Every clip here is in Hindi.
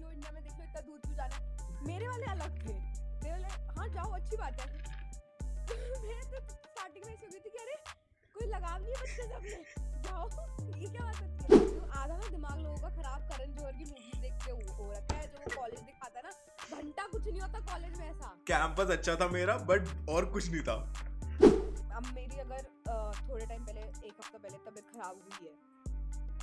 लो, इंडिया में देख लो, इतना दूर क्यों जाना है। मेरे वाले अलग थे, मेरे वाले हाँ जाओ अच्छी बात है। मैं तो स्टार्टिंग में ऐसे हुई थी कि अरे कोई लगाव नहीं है बच्चे सब में, जाओ ये क्या बात होती है। तो आधा ना दिमाग लोगों का खराब करण जौहर की मूवीज देख के हो रखा है, जो वो कॉलेज दिखाता है ना, घंटा कुछ नहीं होता कॉलेज में ऐसा। कैंपस अच्छा था मेरा बट और कुछ नहीं था। अब मेरी अगर थोड़े टाइम पहले, एक हफ्ता पहले तबीयत खराब हुई है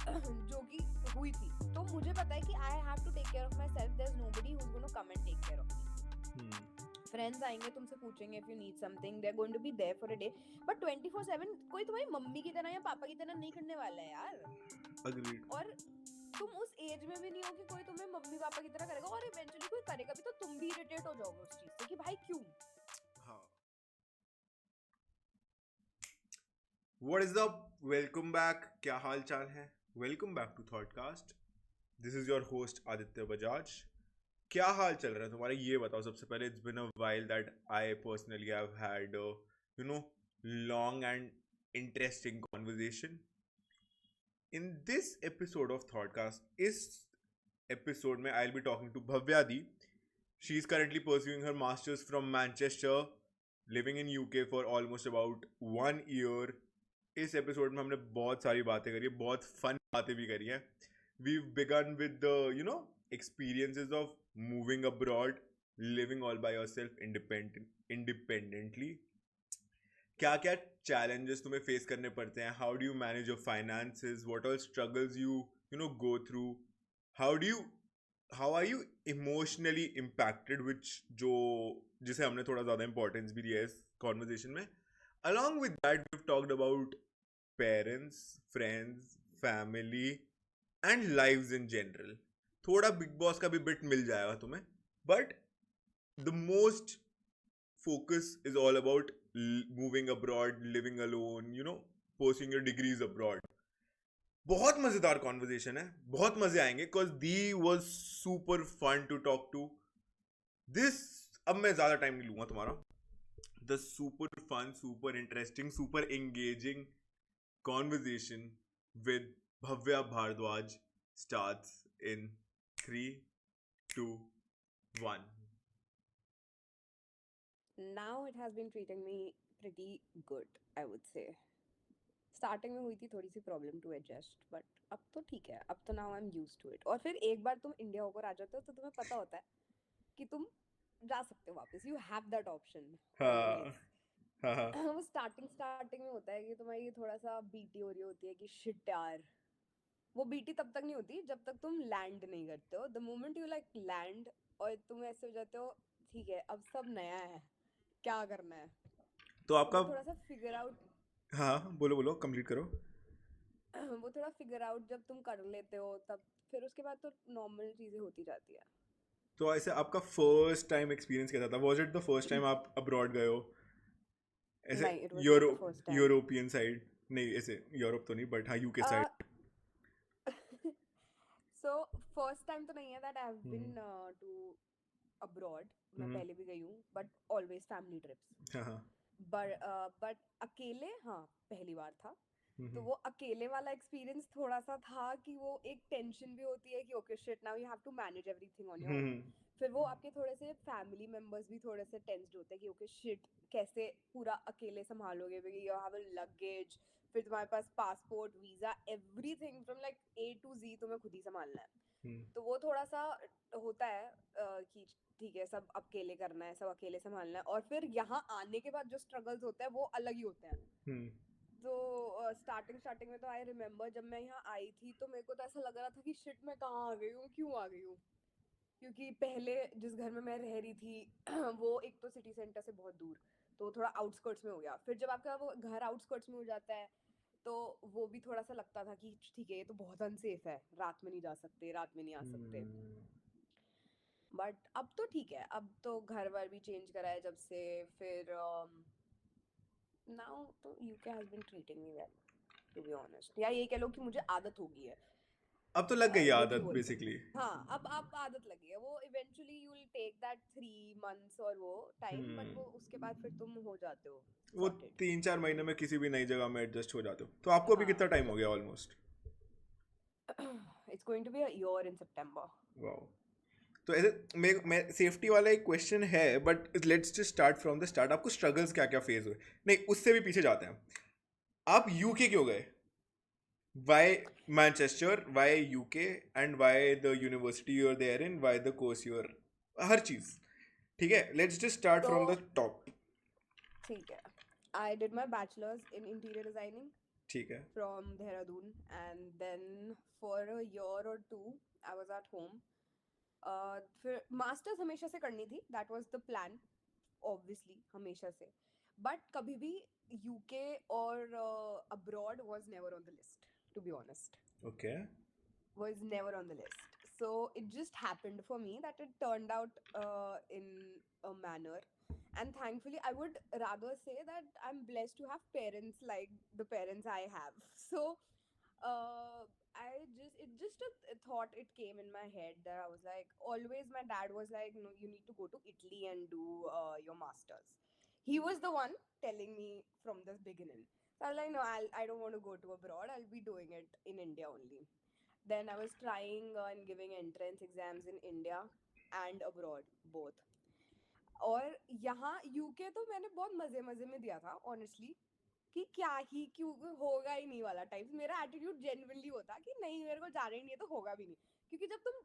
जो कि हुई थी, तो मुझे पता है कि I have to take care of myself, there is nobody who is going to come and take care of me. Friends आएंगे तुमसे पूछेंगे if you need something, they are going to be there for a day, but 24/7 कोई तुम्हारी मम्मी की तरह या पापा की तरह नहीं करने वाला है यार। Agreed. और तुम उस एज में भी नहीं हो कि कोई तुम्हें मम्मी पापा की तरह करेगा, और इवेंचुअली कोई करेगा भी तो तुम भी इरिटेट हो जाओगे उस चीज से कि भाई क्यों। हाँ। What is up? Welcome back. क्या हाल चाल है? Welcome back to Thoughtcast. This is your host Aditya Bajaj. क्या हाल चल रहा है तुम्हारा, ये बताओ सबसे पहले. It's been a while that I personally have had long and interesting conversation. In this episode of Thoughtcast, इस episode में I'll be talking to Bhavyadi. She is currently pursuing her masters from Manchester, living in UK for almost about 1 year. इस एपिसोड में हमने बहुत सारी बातें करी है, बहुत फन बातें भी करी हैं. We've begun with the experiences of moving abroad, living all by yourself independently. क्या क्या challenges तुम्हें face करने पड़ते हैं, how do you manage your finances, what all struggles you go through, how are you emotionally impacted, which जिसे हमने थोड़ा ज़्यादा importance भी दिया है इस conversation में. Along with that, we've talked about parents, friends, family and lives in general. थोड़ा बिग बॉस का भी बिट मिल जाएगा तुम्हें, but the most focus is all about moving abroad, living alone, pursuing your degrees abroad. बहुत मजेदार कॉन्वर्जेशन है, बहुत मजे आएंगे because the was super fun to talk to. This अब मैं ज्यादा टाइम नहीं लूंगा तुम्हारा. The super fun, super interesting, super engaging conversation with Bhavya Bhardwaj starts in 3, 2, 1. Now it has been treating me pretty good, I would say. Starting में हुई थी थोड़ी सी प्रॉब्लम टू एडजस्ट, बट अब तो ठीक है, अब तो now I am used to it. और फिर एक बार तुम इंडिया होकर आ जाते हो तो तुम्हें पता होता है कि तुम जा सकते हो वापस, you have that option always. वो स्टार्टिंग में होता है कि तुम्हारी थोड़ा सा बीटी हो रही होती है कि शिट यार. वो बीटी तब तक नहीं होती जब तक तुम लैंड नहीं करते हो. The moment you like land और तुम ऐसे हो जाते हो ठीक है अब सब नया है, क्या करना है. तो आपका वो थोड़ा सा फिगर आउट, हाँ बोलो कंप्लीट करो. वो थोड़ा फिगर आउट जब तुम कर लेते हो तब फिर उसके बाद तो नॉर्मल चीजें होती जाती है. तो ऐसे आपका फर्स्ट टाइम एक्सपीरियंस कैसा था? Was it the first time आप अब्रॉड गए हो? ऐसे नहीं, it was not the first time. European side नहीं, ऐसे यूरोप तो नहीं बट हाँ UK side. So first time तो नहीं है that I have been to abroad. मैं पहले भी गई हूँ but always family trips. हाँ. but अकेले हाँ पहली बार था. तो वो अकेले वाला एक्सपीरियंस थोड़ा सा था कि वो एक टेंशन भी होती है कि okay shit now you have to manage everything on your own. फिर वो आपके थोड़े से फैमिली मेंबर्स भी थोड़े से टेंस्ड होते हैं कि ओके शिट कैसे पूरा अकेले संभालोगे, because you have a luggage, फिर तुम्हारे पास passport, visa, everything from like A to Z तुम्हें खुद ही संभालना है. तो वो थोड़ा सा होता है कि ठीक है सब अकेले करना है, सब अकेले संभालना है. और फिर यहाँ आने के बाद जो स्ट्रगल्स होते हैं वो अलग ही होते हैं. तो स्टार्टिंग में तो आई रिमेम्बर जब मैं यहाँ आई थी तो मेरे को तो ऐसा लग रहा था कि शिट मैं कहाँ आ गई हूँ, क्यों आ गई हूँ. क्योंकि पहले जिस घर में मैं रह रही थी वो एक तो सिटी सेंटर से बहुत दूर, तो थोड़ा आउटस्कर्ट्स में हो गया. फिर जब आपका वो घर आउटस्कर्ट्स में हो जाता है तो वो भी थोड़ा सा लगता था कि ठीक है ये तो बहुत अनसेफ है, रात में नहीं जा सकते, रात में नहीं आ सकते. बट अब तो ठीक है, अब तो घर वर भी चेंज करा है जब से. फिर नाउ तो UK has been treating me well to be honest. या ये कह लो कि मुझे आदत हो गई है. अब तो लग गई ये भी आदत बोल सकते. बेसिकली. हाँ अब आदत लगी है. वो eventually you will take that 3 months और वो टाइम, बट वो उसके बाद फिर तुम हो जाते हो वो sorted. 3-4 महीने में किसी भी नई जगह में एडजस्ट हो जाते हो. तो आपको अभी कितना टाइम हो गया almost? It's going to be a year in September. Wow. तो ऐसे मैं सेफ्टी वाला एक क्वेश्चन है, but let's just start from the start. आपको स्ट्रगल्स क्या क्या फेस हुए? नहीं, उससे भी पीछे जाते हैं. आप यूके क्यों गए? Why Manchester, why UK, and why the university you are there in, why the course you are, हर चीज. ठीक है, लेट्स जस्ट स्टार्ट तो फ्रॉम द टॉप. ठीक है, I did my bachelor's in interior designing ठीक है. from Dehradun, and then for a year or two I was at home. फिर मास्टर्स हमेशा से करनी थी, that was the plan obviously हमेशा से, बट कभी भी यूके और abroad was never on the list, to be honest. Okay. Was never on the list. So it just happened for me that it turned out in a manner. And thankfully, I would rather say that I'm blessed to have parents like the parents I have. So it just a thought it came in my head that I was like, always my dad was like, no, you need to go to Italy and do your masters. He was the one telling me from the beginning. So I was like, no, I don't want to go to abroad. I'll be doing it in India only. Then I was trying and giving entrance exams in India and abroad, both. और यहाँ यूके तो मैंने बहुत मजे मजे में दिया था ऑनेस्टली, कि क्या ही क्यों होगा ही नहीं वाला टाइप. मेरा एटीट्यूड जेन्युइनली होता कि नहीं मेरे को जाना ही नहीं है तो होगा भी नहीं, क्योंकि जब तुम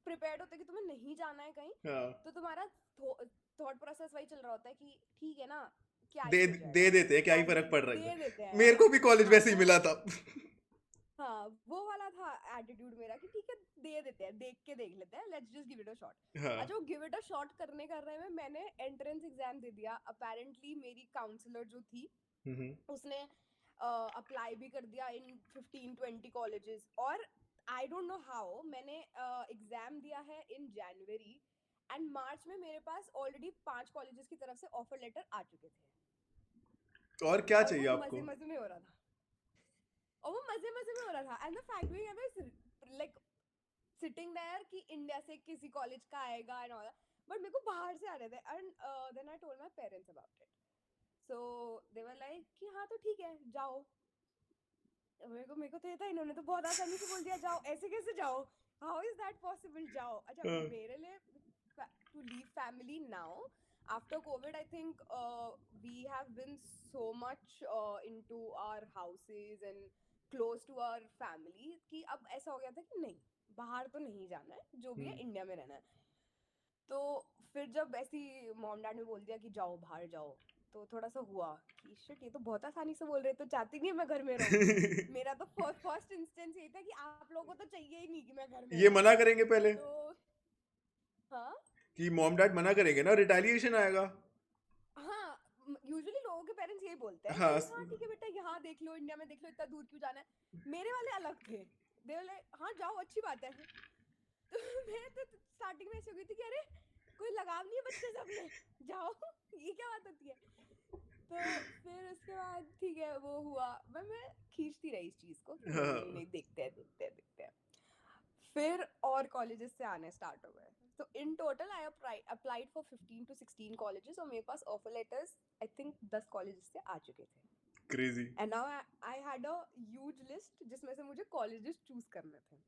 प्रिपेयर्ड होते कि तुम्हें नहीं जाना है कहीं, तो तुम्हारा थॉट प्रोसेस वही चल रहा होता है कि ठीक है ना, क्या दे ही हो दे जाएगा, देते हैं, क्या ही फर्क पड़ रहा दे है. देते मेरे हैं. को भी कॉलेज हाँ वैसे ही वो मिला था. हाँ वो वाला था एटीट्यूड मेरा कि ठीक है दे देते हैं, देख के देख लेते हैं, let's just give it a shot. हाँ. अच्छा, वो गिव इट अ शॉट करने कर रहे में मैंने एंट्रेंस एग्जाम दे दिया. अपेरेंटली मेरी काउंसलर जो थी उसने अप्लाई भी कर दिया इन 15-20 कॉलेजेस, और आई डोंट नो हाउ मैंने एग्जाम दिया है इन जनवरी, एंड मार्च में मेरे पास ऑलरेडी 5 कॉलेजेस की तरफ से ऑफर लेटर आ चुके थे. और क्या और चाहिए वो आपको? मजे मजे में हो रहा था, और वो मजे मजे में हो रहा था. And the fact being I was like sitting there कि इंडिया से किसी कॉलेज का आएगा एंड ऑल, बट मेरे को बाहर से आ रहे थे. And then I told my parents about it. So they were like कि हाँ तो ठीक है जाओ. मेरे को तो ये था इन्होंने तो बहुत आसानी से बोल दिया जाओ, ऐसे कैसे जाओ, हाउ इज दैट पॉसिबल, जाओ. अच्छा हाँ. मेरे लिए to leave family now after Covid, I think we have been so much into our houses and close to our family कि अब ऐसा हो गया था कि नहीं, बाहर तो नहीं जाना है, जो भी है इंडिया में रहना है. तो फिर जब ऐसी मॉम डैड ने बोल दिया कि जाओ बाहर जाओ, तो थोड़ा सा हुआ कि शिट, ये तो बहुत आसानी से बोल रहे, तो चाहती नहीं मैं घर में रहूं. मेरा तो फर्स्ट इंस्टेंस यही था कि आप लोगों को तो चाहिए ही नहीं कि मैं घर में ये रहूं. मना करेंगे पहले तो हाँ कि मॉम डैड मना करेंगे ना, रिटेलिएशन आएगा. हाँ, यूजुअली लोगों के पेरेंट्स यही बोलते हैं हाँ. कि हाँ ठीक है बेटा यहाँ देख लो, इंडिया में देख लो, इतना दूर क्यों जाना है. मेरे वाले अलग थे, दे बोले हाँ जाओ अच्छी बात है. तो मैं तो स्टार्टिंग में ऐसे हो गई थी कि अरे कोई लगाव नहीं है बच्चे से अपने, जाओ ये क्या बात होती है. तो फिर उसके बाद ठीक है वो हुआ, मैं खींचती रही इस चीज को कि नहीं नहीं नहीं, देखते हैं देखते हैं देखते हैं. फिर और कॉलेजेस से आने स्टार्ट हो गए. तो in total I applied for 15 to 16 colleges, और मेरे पास offer letters I think 10 colleges से आ चुके थे. Crazy. And now I had a huge list जिसमें से मुझे कॉलेजेस चूज करने थे.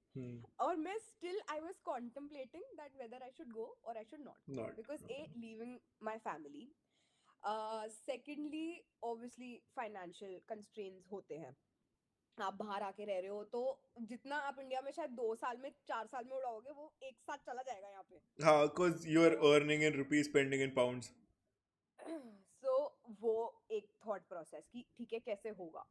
और मैं still I was contemplating that whether I should go और I should not go, not. Because a leaving my family, secondly obviously financial constraints होते हैं. आप बाहर आके रह रहे हो तो जितना आप इंडिया में शायद 2 साल में 4 साल में उड़ाओगे वो एक साथ चला जाएगा यहाँ पे. हाँ, because you are तो earning in rupees, spending in pounds. सो वो एक थॉट प्रोसेस कि ठीक है कैसे होगा,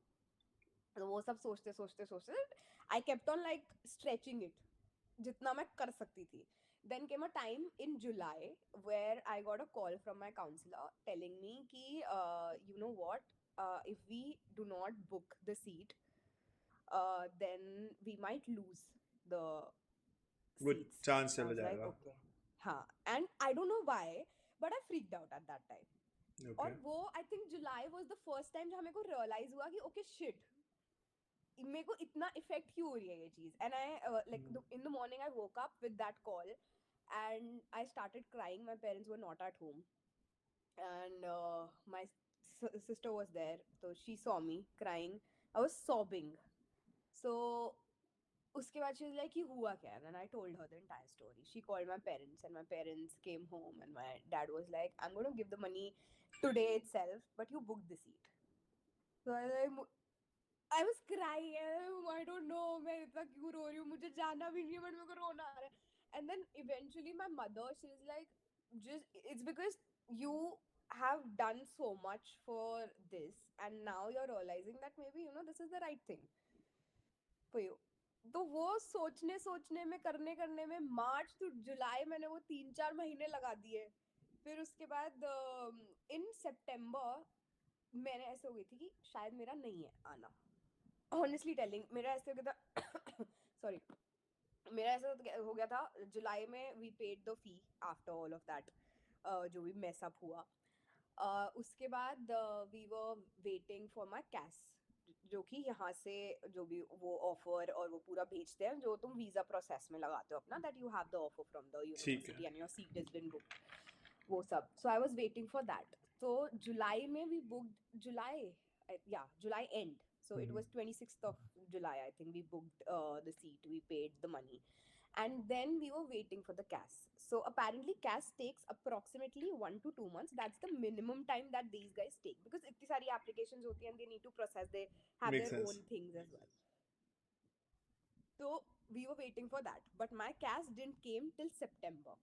तो वो सब सोचते सोचते सोचते I kept on like stretching it जितना मैं कर सकती थी. Then came a time in July where I got a call from my counselor telling me कि you know what, if we do not book the seat, then we might lose the वो seats. चांस And I चला was like जाएगा. okay, हाँ. And I don't know why, but I freaked out at that time. Okay. और वो I think July was the first time जहाँ मेरे को realize हुआ कि okay shit, मेरे को इतना इफेक्ट क्यों हो रही है ये चीज. And I like in the morning I woke up with that call and I started crying. My parents were not at home and my sister was there, so she saw me crying. I was sobbing. So उसके बाद she was like कि हुआ क्या है, and I told her the entire story. She called my parents and my parents came home and my dad was like, I'm going to give the money today itself, but you booked the seat. So I was crying. I don't know मैं इतना क्यों रो रही हूँ, मुझे जाना भी नहीं है but मेरे को रोना आ रहा है. And then eventually my mother, she was like, just it's because you have done so much for this and now you're realizing that maybe this is the right thing for you. तो वो सोचने में करने में मार्च टू जुलाई मैंने वो 3-4 महीने लगा दिए. फिर उसके बाद इन सितंबर मैंने ऐसे हो गई थी कि शायद मेरा नहीं है आना. ऑनेस्टली टेलिंग मेरा ऐसे हो गया था सॉरी मेरा ऐसा हो गया था जुलाई में. We paid the fee after all of that जो भी मेस अप हुआ. उसके बाद we were waiting for my cash, जो कि यहाँ से जो भी वो ऑफर और वो पूरा भेजते हैं जो तुम वीजा प्रोसेस में लगाते हो अपना, that you have the offer from the ठीक है. University and your seat is been booked, वो सब. So I was waiting for that. तो जुलाई में we booked July end. So it was 26th of July, I think. We booked the seat, we paid the money, and then we were waiting for the CAS. So apparently CAS takes approximately 1 to 2 months. That's the minimum time that these guys take because itni sari applications hoti hain and they need to process. They have Makes their sense. own things as well. So we were waiting for that, but my CAS didn't came till September.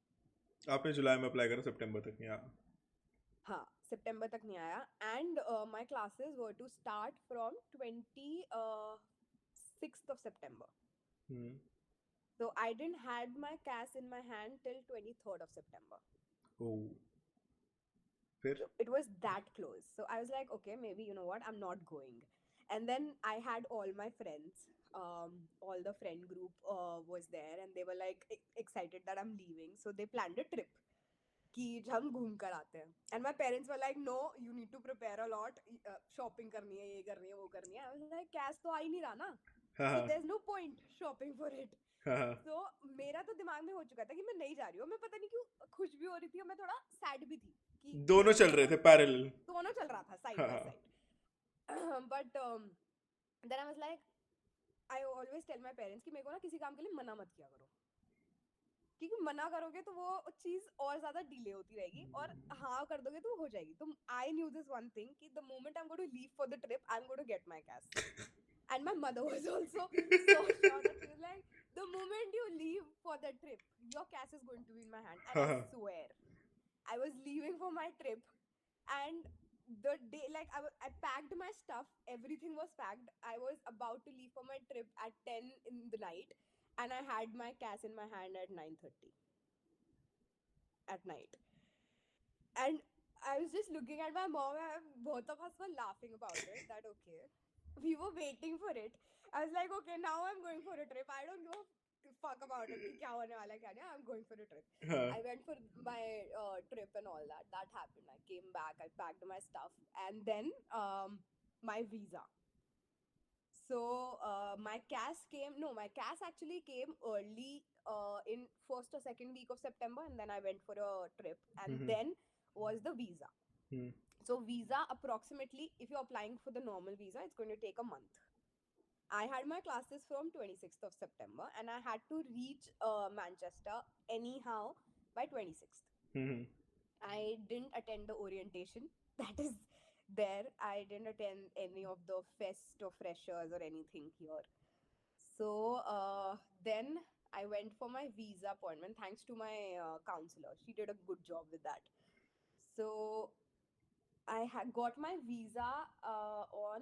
आपने जुलाई में अप्लाई करा, सितंबर तक नहीं आया. हाँ, सितंबर तक नहीं आया. And my classes were to start from 26th of September. So I didn't had my CAS in my hand till 23rd of September. Oh. फिर So it was that close. So I was like, okay, maybe you know what, I'm not going. And then I had all my friends, all the friend group was there and they were like excited that I'm leaving. So they planned a trip कि हम घूम कर आते हैं. And my parents were like no you need to prepare a lot, shopping करनी है, ये करनी है, वो करनी है. आई वाज लाइक कैश तो आ ही नहीं रहा ना, so there is no point shopping for it. So मेरा तो दिमाग में हो चुका था कि मैं नहीं जा रही हूँ. मैं पता नहीं क्यों खुश भी हो रही थी और मैं थोड़ा सैड भी थी कि दोनों चल रहे थे पैरेलल. दोनों चल रहा था side by side. But then I was like I always tell my parents कि मेरे को ना किसी काम के लिए मना मत किया करो, क्योंकि मना करोगे तो वो चीज और ज्यादा डिले होती रहेगी और हाँ कर दोगे तो हो जाएगी. तो I knew this one thing कि the moment I am going to leave for the trip I am going to get my cash. And my mother was also so sure that she was like the moment you leave for the trip your cash is going to be in my hand. And I swear I was leaving for my trip and the day like I packed my stuff, everything was packed. I was about to leave for my trip at 10 in the night and I had my cash in my hand at 9:30 at night. And I was just looking at my mom and both of us were laughing about it, that okay, we were waiting for it. I was like, okay, now I'm going for a trip. I don't know fuck about it कि क्या होने वाला है क्या नहीं. I'm going for a trip. I went for my trip and all that. That happened. I came back. I packed my stuff and then my visa. So my CAS came. No, my CAS actually came early in first or second week of September, and then I went for a trip, and then was the visa. So visa approximately, if you're applying for the normal visa, it's going to take a month. I had my classes from 26th of September, and I had to reach Manchester anyhow by 26th. I didn't attend the orientation. That is there. I didn't attend any of the fest or freshers or anything here. So then I went for my visa appointment thanks to my counselor. She did a good job with that. So I got my visa on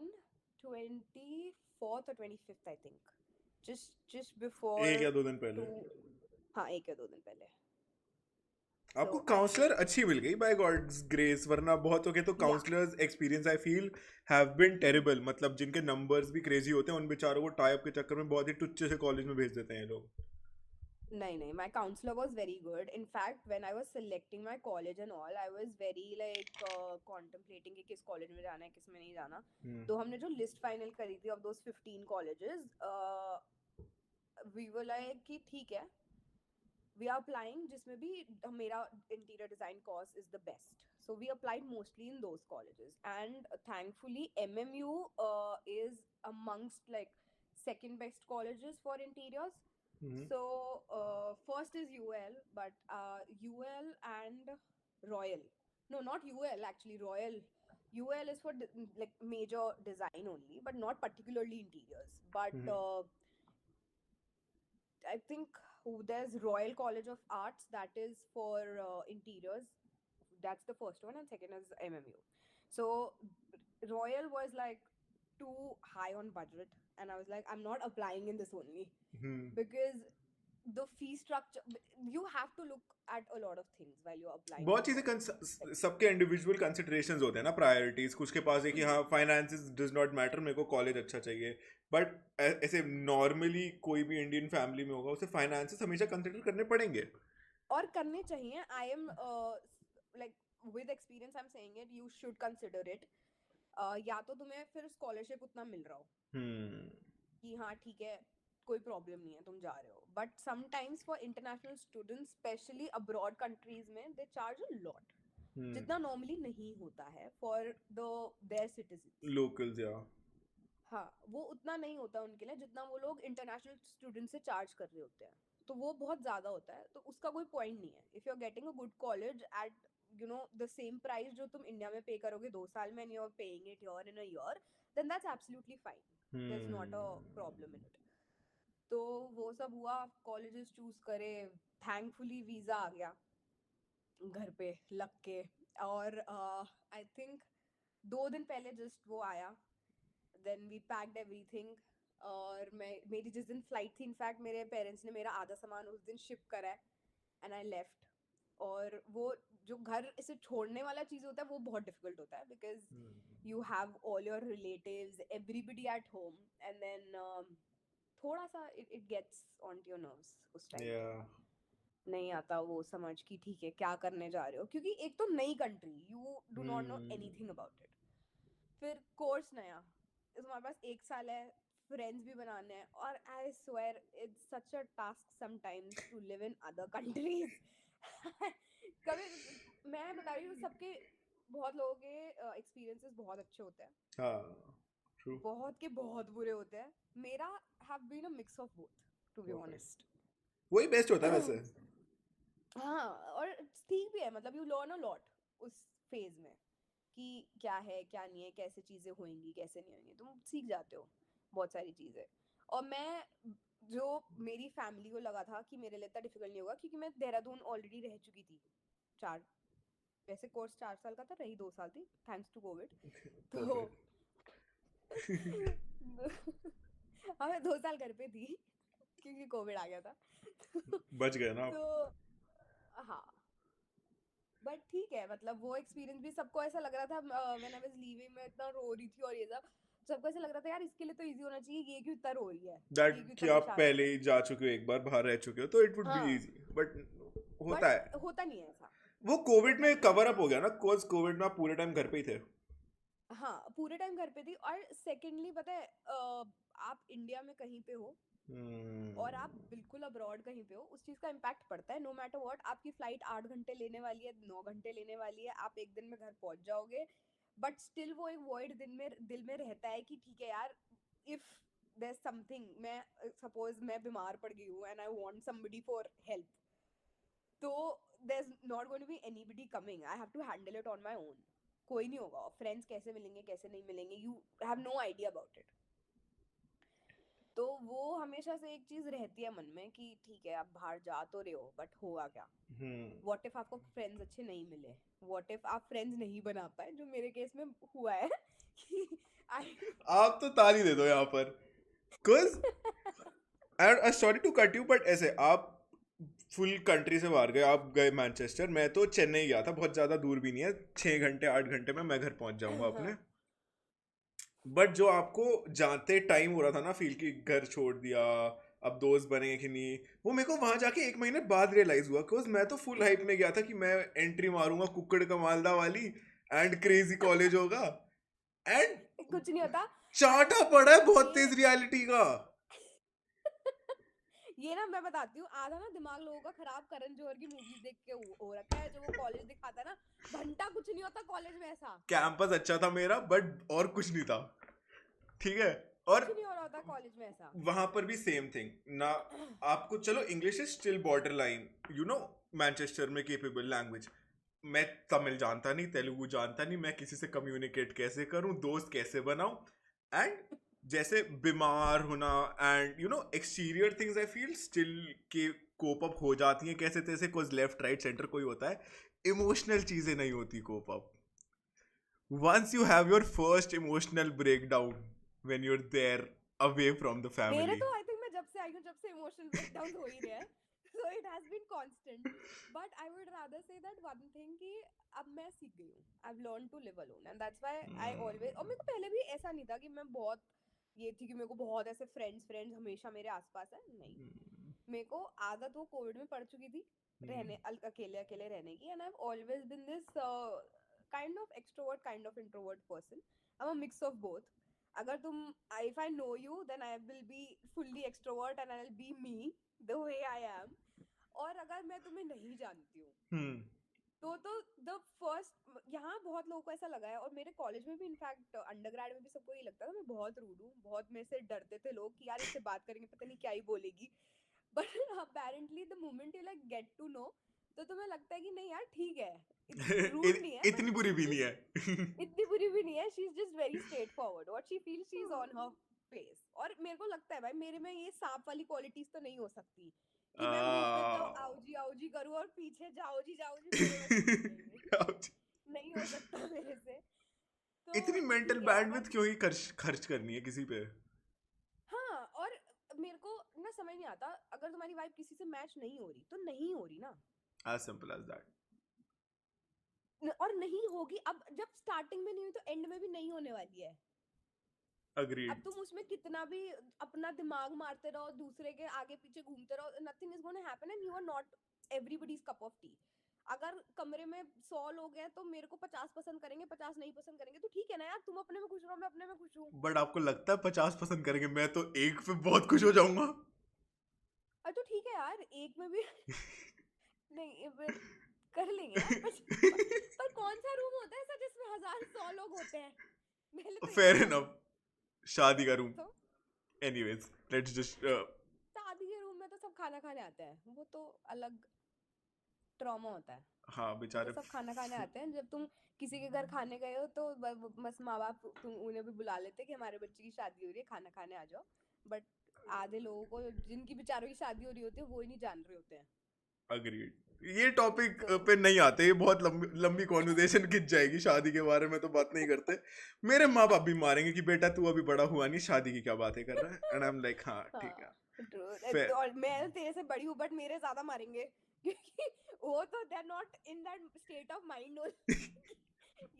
24th or 25th, I think. Just before एक या दो दिन पहले. हाँ, 1 या 2 दिन पहले. आपको काउंसलर अच्छी मिल गई बाय गॉड्स ग्रेस, वरना बहुत के तो counsellors experience I feel have been terrible. मतलब जिनके नंबर्स भी क्रेजी होते हैं उन बेचारों को टाई अप के चक्कर में बहुत ही टुच्चे से कॉलेज में भेज देते हैं लोग. नहीं, my counselor was very good. In fact, when I was selecting my college and all, I was very like contemplating कि किस college में जाना है, किस में नहीं जाना. तो हमने जो list final करी थी of those 15 colleges, we were like कि ठीक है, we are applying जिसमें भी मेरा interior design course is the best. So we applied mostly in those colleges, and thankfully MMU is amongst like second best colleges for interiors. Mm-hmm. So first is UL, but UL and Royal. No, not UL actually. Royal. UL is for like major design only, but not particularly interiors. But Mm-hmm. I think there's Royal College of Arts that is for interiors. That's the first one, and second is MMU. So Royal was like too high on budget, and I was like, I'm not applying in this only Hmm. because the fee structure, you have to look at a lot of things while you're applying बहुत for चीजें colleges. Like, सबके इंडिविजुअल कंसिडरेशंस होते हैं ना, प्रायोरिटीज। कुछ के पास है कि हाँ फाइनेंसेस डज नॉट मैटर, मेरे को कॉलेज अच्छा चाहिए, बट ऐसे नॉर्मली कोई भी इंडियन फैमिली में होगा उसे फाइनेंसेस हमेशा कंसिडर करने पड़ेंगे। और करने चाहिए. I am like with experience I am saying it, you should consider it. या तो तुम्हें फिर स्कॉलरशिप उतना मिल रहा हो कि हाँ ठीक है, कोई प्रॉब्लम नहीं है, तुम जा रहे हो. But sometimes for international students, specially abroad countries में, दे चार्ज अ लॉट, जितना नॉर्मली नहीं होता है for the their citizens. Locals या हाँ, वो उतना नहीं होता उनके लिए जितना वो लोग इंटरनेशनल स्टूडेंट से चार्ज कर रहे होते हैं. तो वो बहुत ज्यादा होता है, तो उसका कोई पॉइंट नहीं है. If you are getting a good college at the same price जो तुम इंडिया में पे करोगे 2 साल में, and you are paying it here in a year, then that's absolutely fine. There is not a problem in it. तो वो सब हुआ, कॉलेजेस चूज करे, थैंकफुली वीजा आ गया घर पे लग के. और आई थिंक 2 दिन पहले जस्ट वो आया. Then we packed everything. और मेरी जिस दिन फ्लाइट थी, इनफैक्ट मेरे पेरेंट्स ने मेरा आधा सामान उस दिन शिप करा है, एंड आई लेफ्ट. और वो जो घर इसे छोड़ने वाला चीज होता है वो बहुत डिफिकल्ट होता है, because you have all your relatives, everybody at home, and then थोड़ा सा it gets on to your nerves उस टाइम या पे. नहीं आता वो समझ कि ठीक है क्या करने जा रहे हो, क्योंकि एक तो नई country, you do not know anything about it. फिर कोर्स नया, तुम्हारे पास 1 साल है, फ्रेंड्स भी बनाने हैं. और I swear it's such a task sometimes to live in other countries. कभी मैं बता रही हूँ, सबके बहुत लोगों के एक्सपीरियंसेस बहुत अच्छे होते हैं, हाँ ट्रू बहुत के बहुत बुरे होते हैं. मेरा have been a mix of both, to be perfect, honest. वही बेस्ट होता है वैसे। हाँ, और ठीक भी है, मतलब यू लर्न अ लॉट उस फेज में कि क्या है क्या नहीं है, कैसे चीजें होंगी कैसे नहीं होंगी, तुम सीख जाते हो बहुत सारी चीजें. और मैं, जो मेरी फैमिली को लगा था कि मेरे लिए इतना डिफिकल्ट नहीं होगा, क्योंकि मैं देहरादून ऑलरेडी रह चुकी थी 4, वैसे कोर्स 4 साल का था, रही 2 साल थी थैंक्स टू कोविड. तो परफेक्ट। हाँ, मैं 2 साल घर पे थी क्योंकि कोविड आ गया था. बच गए ना आप। तो हाँ, बट ठीक है, मतलब वो एक्सपीरियंस भी, सबको ऐसा लग रहा था व्हेन आई वाज लीविंग, मैं इतना रो रही थी और ये सब, सबको ऐसा लग रहा था यार इसके लिए तो इजी होना चाहिए, ये क्यों इतना रो रही है, दैट ये क्यों कि इतना आप परेशान हो पहले रही है. ही जा चुके हो, एक बार बाहर रह चुके हो, तो इट वुड बी हाँ, इजी, बट होता है। बट होता नहीं है ऐसा. वो कोविड होता में नहीं है कवर ऐसा. अप हो गया ना, कोज कोविड में आप पूरे टाइम घर पे ही थे। हाँ, पूरे टाइम घर पे थी. और सेकेंडली पता है, आप इंडिया में कहीं पे हो और आप बिल्कुल अब्रॉड कहीं पे हो, उस चीज का इम्पैक्ट पड़ता है. नो मैटर व्हाट, आपकी फ्लाइट 8 घंटे लेने वाली है, 9 घंटे लेने वाली है, आप एक दिन में घर पहुंच जाओगे, बट स्टिल वो एक वॉइड दिल में रहता है कि ठीक है यार, इफ देयर समथिंग, मैं सपोज मैं बीमार पड़ गई हूँ and I want somebody for help, तो there is not going to be anybody coming, I have to handle it on my own. कोई नहीं होगा. फ्रेंड्स कैसे मिलेंगे कैसे नहीं मिलेंगे, you have no idea about it. तो वो हमेशा से एक चीज रहती है मन में कि ठीक है, आप बाहर जा तो रहे हो, बट होगा क्या. व्हाट इफ आपको फ्रेंड्स अच्छे नहीं मिले, व्हाट इफ आप फ्रेंड्स नहीं बना पाए, जो मेरे केस में हुआ है. कि आई आप तो ताली दे दो यहाँ पर, cause I sorry to cut you, but ऐसे आप फुल कंट्री से बाहर गए, आप गए मैनचेस्टर, मैं तो चेन्नई गया था, बहुत ज्यादा दूर भी नहीं है, 6 घंटे 8 घंटे में मैं घर पहुंच जाऊंगा अपने। हाँ, बट जो आपको जानते टाइम हो रहा था ना फील कि घर छोड़ दिया, अब दोस्त बनेंगे कि नहीं, वो मेरे को वहां जाके 1 महीने बाद रियलाइज हुआ, बिकॉज मैं तो फुल हाइप में गया था कि मैं एंट्री मारूंगा कुक्कड़ का मालदा वाली, एंड क्रेजी कॉलेज होगा, एंड कुछ नहीं होता. चाटा पड़ा है बहुत ये तेज रियलिटी का। ये ना मैं बताती हूँ, आधा ना दिमाग लोगों का खराब करण जौहर की मूवीज देख के हो रखा है, जो वो कॉलेज दिखाता है ना, घंटा कुछ नहीं होता कॉलेज में ऐसा. कैंपस अच्छा था मेरा, बट और कुछ नहीं था, ठीक है। और कुछ नहीं हो रहा होता कॉलेज में ऐसा। वहां पर भी सेम थिंग ना। आपको चलो English is still border line, you know, Manchester में केपेबल लैंग्वेज। मैं तमिल जानता नहीं, तेलुगु जानता नहीं, मैं किसी से कम्युनिकेट कैसे करूं, दोस्त कैसे बनाऊं, एंड जैसे बीमार होना and you no exterior things I feel still के कोप अप हो जाती हैं कैसे तैसे, कोई लेफ्ट राइट सेंटर कोई होता है। इमोशनल चीजें नहीं होती cope up. once you have your first emotional breakdown when you're there away from the मेरे family. तो आई थिंक मैं जब से आई हूँ जब से इमोशनल ब्रेकडाउन हो ही रहे हैं, so it has been constant, but I would rather say that one thing कि अब मैं सीख गई हूँ, I've learned to live alone and that's why I always, और मेरे को पहले भी ऐसा नहीं था कि मैं बहुत ये थी कि मेरे को बहुत ऐसे फ्रेंड्स हमेशा मेरे आसपास है, नहीं। मेरे को आदत वो कोविड में पड़ चुकी थी रहने अकेले अकेले रहने की, and I've always been this kind of extrovert kind of introvert person. I'm a mix of both. अगर तुम if I know you then I will be fully extrovert and I'll be me the way I am. और अगर मैं तुम्हें नहीं जानती हूँ तो द फर्स्ट, यहाँ बहुत लोगों को ऐसा लगा है और मेरे कॉलेज में भी इनफैक्ट अंडरग्रेड में भी सबको ये लगता था मैं बहुत रूड हूँ, बहुत मेरे से डरते थे लोग कि यार इससे बात करेंगे पता नहीं क्या ही बोलेगी, but apparently the moment you like get to know तो तुम्हें लगता है कि नहीं यार ठीक है, रूड नहीं है, इतनी बुरी भी नहीं है। इतनी बुरी भी नहीं है, she is just very straightforward, what she feels she is on her pace. और मेरे को लगता है भाई मेरे में ये सांप वाली क्वालिटीज तो नहीं हो सकती कि मैं मुंह पे तो आओ जी करूँ और पीछे जाओ जी मेरे में तो नहीं हो सकता मेरे से। तो इतनी मेंटल ठीक है बैंडविड्थ अगर क्यों ही खर्च करनी है किसी पे? हाँ, और मेरे को ना समझ नहीं आता अगर तुम्हारी वाइब किसी से मैच नहीं हो रही तो नहीं हो रही ना, as simple as that. और नहीं होगी, अब जब स्टार्टिंग में नहीं हुई तो एंड में भी नहीं होने वाली है। Agreed. अब तुम उसमें कितना भी अपना दिमाग मारते रहो, दूसरे के आगे पीछे घूमते रहो, nothing is gonna happen and you are not everybody's cup of tea. अगर कमरे में 100 लोग हैं तो मेरे को 50 पसंद करेंगे, 50 नहीं पसंद करेंगे, तो ठीक है ना यार, तुम अपने में खुश रहो, मैं अपने में खुश हूँ। बट आपको लगता है 50 पसंद करेंगे? मैं तो एक पे बहुत खुश हो जाऊंगा। अरे तो ठीक है यार, एक में भी नहीं कर लेंगे यार, पर कौन सा रूम होता है ऐसा जिसमें 1,000 100 लोग होते हैं? पहले तो Fair ये enough. बताओ। शादी का रूम। तो Anyways, let's just शादी के रूम में तो सब खाना खाने आते हैं, वो तो अलग ट्रॉमा होता है। हाँ वो बेचारे। तो सब खाना खाने आते हैं, जब तुम किसी के घर खाने गए हो तो बस माँ बाप तुम उन्हें भी बुला लेते कि हमारे बच्चे की शादी हो रही है, खाना खाने आ जाओ। बट आधे लोगों को जिनकी बेचारों की शादी हो रही होती है वो ही नहीं जान रहे होते हैं। अग्रीड। ये टॉपिक तो पे नहीं आते, ये बहुत लंबी कॉन्वर्सेशन खिंच जाएगी। शादी के बारे में तो बात नहीं करते। मेरे माँ बाप भी मारेंगे कि बेटा तू अभी बड़ा हुआ नहीं, शादी की क्या बातें कर रहा है, एंड आई एम लाइक हाँ ठीक है। हाँ, और मैं तेरे से बड़ी हूँ बट मेरे ज्यादा मारेंगे क्योंकि वो तो they are not in that state of mind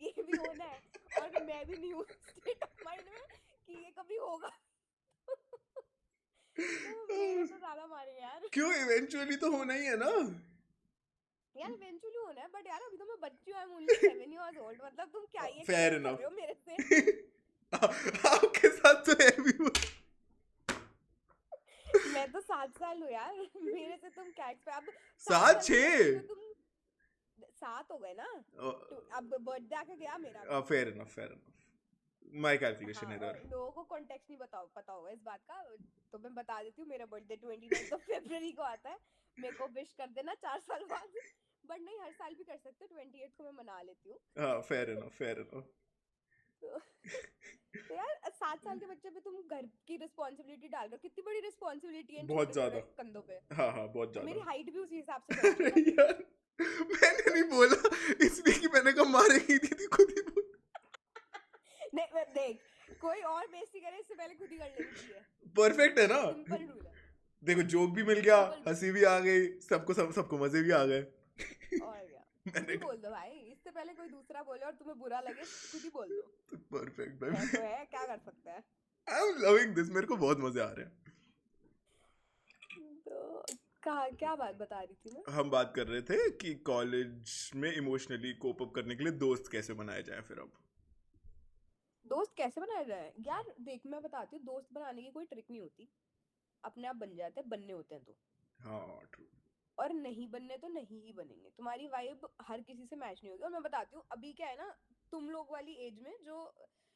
ये भी होना है, और मैं भी नहीं हूँ स्टेट ऑफ माइंड में कि ये कभी होगा तो मेरे तो ज्यादा मारेंगे यार। क्यों, इवेंचुअली तो होना ही है ना यार इवेंचुअली होना है, बट यार अभी तो मैं बच्ची हूँ, I am only 7 years old, मतलब तुम क्या ये फेयर एक्सपेक्ट कर इनफ। रहे हो मेरे से? आपके साथ तो है भी वो। मैं तो 7 साल हूँ यार, मेरे से तुम क्या एक्सपेक्ट, अब 7 7 साल की बच्ची 6। को तुम 7 हो गए ना, तो अब बर्थडे आके गया मेरा भी। Fair enough, fair enough. My calculation हाँ, एरर। और लोगों को कॉन्टेक्स्ट नहीं पता होगा इस बात का, तो मैं बता देती हूँ, मेरा बर्थडे 29 फरवरी को आता है, मेरे को विश कर देना 4 साल बाद, बट नहीं हर साल भी कर सकते हो, 28 को मैं मना लेती हूँ। हाँ फेयर इनफ, फेयर इनफ। तो यार 7 साल के बच्चे पे तुम घर की रिस्पॉन्सिबिलिटी डाल रहे हो, कितनी बड़ी रिस्पॉन्सिबिलिटी है इन बहुत छोटे ज्यादा। छोटे कंधों पे। हाँ हाँ बहुत और मेरी ज्यादा। हाइट भी उसी हिसाब से बढ़ती है ना फिर। यार मैंने नहीं बोला इसलिए कि मैंने कहा मारेगी, दीदी खुद ही बोल। नहीं देख, कोई और बेइज्जती करे इससे पहले खुद ही कर लेनी चाहिए, परफेक्ट है ना। सिंपल रूल है, देखो जोक भी मिल गया, सिंपल रूल। हंसी भी आ गई, सबको मजे भी आ गए। और क्या, खुद मैंने ही बोल दो भाई, इससे पहले कोई दूसरा बोले और तुम्हें बुरा लगे खुद ही बोल दो। परफेक्ट है तो भाई। है, क्या कर सकते हैं। आई एम लविंग दिस, मेरे को बहुत मजे आ रहे हैं। तो कहा क्या बात बता रही थी मैं? हम बात कर रहे थे कि कॉलेज में इमोशनली कोप अप करने के लिए दोस्त कैसे बनाए जाए। फिर अब दोस्त कैसे बनाया जाए यार, देख मैं बताती हूँ, दोस्त बनाने की कोई ट्रिक नहीं होती, अपने आप बन जाते हैं, बनने होते हैं तो। हाँ ट्रू। और नहीं बनने तो नहीं ही बनेंगे, तुम्हारी वाइब हर किसी से मैच नहीं होगी। और मैं बताती हूँ अभी क्या है ना, तुम लोग वाली एज में जो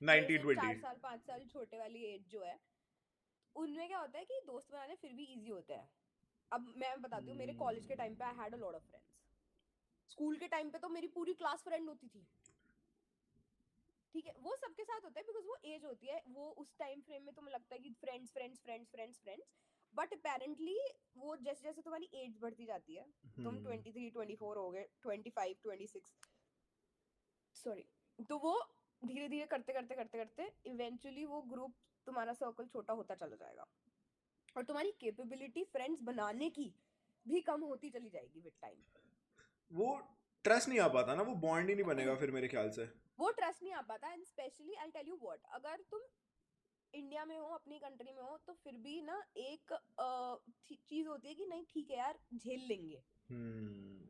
मेरे 90 से 20 4 साल 5 साल छोटे वाली एज जो है, उनमें क्या होता है कि दोस्त बनाने फिर भी इजी होते हैं। अब मैं बताती हूँ, मेरे कॉलेज के टाइम पे आई had a lot of friends. School के टाइम पे तो मेरी पूरी क्लास फ्रेंड होती थी, ठीक है, वो सबके साथ होता है बिकॉज वो एज होती है, वो उस टाइम फ्रेम में तुम्हें लगता है कि friends friends friends friends friends, but apparently वो जैसे जैसे तुम्हारी एज बढ़ती जाती है, तुम 23 24 हो गए, 25 26, सॉरी, तो वो धीरे धीरे करते करते करते करते इवेंचुअली वो ग्रुप, तुम्हारा सर्कल छोटा होता चला जाएगा, और तुम्हारी कैपेबिलिटी फ्रेंड्स बनाने की भी कम होती चली जाएगी विद टाइम। वो ट्रस्ट नहीं आ पाता ना, वो बॉन्ड ही नहीं बनेगा फिर मेरे ख्याल से। वो ट्रस्ट नहीं आ पाता, and specially I tell you what, अगर तुम इंडिया में हो, अपनी कंट्री में हो, तो फिर भी ना एक चीज होती है कि नहीं ठीक है यार, झेल लेंगे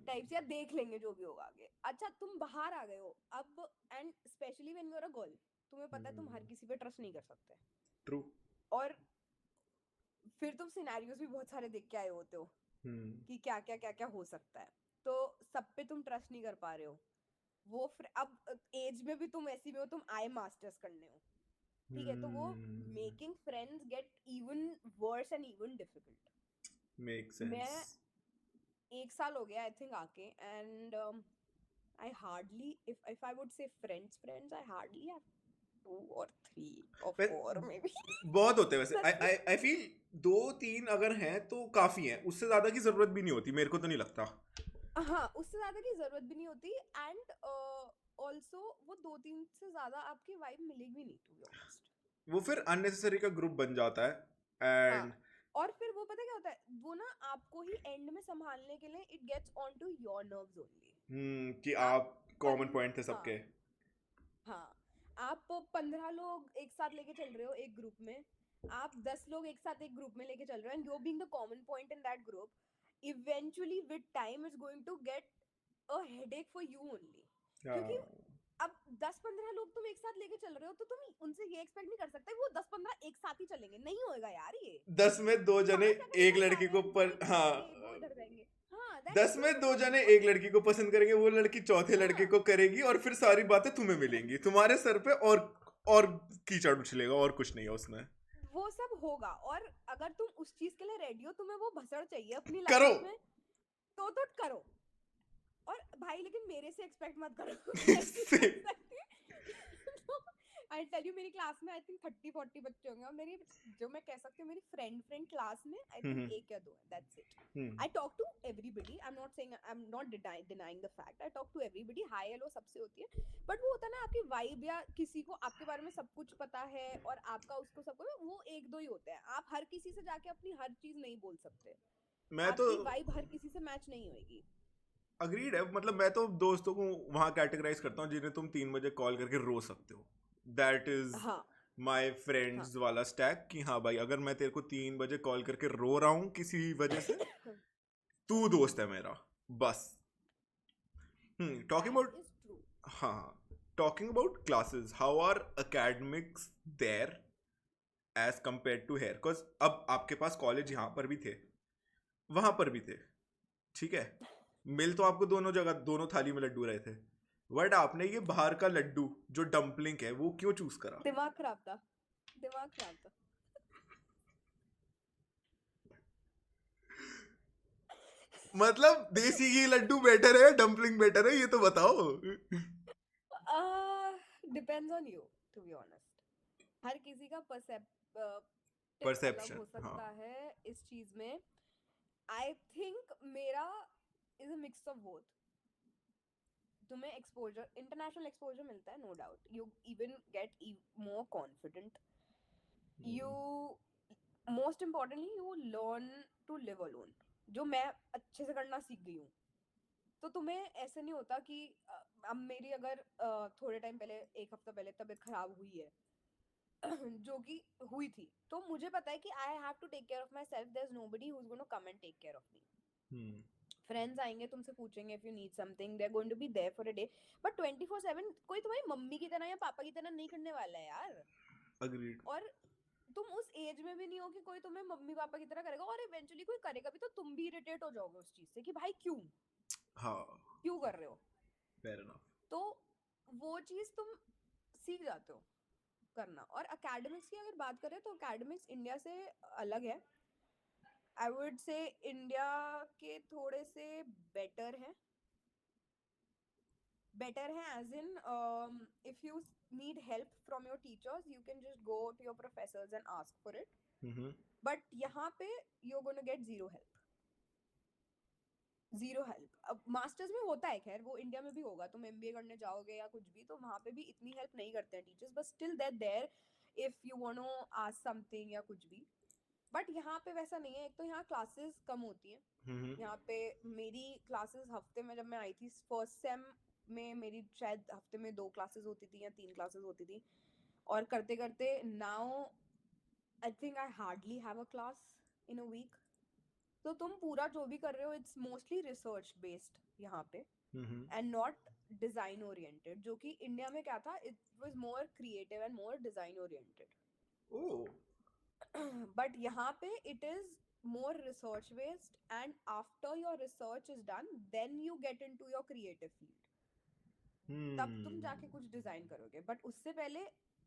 टाइप्स, या देख लेंगे जो भी होगा आगे। अच्छा तुम बाहर आ गए हो अब, and specially when you are a girl, तुम्हें पता है तुम हर किसी पे ट्रस्ट नहीं कर सकते, ट्रू। और फिर तुम सिनेरियोस भी बहुत सारे देख के आए होते हो कि क्या क्या हो सकता है, तो सब पे तुम ट्रस्ट नहीं कर पा रहे हो। वो अब एज में भी तुम ऐसी में हो, तुम आई मास्टर्स करने हो, ठीक है, तो वो making friends get even worse and even difficult. Make मैं सेंस। 1 साल हो गया आई थिंक आके, and I hardly, if I would say friends, I hardly have 2 or 3 or 4 maybe. बहुत होते हैं वैसे, सच आई में। आई आई फील 2 3 अगर हैं तो काफी हैं, उससे ज्यादा की जरूरत भी नहीं होती, मेरे को तो नहीं लगता। हाँ, उससे ज्यादा की जरूरत भी नहीं होती, एंड ऑल्सो वो 2 3 से ज्यादा आपकी वाइब मिलेगी नहीं, टू बी ऑनेस्ट। वो फिर अननेसेसरी का ग्रुप बन जाता है। हाँ, एंड और फिर वो पता क्या होता है, वो ना आपको ही एंड में संभालने के लिए it gets on to your nerves only. कि आप आप कॉमन पॉइंट थे हाँ सबके। हाँ, आप 15 लोग एक साथ लेके चल रहे हो एक ग्रुप में, आप 10 लोग एक साथ एक ग्रुप में लेके चल रहे हो, and you being the common point in that group, eventually with time is going to get a headache for you only, क्योंकि अब 10 15 लोग तुम एक साथ लेके चल रहे हो, तो तुम उनसे ये एक्सपेक्ट नहीं कर सकते वो 10 15 एक साथ ही चलेंगे, नहीं होएगा यार ये। 10 में 2 जने 5 अगर एक इधर जा लड़की रहे को हैं, दो पर, इधर हाँ, जाएंगे, दो इधर जाएंगे, हाँ दैट्स 10 में 2 जने ट्रू। एक लड़की को पसंद करेंगे, वो लड़की चौथे लड़के हाँ को करेगी, और फिर सारी बातें तुम्हें मिलेंगी तुम्हारे सर पे, और कीचड़ उछलेगा, और कुछ नहीं है उसमें। वो सब होगा, और अगर तुम उस चीज के लिए रेडी हो, तुम्हें वो भसड़ चाहिए अपनी करो। लाइफ में, तो करो। और भाई लेकिन मेरे से एक्सपेक्ट मत करो, मैं नहीं कर सकती। तो आई टेल यू, मेरी क्लास में आई थिंक 30 40 बच्चे होंगे, और मेरी, जो मैं कह सकती हूँ मेरी फ्रेंड क्लास में आई थिंक एक या दो है, that's it. I talk to everybody, I am not saying, I am not denying the fact, I talk to everybody, hi hello सबसे होती है, बट वो होता है ना आपकी वाइब, या किसी को आपके बारे में सब कुछ पता है और आपका उसको सब कुछ, वो एक दो ही होते हैं। आप हर किसी से जाके अपनी हर चीज नहीं बोल सकते, मैं तो आपकी वाइब हर किसी से मैच नहीं होएगी। अग्रीड है, मतलब मैं तो दोस्तों को वहां कैटेगराइज करता हूँ जिन्हें तुम 3 बजे कॉल करके रो सकते हो। दैट इज हाँ माई हाँ। फ्रेंड्स वाला स्टैक, कि हाँ भाई अगर मैं तेरे को 3 बजे कॉल करके रो रहा हूँ किसी वजह से, तू दोस्त है मेरा, बस। Talking That about, is true. हाँ, talking about classes, how are academics there as compare to here, because अब आपके पास कॉलेज यहाँ पर भी थे, वहां पर भी थे, ठीक है, मिल तो आपको दोनों जगह, दोनों थाली में लड्डू रहे थे, बट आपने ये बाहर का लड्डू जो डंपलिंग है वो क्यों चूज करा? दिमाग खराब था, दिमाग खराब था। मतलब देसी घी लड्डू बेटर है या डंपलिंग बेटर है, ये तो बताओ। Depends on you, to be honest. हर किसी का पर्सपेक्टिव अलग परसेप्शन, हो हाँ। सकता है इस चीज में। आई थिंक मेरा is a mix of both. तुम्हें एक्सपोजर, इंटरनेशनल एक्सपोजर मिलता है, no doubt, you even get more confident, you, most importantly you learn to live alone, जो मैं अच्छे से करना सीख गई हूँ। तो तुम्हें ऐसे नहीं होता कि अब मेरी अगर थोड़े टाइम पहले, एक हफ्ता पहले तबीयत खराब हुई है, जो कि हुई थी, तो मुझे पता है कि I have to take care of myself, there is nobody who is going to come and take care of me. Friends आएंगे तुमसे पूछेंगे if you need something, they are going to be there for a day, but 24/7 कोई तुम्हारी मम्मी की तरह या पापा की तरह नहीं करने वाला है यार। अग्रीड। और तुम उस एज में भी नहीं हो कि कोई तुम्हें मम्मी पापा की तरह करेगा, और इवेंचुअली कोई करेगा भी तो तुम भी इरिटेट हो जाओगे उस चीज से कि भाई क्यों, हाँ, क्यों कर रहे हो। Fair enough. तो वो चीज तुम सीख जाते हो। करना। और एकेडमिक्स की अगर बात करें तो एकेडमिक्स इंडिया से अलग है। आई वुड से इंडिया के थोड़े से बेटर है। बेटर है as in if you need help from your teachers you can just go to your professors and ask for it. But यहाँ पे you're going to get zero help. अब मास्टर्स में होता है, खैर वो इंडिया में भी होगा, तुम एमबीए करने जाओगे या कुछ भी तो वहाँ पे भी इतनी हेल्प नहीं करते हैं teachers, but still that there if you want to ask something या कुछ भी। बट यहाँ पे वैसा नहीं है। एक तो यहाँ क्लासेस कम होती हैं। यहाँ पे मेरी क्लासेस हफ्ते में, जब मैं आई थी फर्स्ट सेम में, मेरी शायद हफ्ते में 2 क्लासेस होती थी या 3 क्लासेस होती थी। और करते करते now I think I hardly have a class in a week. तो तुम पूरा जो भी कर रहे हो इट्स मोस्टली रिसर्च बेस्ड यहाँ पे एंड नॉट डिजाइन ओरिएंटेड, जो कि इंडिया में क्या था, it was more creative and more design oriented. But यहाँ पे it is more research based, and after your research is done then you get into your creative field. तब तुम जाके कुछ डिजाइन करोगे, बट उससे पहले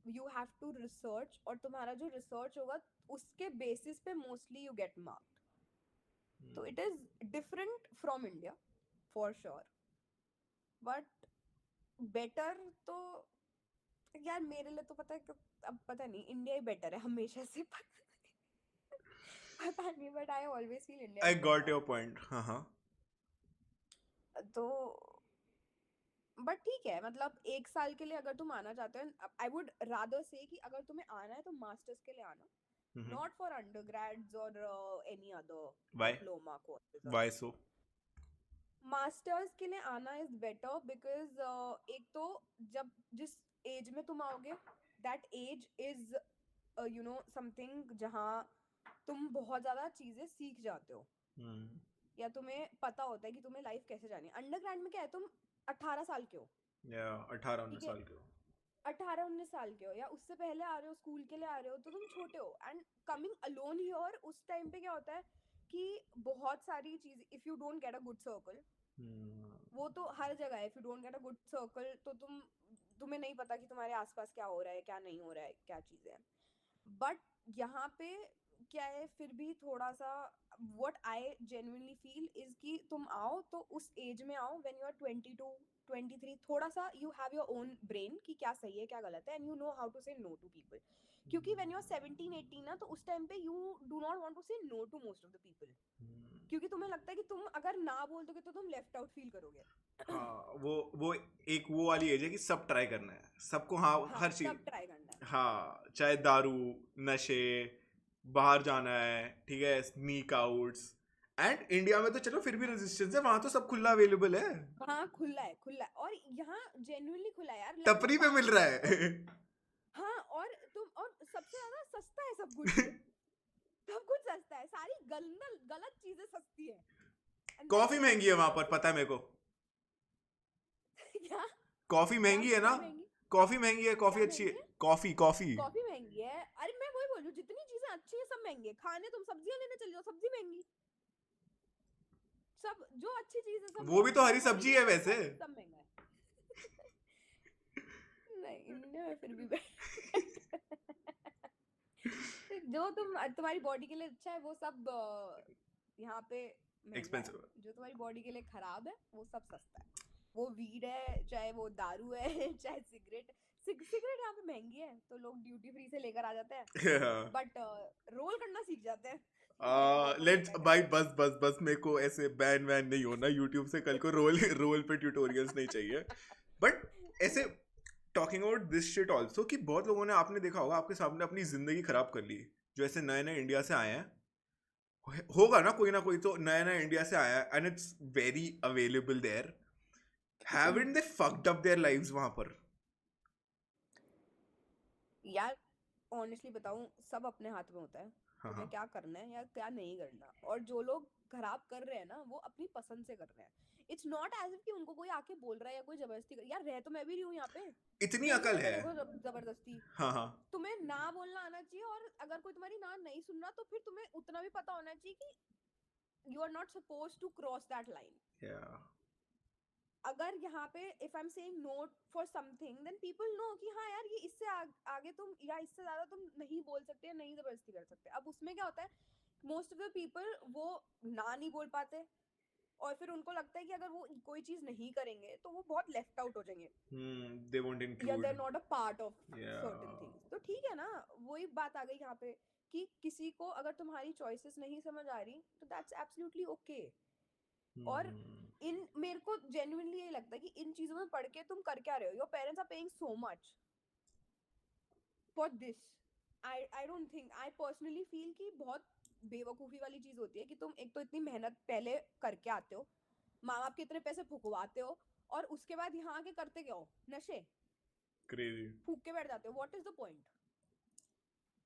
you have to research, और तुम्हारा जो रिसर्च होगा उसके बेसिस पे मोस्टली यू गेट मार्क्ड। तो it is different from India for sure, but better तो यार मेरे लिए तो पता है अब पता नहीं, इंडिया ही बेटर है हमेशा से। पता नहीं, but I always feel India. I got your point. हाँ तो बट ठीक है, मतलब 1 साल के लिए अगर तुम आना चाहते हो, आई वुड रादर से कि अगर तुम्हें आना है तो मास्टर्स के लिए आना, नॉट फॉर अंडरग्रेड्स और any other diploma courses. Why so? Masters के लिए आना इज बेटर बिकॉज एक तो जब जिस एज में तुम आओगे, that age is you know something जहाँ तुम बहुत ज्यादा चीजें सीख जाते हो, या तुम्हें पता होता है कि तुम्हें लाइफ कैसे जानी है। अंडरग्रेड में क्या है, तुम 18 साल के हो, 18-19 साल के हो, 18-19 साल के हो, या उससे पहले आ रहे हो, स्कूल के लिए आ रहे हो, तो तुम छोटे हो। एंड कमिंग अलोन हियर, उस टाइम पे क्या होता है कि बहुत सारी चीज, if you don't get a good circle, वो तो हर जगह है, if you don't get a good circle तो तुम्हें नहीं पता कि तुम्हारे आसपास क्या हो रहा है, क्या नहीं हो रहा है, क्या चीजें हैं। बट यहाँ पे क्या है, फिर भी थोड़ा सा what I genuinely feel is कि तुम आओ तो उस एज में आओ व्हेन यू आर 22-23, थोड़ा सा you have your own brain कि क्या सही है क्या गलत है, and you know how to say no to people. क्योंकि व्हेन यू आर 17-18 ना, तो उस टाइम पे you do not want to say no to most of the people, क्योंकि तुम्हें लगता है कि तुम अगर ना बोल दोगे तो तुम लेफ्ट आउट फील करोगे। हाँ, वो एक वो वाली एज है कि सब ट्राई करना है सबको। हाँ, हर चीज सब ट्राई करना है। हाँ, चाहे दारू, नशे, बाहर जाना है, ठीक है, स्नीक आउट्स। एंड इंडिया में तो चलो फिर भी रेजिस्टेंस है, वहां तो सब खुला अवेलेबल है। हाँ खुला है, खुला है, और यहाँ जेन्युइनली खुला है यार, टपरी पे मिल रहा है। हाँ, और सबसे ज्यादा सस्ता है सब कुछ। सब कुछ सस्ता है, सारी गलत चीजें सस्ती है। कॉफी महंगी है वहां पर, पता है मेरे को। क्या? कॉफी महंगी है ना? कॉफी महंगी है, कॉफी अच्छी है। कॉफी कॉफी महंगी है। अरे मैं वही बोल रही हूँ, जितनी चीजें अच्छी है सब महंगी है। खाने तुम सब्जियां लेने चले जाओ, सब्जी महंगी। सब जो अच्छी चीज है सब वो भी तो हरी सब्जी है वैसे। सब महंगा है। नहीं, इंडिया में फिर भी जो तुम्हारी बॉडी के लिए अच्छा है वो सब यहाँ पे एक्सपेंसिव है। जो तुम्हारी बॉडी के लिए खराब है वो सब सस्ता है। वो वीड है, चाहे वो दारू है, चाहे सिगरेट यहाँ पे महंगी है तो लोग ड्यूटी फ्री से लेकर आ जाते हैं, बट रोल करना सीख जाते हैं। लेट्स भाई, बस मेरे को ऐसे बैन वैन नहीं होना यूट्यूब से कल को। रोल पे ट्यूटोरियल्स नहीं चाहिए। बट ऐसे talking about this shit also, कि बहुत लोगों ने, आपने देखा होगा, आपके सामने अपनी जिंदगी खराब कर ली, जो ऐसे नए नए इंडिया से आए हैं। होगा ना कोई तो नया नया इंडिया से आया है, and it's very available there. Haven't they fucked up their lives वहां पर? यार ऑनेस्टली बताऊं, सब अपने हाथ में होता है। तुम्हें क्या करना है या क्या नहीं करना। और जो लोग खराब कर रहे हैं ना, वो अपनी पसंद से कर रहे हैं। इट्स नॉट एज इफ कि उनको कोई आके बोल रहा है या कोई जबरदस्ती कर। यार रह तो मैं भी रही हूँ यहाँ पे, इतनी कोई नहीं अकल करता है। देखो जबरदस्ती। तुम्हें ना बोलना आना चाहिए, और अगर कोई तुम्हारी ना नहीं सुन रहा तो फिर तुम्हें उतना भी पता होना चाहिए कि you are not supposed to cross that line. अगर यहाँ पे if I'm saying no for something then people know कि हाँ यार ये इससे आगे तुम या इससे ज्यादा तुम नहीं बोल सकते, नहीं जबरदस्ती कर सकते. अब उसमें क्या होता है, most of the people वो ना नहीं बोल पाते और फिर उनको लगता है कि अगर वो कोई चीज नहीं करेंगे तो वो बहुत लेफ्ट आउट हो जाएंगे, they won't या include. they're not a part of Yeah. certain things. तो ठीक है ना, वही बात आ गई यहाँ पे कि किसी को अगर तुम्हारी चॉइसेस नहीं समझ आ रही तो that's absolutely okay. और इन मेरे को जेन्युइनली यही लगता है कि इन चीजों में पढ़ के तुम कर क्या रहे हो. Your parents are paying so much for this. I don't think, I personally feel कि बहुत बेवकूफी वाली चीज होती है कि तुम एक तो इतनी मेहनत पहले करके आते हो, माँ बाप के इतने पैसे फुकवाते हो और उसके बाद यहाँ आके करते क्या हो, नशे Crazy. फूक के बैठ जाते हो. What is the point?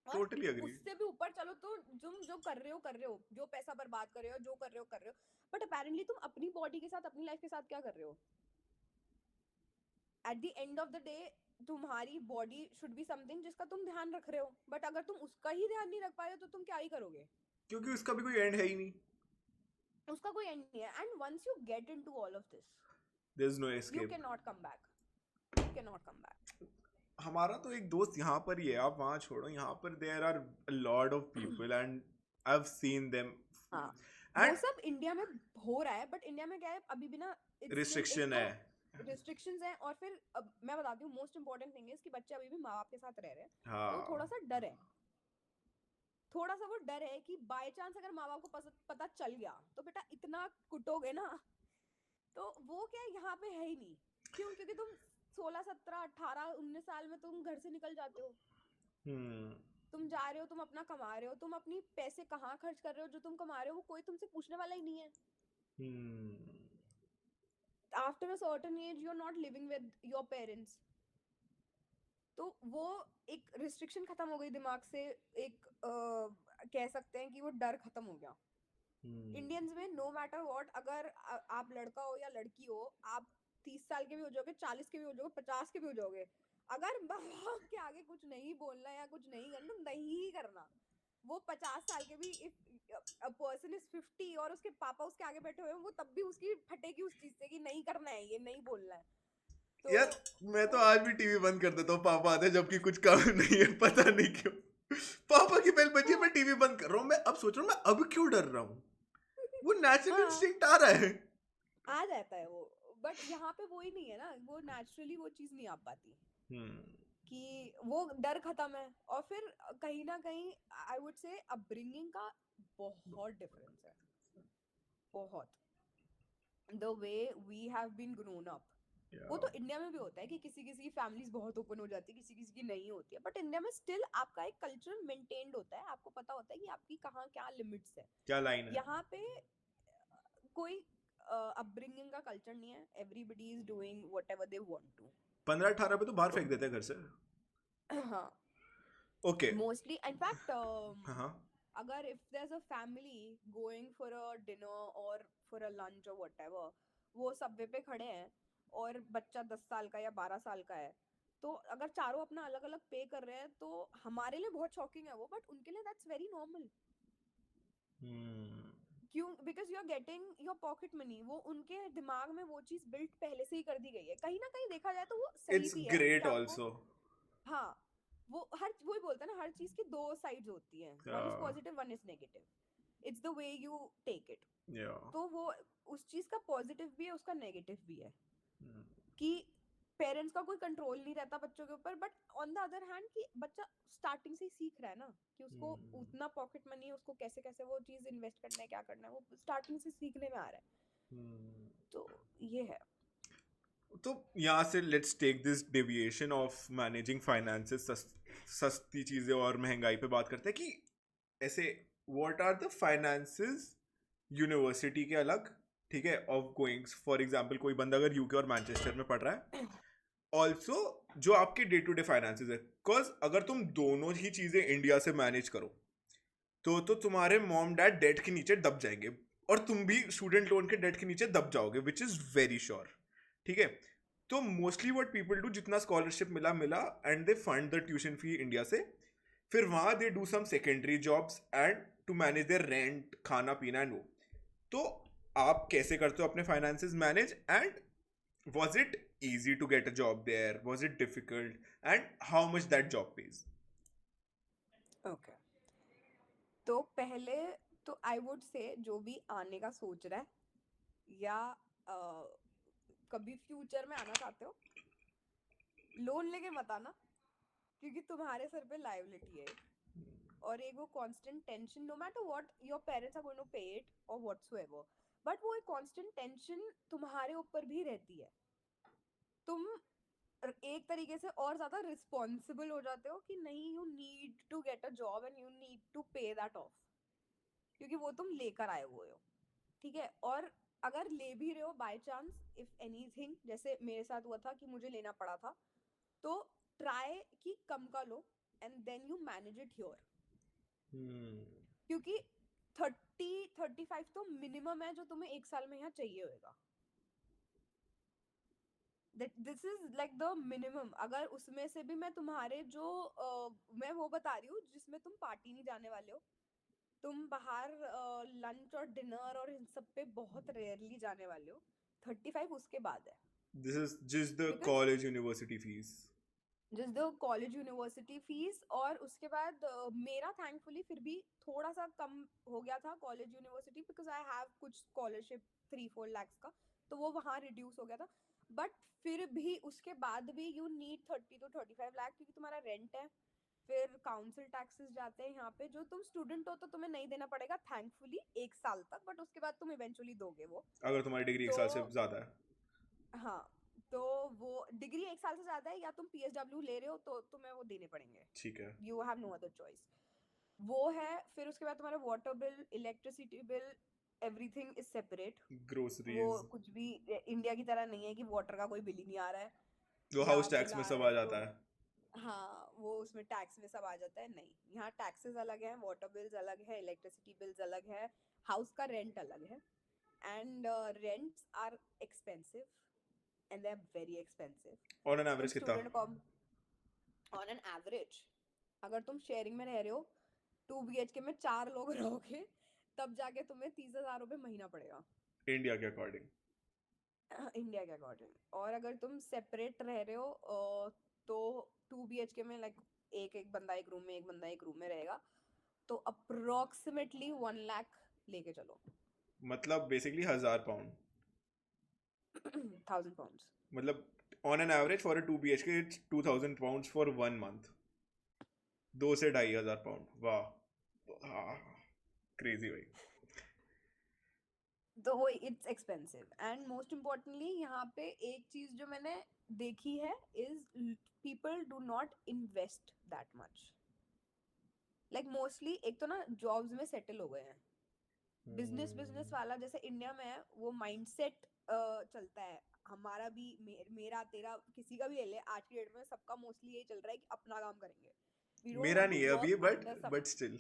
Totally agree. उससे भी ऊपर चलो तो तुम जो कर रहे हो, जो पैसा बर्बाद कर रहे हो, जो कर रहे हो, बट अपेरेंटली तुम अपनी बॉडी के साथ, अपनी लाइफ के साथ क्या कर रहे हो? Eight the end of the day तुम्हारी बॉडी शुड बी समथिंग जिसका तुम ध्यान रख रहे हो, बट अगर तुम उसका ही ध्यान नहीं रख पा रहे हो तो तुम क्या ही करोगे? क्योंकि उसका भी कोई एंड है ही नहीं. उसका कोई एंड नहीं है. And once you get into all of this, There's no escape. You can not come back. You can not come back. हमारा तो एक दोस्त यहाँ पर ही है, आप वहाँ छोड़ो, यहाँ पर there are a lot of people and I have seen them. हाँ, वो सब इंडिया में हो रहा है, बट इंडिया में क्या है अभी भी ना, रिस्ट्रिक्शन है, रिस्ट्रिक्शंस हैं. और फिर अब मैं बताती हूँ, मोस्ट इंपॉर्टेंट थिंग इज कि बच्चे अभी भी माँ बाप के साथ रह रहे हैं. हाँ. तो थोड़ा सा डर है, थोड़ा सा वो डर है कि बाय चांस अगर माँ बाप को पता चल गया तो बेटा इतना कुटोगे ना. तो वो क्या यहाँ पे है ही नहीं. क्यों? क्योंकि तुम 16, 17, 18, 19 साल में तुम घर से निकल जाते हो. तुम जा रहे हो, तुम अपना कमा रहे हो, तुम अपनी पैसे कहाँ खर्च कर रहे हो, जो तुम कमा रहे हो वो कोई तुमसे पूछने वाला ही नहीं है. After a certain age you're not living with your parents. तो वो एक रिस्ट्रिक्शन खत्म हो गई दिमाग से, एक कह सकते हैं कि वो डर खत्म हो गया. इंडियंस में नो मैटर व्हाट, अगर आप लड़का हो या लड़की हो, आप 30 साल के भी हो जाओगे, 40 के भी हो जाओगे, 50 के भी हो जाओगे, अगर बाप के आगे कुछ नहीं बोलना या कुछ नहीं करना, नहीं करना. वो 50 साल के भी इफ अ पर्सन इज 50 और उसके पापा उसके आगे बैठे हुए हैं, वो तब भी उसकी फटेगी उस चीज से कि नहीं करना है, ये नहीं बोलना है. तो यार मैं तो आज भी टीवी बंद कर देता हूँ, पापा आते जबकि कुछ काम नहीं है, पता नहीं क्यों. पापा की बेल बजी, मैं टीवी बंद कर रहा हूँ. मैं अब सोच रहा हूँ मैं अब क्यों डर रहा हूँ. वो नेचुरल इंस्टिंक्ट आ रहा है, आ जाता है वो. बट यहाँ पे वो ही नहीं है ना, वो नेचुरली वो चीज नहीं आ पाती कि वो डर खत्म है. और फिर कहीं ना कहीं आई वुड से अपब्रिंगिंग का बहुत डिफरेंस है, बहुत. The way we have been grown up, वो तो इंडिया में भी होता है कि किसी किसी की फैमिलीज बहुत ओपन हो जाती है, किसी किसी की नहीं होती है, बट इंडिया में स्टिल आपका एक कल्चर मेंटेन्ड होता है. आपको पता होता है कि आपकी कहाँ क्या लिमिट्स है, क्या लाइन है. यहाँ पे कोई अपब्रिंगिंग का कल्चर नहीं है. Everybody is doing whatever they want to. 15-18 पे तो बाहर फेंक देते हैं घर से. हाँ, ओके, मोस्टली. इनफैक्ट हाँ, अगर if there is a family going for a dinner और फॉर अ लंच और व्हाटएवर, वो सबवे पे खड़े हैं और बच्चा 10 साल का या 12 साल का है, तो अगर चारों अपना अलग अलग पे कर रहे हैं तो हमारे लिए बहुत शॉकिंग है वो, बट उनके लिए दैट्स वेरी नॉर्मल. क्यों? Because you are getting your pocket money. वो उनके दिमाग में वो चीज बिल्ट पहले से ही कर दी गई है. कहीं ना कहीं देखा जाए तो वो सही भी है. It's great also. हाँ, वो वही बोलता है ना, हर चीज की दो साइड्स होती हैं. One is positive, one is negative. It's the way you take it. तो वो उस चीज का पॉजिटिव भी है, उसका नेगेटिव भी है. कि पेरेंट्स का कोई कंट्रोल नहीं रहता बच्चों के ऊपर, but on the other hand कि बच्चा स्टार्टिंग से ही सीख रहा है ना कि उसको उतना पॉकेट मनी है, उसको कैसे कैसे वो चीज इन्वेस्ट करना है, क्या करना है, वो स्टार्टिंग से सीखने में आ रहा है. तो ये है. तो यहाँ से let's take this deviation of managing finances, सस्ती चीज़ें और महंगाई पे बात करते हैं कि ऐसे what are the finances university के अलग, ठीक है, ऑफ गोइंग्स. फॉर एग्जांपल कोई बंदा अगर यूके और मैनचेस्टर में पढ़ रहा है, ऑल्सो जो आपके डे टू डे फाइनेंसेस है, बिकॉज अगर तुम दोनों ही चीज़ें इंडिया से मैनेज करो तो तुम्हारे मॉम डैड डेट के नीचे दब जाएंगे और तुम भी स्टूडेंट लोन के डेट के नीचे दब जाओगे, विच इज़ वेरी श्योर. ठीक है, तो मोस्टली व्हाट पीपल डू, जितना स्कॉलरशिप मिला and they fund the tuition fee India से, फिर वहाँ they do some secondary jobs and to manage their rent, खाना पीना एंड वो. तो आप कैसे करते हो अपने finances manage, and Was it easy to get a job there? Was it difficult? And how much that job pays? Okay, तो पहले तो आई वुड से जो भी आने का सोच रहा है या कभी फ्यूचर में आना चाहते हो, लोन लेके मत आना, क्योंकि तुम्हारे सर पे लायबिलिटी है और एक वो constant tension, no matter what your parents are going to pay it और व्हाटसोएवर, बट वो एक कांस्टेंट टेंशन तुम्हारे ऊपर भी रहती है। तुम एक तरीके से और ज्यादा रिस्पॉन्सिबल हो जाते हो कि नहीं, you need to get a job and you need to pay that off, क्योंकि वो तुम लेकर आए हुए हो। ठीक है, और अगर ले भी रहे हो बाय चांस, इफ एनीथिंग, जैसे मेरे साथ हुआ था कि मुझे लेना पड़ा था, तो ट्राई कि कम का लो and then you manage it here, क्योंकि 35 तो मिनिमम है जो तुम्हें एक साल में यहाँ चाहिए होगा। This is like the minimum. अगर उसमें से भी मैं तुम्हारे जो मैं वो बता रही हूँ जिसमें तुम पार्टी नहीं जाने वाले हो, तुम बाहर लंच और डिनर और इन सब पे बहुत रेयरली जाने वाले हो, 35 उसके बाद है। This is just the because college university fees. Just the college university fees, और उसके बाद मेरा थैंकफुली फिर भी थोड़ा सा कम हो गया था college university, because I have कुछ स्कॉलरशिप 3-4 lakhs का, तो वो वहाँ रिड्यूस हो गया था। बट फिर भी उसके बाद भी यू नीड 30 to 35 लाख, क्योंकि तुम्हारा रेंट है, फिर काउंसिल टैक्सेस जाते हैं यहाँ पे, जो तुम स्टूडेंट हो तो तुम्हें नहीं देना पड़ेगा थैंकफुली एक साल तक, बट उसके बाद तुम इवेंचुअली दोगे वो। अगर तुम्हारी डिग्री एक तो साल से ज्यादा है. हाँ, तो वो डिग्री एक साल से ज्यादा है या तुम पीएसडब्ल्यू ले रहे हो तो तुम्हें वो देने पड़ेंगे, ठीक है. You have no other choice. वो है, फिर उसके बाद तुम्हारा water bill, electricity bill, everything is separate. वो ग्रोसरीज. कुछ भी इंडिया की तरह नहीं है कि वाटर का कोई बिल ही नहीं आ रहा है वो या हाउस बिल टैक्स में आ सब रहा आ है तो, जाता है. हाँ वो उसमें टैक्स में सब आ जाता है। नहीं, यहाँ टैक्सेस अलग है, वाटर बिल्स अलग है, इलेक्ट्रिसिटी बिल्स अलग है, हाउस का रेंट अलग है, and rents are expensive and they are very expensive. On an तुम एवरेज कितना? स्टूडेंट को ऑन एन एवरेज, अगर तुम शेयरिंग में रह रहे हो 2 BHK में 4 लोग रहोगे, तब जाके तुम्हें 30,000 रुपये महीना पड़ेगा इंडिया के अकॉर्डिंग. इंडिया के अकॉर्डिंग। और अगर तुम सेपरेट रह रहे हो तो 2 BHK में लाइक एक एक बंदा एक रूम में, एक बंदा एक रूम में रहेगा, तो अप्रोक्सीमेटली 1 लाख लेके चलो। मतलब बेसिकली 1,000 पाउंड. 1,000 pounds। मतलब on an average for a 2 BHK it's 2,000 pound for 1 month. 2 से 2,500 पाउंड. वाह. क्रेजी भाई. तो वो it's expensive, and most importantly यहाँ पे एक चीज जो मैंने देखी है is people do not invest that much. Like mostly एक तो ना जॉब्स में सेटल हो गए हैं, बिजनेस बिजनेस वाला जैसे इंडिया में है वो माइंडसेट चलता है। हमारा भी, मेरा तेरा, किसी का भी ले ले, आज की डेट में सबका मोस्टली यही चल रहा है कि अपना काम करेंगे, वी डोंट मेरा वांट टू नहीं है अभी, work under some. But still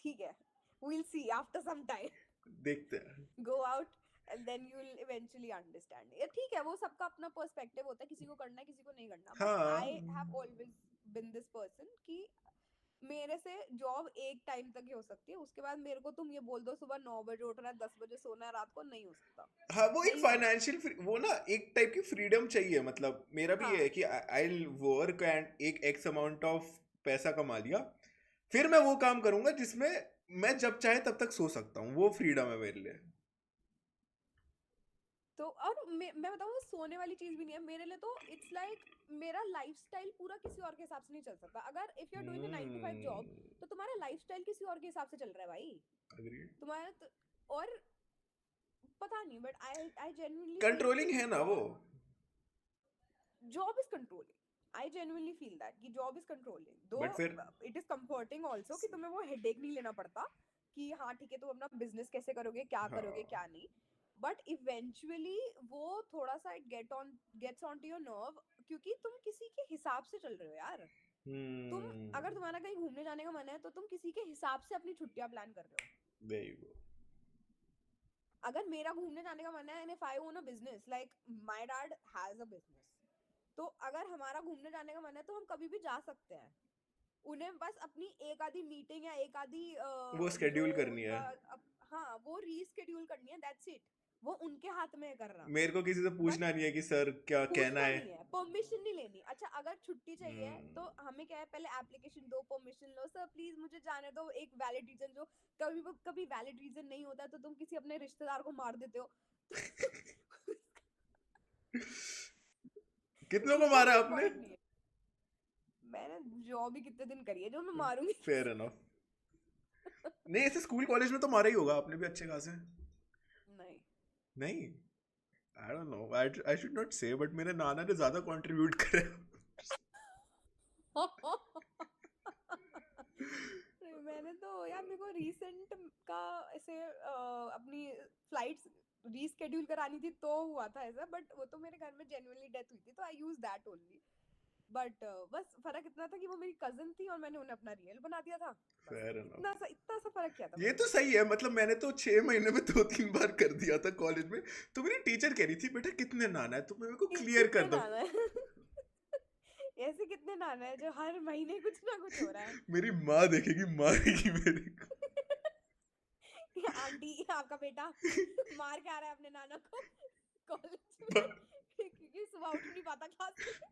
ठीक है, we'll see after some time, देखते हैं. go out and then you'll eventually understand। ये ठीक है, वो सबका अपना पर्सपेक्टिव होता है, किसी को करना है किसी को नहीं करना, बट हाँ. I have always been this person कि मेरे से जॉब एक टाइम तक ही हो सकती है, उसके बाद मेरे को तुम ये बोल दो सुबह 9 बजे उठना है, 10 बजे सोना है, रात को नहीं हो सकता, हाँ, वो एक नहीं होगा। फाइनेंशियल वो ना एक टाइप की फ्रीडम चाहिए. मतलब मेरा भी ये है हाँ कि आई वर्क एंड एक एक्स अमाउंट ऑफ पैसा कमा लिया, फिर मैं वो काम करूंगा जिसमें मैं जब चाहे तब तक सो सकता हूँ. वो फ्रीडम है मेरे लिए. तो, और मैं बताऊँ, सोने वाली चीज भी नहीं है मेरे लिए, तो इट्स लाइक मेरा लाइफस्टाइल पूरा किसी और के हिसाब से नहीं चल सकता। अगर if you are doing a 9 to 5 job, तो तुम्हारा लाइफस्टाइल किसी और के हिसाब से चल रहा है भाई, Agreed. तुम्हारा तो, और पता नहीं, but I genuinely feel controlling कि है ना वो. Job is controlling. I genuinely feel that कि जॉब इज कंट्रोलिंग, दो बट फिर इट इज कंफर्टिंग आल्सो कि तुम्हें वो हेडेक नहीं लेना पड़ता कि हाँ ठीक है तुम अपना बिजनेस कैसे करोगे, क्या करोगे, हाँ. क्या नहीं। बट इवेंचुअली वो थोड़ा सा it gets on to your nerve, क्योंकि तुम किसी के हिसाब से चल रहे हो यार। तुम, अगर तुम्हारा कहीं घूमने जाने का मन है तो तुम किसी के हिसाब से अपनी छुट्टियां प्लान कर रहे हो। There you go. अगर मेरा घूमने जाने का मन है, and if I own a business, like my dad has a business, तो अगर हमारा घूमने जाने का मन है तो हम कभी भी जा सकते हैं। उन्हें बस अपनी एक आधी मीटिंग या एक आधी वो जो स्केड्यूल करनी है. उनका हाँ वो रीस्केड्यूल करनी है, दैट्स इट। वो उनके हाथ में है करना। मेरे को किसी से बट पूछना नहीं है कि सर क्या कहना पूछना है। नहीं है, परमिशन नहीं लेनी। अच्छा अगर छुट्टी चाहिए तो हमें क्या है, पहले एप्लीकेशन दो, परमिशन लो, सर प्लीज मुझे जाने दो, एक वैलिड रीजन। जो कभी कभी वैलिड रीजन नहीं होता तो तुम किसी अपने रिश्तेदार को मार देते हो कितनों को उसका मारा कोई आपने? पॉइंट नहीं है। मैंने जॉब ही कितने दिन करी है जो मैं मारूंगी फेयर किसी एनफ। नहीं, ऐसे स्कूल कॉलेज में तो मारा ही होगा आपने भी अच्छे खासे। नहीं नहीं, I don't know, I should not से, बट मेरे नाना ने ज्यादा कंट्रीब्यूट करा मैंने तो यार, मेरे को रीसेंट का ऐसे अपनी फ्लाइट्स रीस्केड्यूल करानी थी तो हुआ था ऐसा, बट वो तो मेरे घर में जेन्युइनली डेथ हुई थी तो आई यूज दैट ओनली। बट बस फर्क इतना था कि वो मेरी कजन थी और मैंने उन्हें अपना रियल बना दिया था। बस फेयर इतना सा फर्क किया था ये मेरे तो घर में। सही है, मतलब मैंने तो 6 महीने में 2-3 बार कर दिया था कॉलेज में। तो मेरी टीचर कह रही थी बेटा कितने नाना है, तो मेरे को क्लियर कर कितने दो। नाना है ऐसे कितने नाना है जो हर महीने कुछ ना कुछ हो रहा है मेरी माँ देखेगी, मारेगी मेरे को। आंटी आपका बेटा मार के आ रहा है अपने नाना को कॉलेज में क्योंकि सुबह उठ नहीं पाता क्लास के लिए।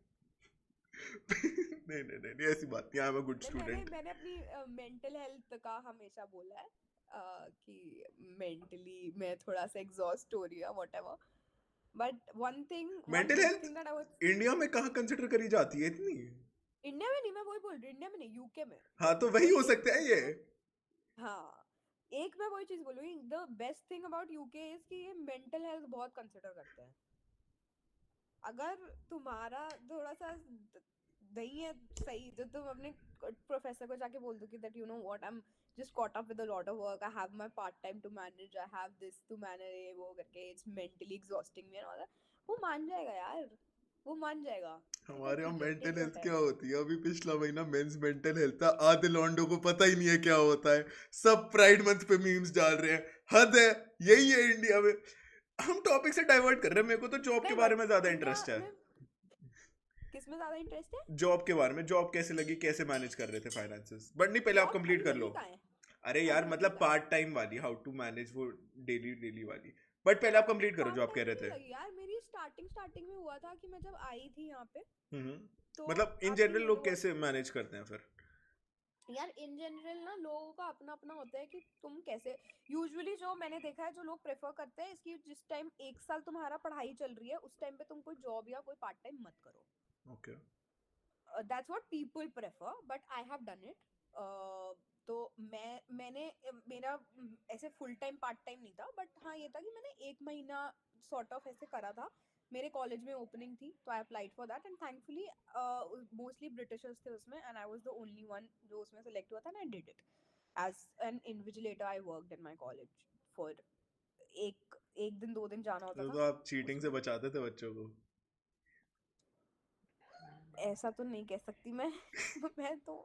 नहीं नहीं नहीं नहीं, ऐसी बात नहीं, आई एम अ गुड नहीं, मैंने स्टूडेंट। मैंने अपनी मेंटल हेल्थ का हमेशा बोला है कि मेंटली मैं थोड़ा सा एग्जॉस्ट हो रही है whatever. But one mental good health thing that I was, India में कहाँ कंसिडर करी जाती है इतनी? इंडिया में नहीं, मैं वही बोल रही हूँ, इंडिया में नहीं, यूके में। हाँ, तो वही वही हो एक सकता है ये। तुम्हें, हाँ, एक मैं वही चीज बोलूंगी, the best thing about UK is कि ये मेंटल हेल्थ बहुत कंसिडर करते हैं। अगर तुम्हारा थोड़ा सा नहीं है सही, जो तुम अपने प्रोफेसर को जाके बोल दो कि that you know what, I am just caught up with a lot of work, I have my part time to manage, I have this to manage, ये वो करके it's mentally exhausting me and all that, वो मान जाएगा यार, वो मान जाएगा कि भाई हमारे यहाँ ठीक है, मेंटल टेक योर हेल्थ क्या टाइम। होती है? अभी पिछला महीना मेंस मेंटल हेल्थ था, आधे लॉन्डो को पता ही नहीं है क्या होता है। सब प्राइड मंथ पे मीम्स डाल रहे हैं। हद है। यही है इंडिया में। हम टॉपिक से डाइवर्ट कर रहे हैं, मेरे को तो जॉब के नहीं बारे बट में ज्यादा इंडिया इंटरेस्ट है। में किस में ज्यादा इंटरेस्ट है? जॉब के बारे में, जॉब कैसे लगी, कैसे मैनेज कर रहे थे फाइनेंसेस, बट नहीं, पहले आप जॉब कंप्लीट अभी कर लगी लो। कहाँ है, अरे अभी यार, लगी मतलब कहाँ है? पार्ट टाइम वाली, हाउ टू मैनेज वो डेली डेली वाली। बट पहले आप कंप्लीट करो जो पार्ट आप कह टाइम रहे नहीं थे। लगी यार, मेरी स्टार्टिंग में हुआ था कि मैं जब आई थी यहाँ पे, हम्म। तो मतलब इन आप जनरल ये लोग लो कैसे मैनेज करते हैं फिर? यार, इन जनरल ना लोगों का अपना अपना होता है कि तुम कैसे, यूजुअली जो मैंने देखा है जो लोग प्रेफर करते हैं इसकी, जिस टाइम एक साल तुम्हारा पढ़ाई चल रही है उस टाइम पे तुम कोई जॉब या कोई पार्ट टाइम मत करो। Okay. That's what people prefer, but I have done it. तो मैंने मेरा ऐसे फुल टाइम पार्ट टाइम नहीं था, बट हाँ ये था कि मैंने एक महीना सॉर्ट ऑफ ऐसे करा था। मेरे कॉलेज में ओपनिंग थी तो I applied for that and thankfully mostly Britishers थे उसमें and I was the only one जो उसमें सेलेक्ट हुआ था and I did it as an invigilator. I worked in my college for एक एक दिन 2 दिन जाना होता तो था आप चीटिंग से उसमें। बचाते थे बच्चों को? ऐसा तो नहीं कह सकती मैं मैं तो,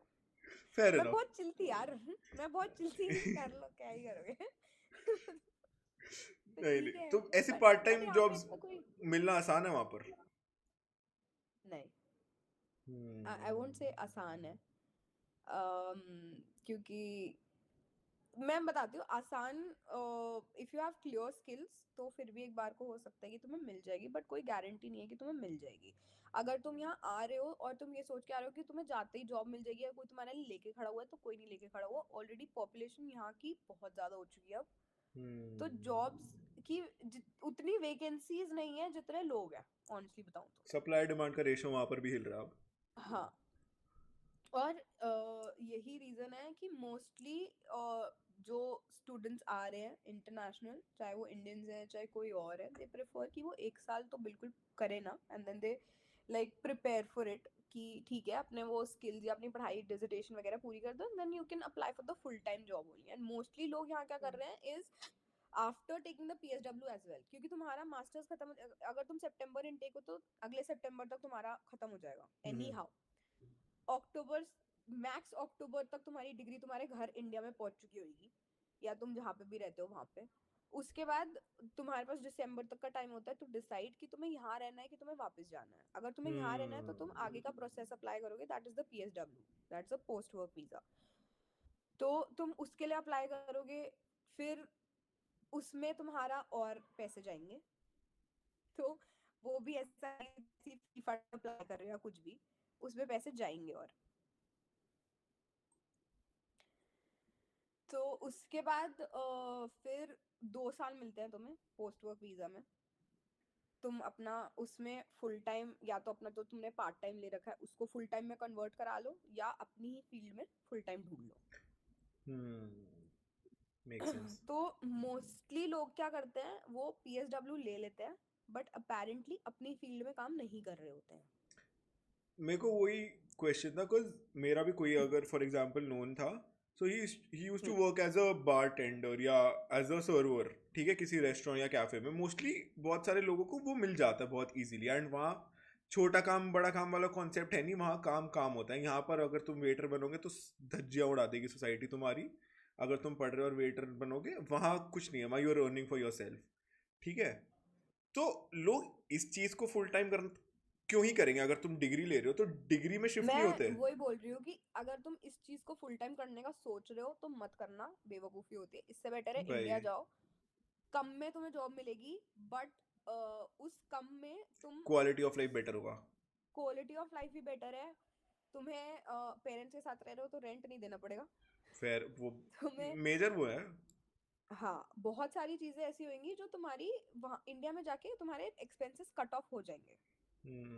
फेयर मैं इनफ। बहुत चिल थी यार मैं बहुत चिल थी, कर लो क्या ही करोगे तो नहीं नहीं, ठीक है। तो ऐसे पार्ट बट टाइम यहाँ पे जॉब्स इतना कोई मिलना आसान है वहां पर? नहीं, आई हम्म। वोंट से आसान है। क्योंकि मैं बताती हूँ आसान, if you have clear skills तो फिर भी एक बार को हो सकता है कि तुम्हें मिल जाएगी, बट कोई गारंटी नहीं है कि तुम्हें मिल जाएगी। अगर तुम यहाँ आ रहे हो और तुम ये सोच के आ रहे हो कि तुम्हें जाते ही जॉब मिल जाएगी या कोई तुम्हारे लिए लेके खड़ा हुआ है, तो कोई नहीं लेके खड़ा हुआ। ऑलरेडी पॉपुलेशन यहाँ की बहुत ज्यादा हो चुकी है अब, तो जॉब्स की उतनी वैकेंसीज नहीं है जितने लोग हैं, ऑनेस्टली बताऊं तो। सप्लाई डिमांड का रेशो वहां पर भी हिल रहा है अब। हाँ, और यही रीजन है कि मोस्टली जो स्टूडेंट्स आ रहे हैं इंटरनेशनल, चाहे वो इंडियंस हैं चाहे कोई और है, दे प्रेफर कि वो एक साल तो बिल्कुल करे ना and then they like prepare for it, कि ठीक है अपने वो स्किल्स या अपनी पढ़ाई डिसर्टेशन वगैरह पूरी कर दो, then you can apply for the full time job only. And mostly लोग यहाँ क्या कर रहे हैं is after taking the PSW as well, क्योंकि तुम्हारा मास्टर्स खत्म, अगर तुम सितंबर इनटेक हो तो अगले सितंबर तक तुम्हारा खत्म हो जाएगा एनी हम्म। हाउ। अक्टूबर, मैक्स अक्टूबर तक तुम्हारी डिग्री तुम्हारे घर इंडिया में पहुंच चुकी होगी, या तुम जहाँ पे भी रहते हो वहां पे। उसके बाद तुम्हारे पास दिसंबर तक का टाइम होता है टू डिसाइड कि तुम्हें यहाँ रहना है कि तुम्हें वापस जाना है। अगर तुम्हें यहाँ रहना है तो तुम आगे का प्रोसेस अप्लाई करोगे, that is the PSW, that's a post work visa. तो तुम उसके लिए अप्लाई करोगे, फिर उसमें तुम्हारा और पैसे जाएंगे। तो वो भी ऐसा फंड अप्लाई कर रहे हो या कुछ भी, उसमें पैसे जाएंगे। और तो उसके बाद फिर 2 साल मिलते हैं तुम्हें पोस्ट वर्क वीजा में। तुम अपना उसमें फुल टाइम, या तो अपना जो तुमने पार्ट टाइम ले रखा है उसको फुल टाइम में कन्वर्ट करा लो, या अपनी ही फील्ड में फुल टाइम ढूंढ लो। Make sense. तो मोस्टली लोग क्या करते हैं, वो PSW ले लेते हैं, बट अपेरेंटली अपनी फील्ड में काम नहीं कर रहे होते हैं। मेरे को वही क्वेश्चन था, बिकॉज मेरा भी कोई अगर फॉर एग्जांपल नोन था, so he used to hmm. Work as a bartender या एज अ सर्वर, ठीक है, किसी रेस्टोरेंट या कैफे में। मोस्टली बहुत सारे लोगों को वो मिल जाता है बहुत इजीली, एंड वहाँ छोटा काम बड़ा काम वाला कॉन्सेप्ट है नहीं, वहाँ काम काम होता है। यहाँ पर अगर तुम वेटर बनोगे तो धज्जियाँ उड़ा देगी सोसाइटी तुम्हारी। अगर तुम पढ़ रहे हो और वेटर बनोगे, वहाँ कुछ नहीं है, वहाँ you are earning for yourself, ठीक है। तो लोग इस चीज को फुल टाइम कर क्यों ही करेंगे? अगर तुम डिग्री ले रहे हो तो डिग्री में शिफ्ट नहीं मैं होते? वही बोल रही हूँ कि अगर तुम इस चीज को फुल टाइम करने का सोच रहे हो तो मत करना, बेवकूफी होती है। इससे बेटर है इंडिया भाई जाओ, कम में तुम्हें जॉब मिलेगी, बट उस कम में तुम क्वालिटी ऑफ लाइफ बेटर होगा। क्वालिटी ऑफ लाइफ भी बेटर है। तुम्हें पेरेंट्स के साथ रह रहे हो तो रेंट नहीं देना पड़ेगा फिर वो तुम्हें। मेजर वो है। हाँ, बहुत सारी चीजें ऐसी होंगी जो तुम्हारी वहाँ इंडिया में जाके तुम्हारे एक्सपेंसेस कट ऑफ हो जाएंगे।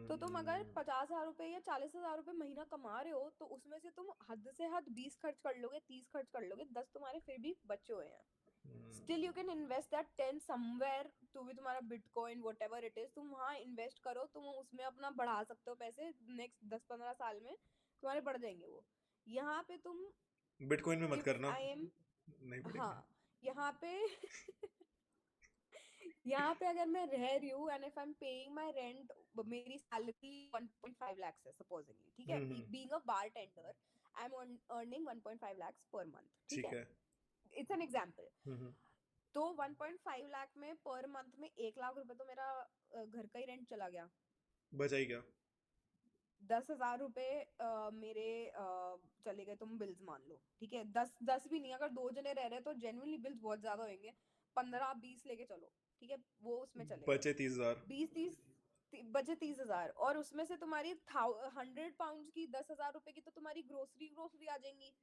तो तुम अगर हम्म, 50,000 रुपए या 40,000 रुपए महीना कमा रहे हो, तो उसमें से तुम हद से हद 20 खर्च कर लोगे, 30 खर्च कर लोगे, 10 तुम्हारे फिर भी बचे हुए हैं। Still you can invest that 10 somewhere, to भी तुम्हारा bitcoin whatever it is, तुम वहाँ इन्वेस्ट करो, तुम उसमें अपना बढ़ा सकते हो पैसे। नेक्स्ट 10-15 साल में तुम्हारे बढ़ जाएंगे वो। यहाँ पे तुम, बिटकॉइन में मत इफ करना, आई एम, नहीं हाँ, पड़ेंगे। यहाँ पे यहाँ पे अगर मैं रह रही हूँ and if I am paying my rent, मेरी सैलरी 1.5 lakhs है सपोजिंगली, ठीक है, hmm, being a bartender I am earning 1.5 lakhs per month, ठीक ठीक है, है। It's an example. हम्म, तो 1.5 लाख में पर मंथ में 1 लाख रुपए तो मेरा घर का ही रेंट चला गया। बचा ही क्या? 10,000 रुपए मेरे चले गए, तुम बिल्स मान लो, ठीक है, 10 10 भी नहीं, अगर 2 जने रह रहे हैं तो जेन्युइनली बिल्स बहुत ज्यादा होंगे, 15-20 लेके चलो, ठीक है, वो उसमें चले गए। बचे 30,000। 20-30, बचे 30,000, और उसमें से तुम्हारी 100 पाउंड की, 10,000 रुपए की तो तुम्हारी ग्रोसरी ग्रोसरी आ जाएंगी।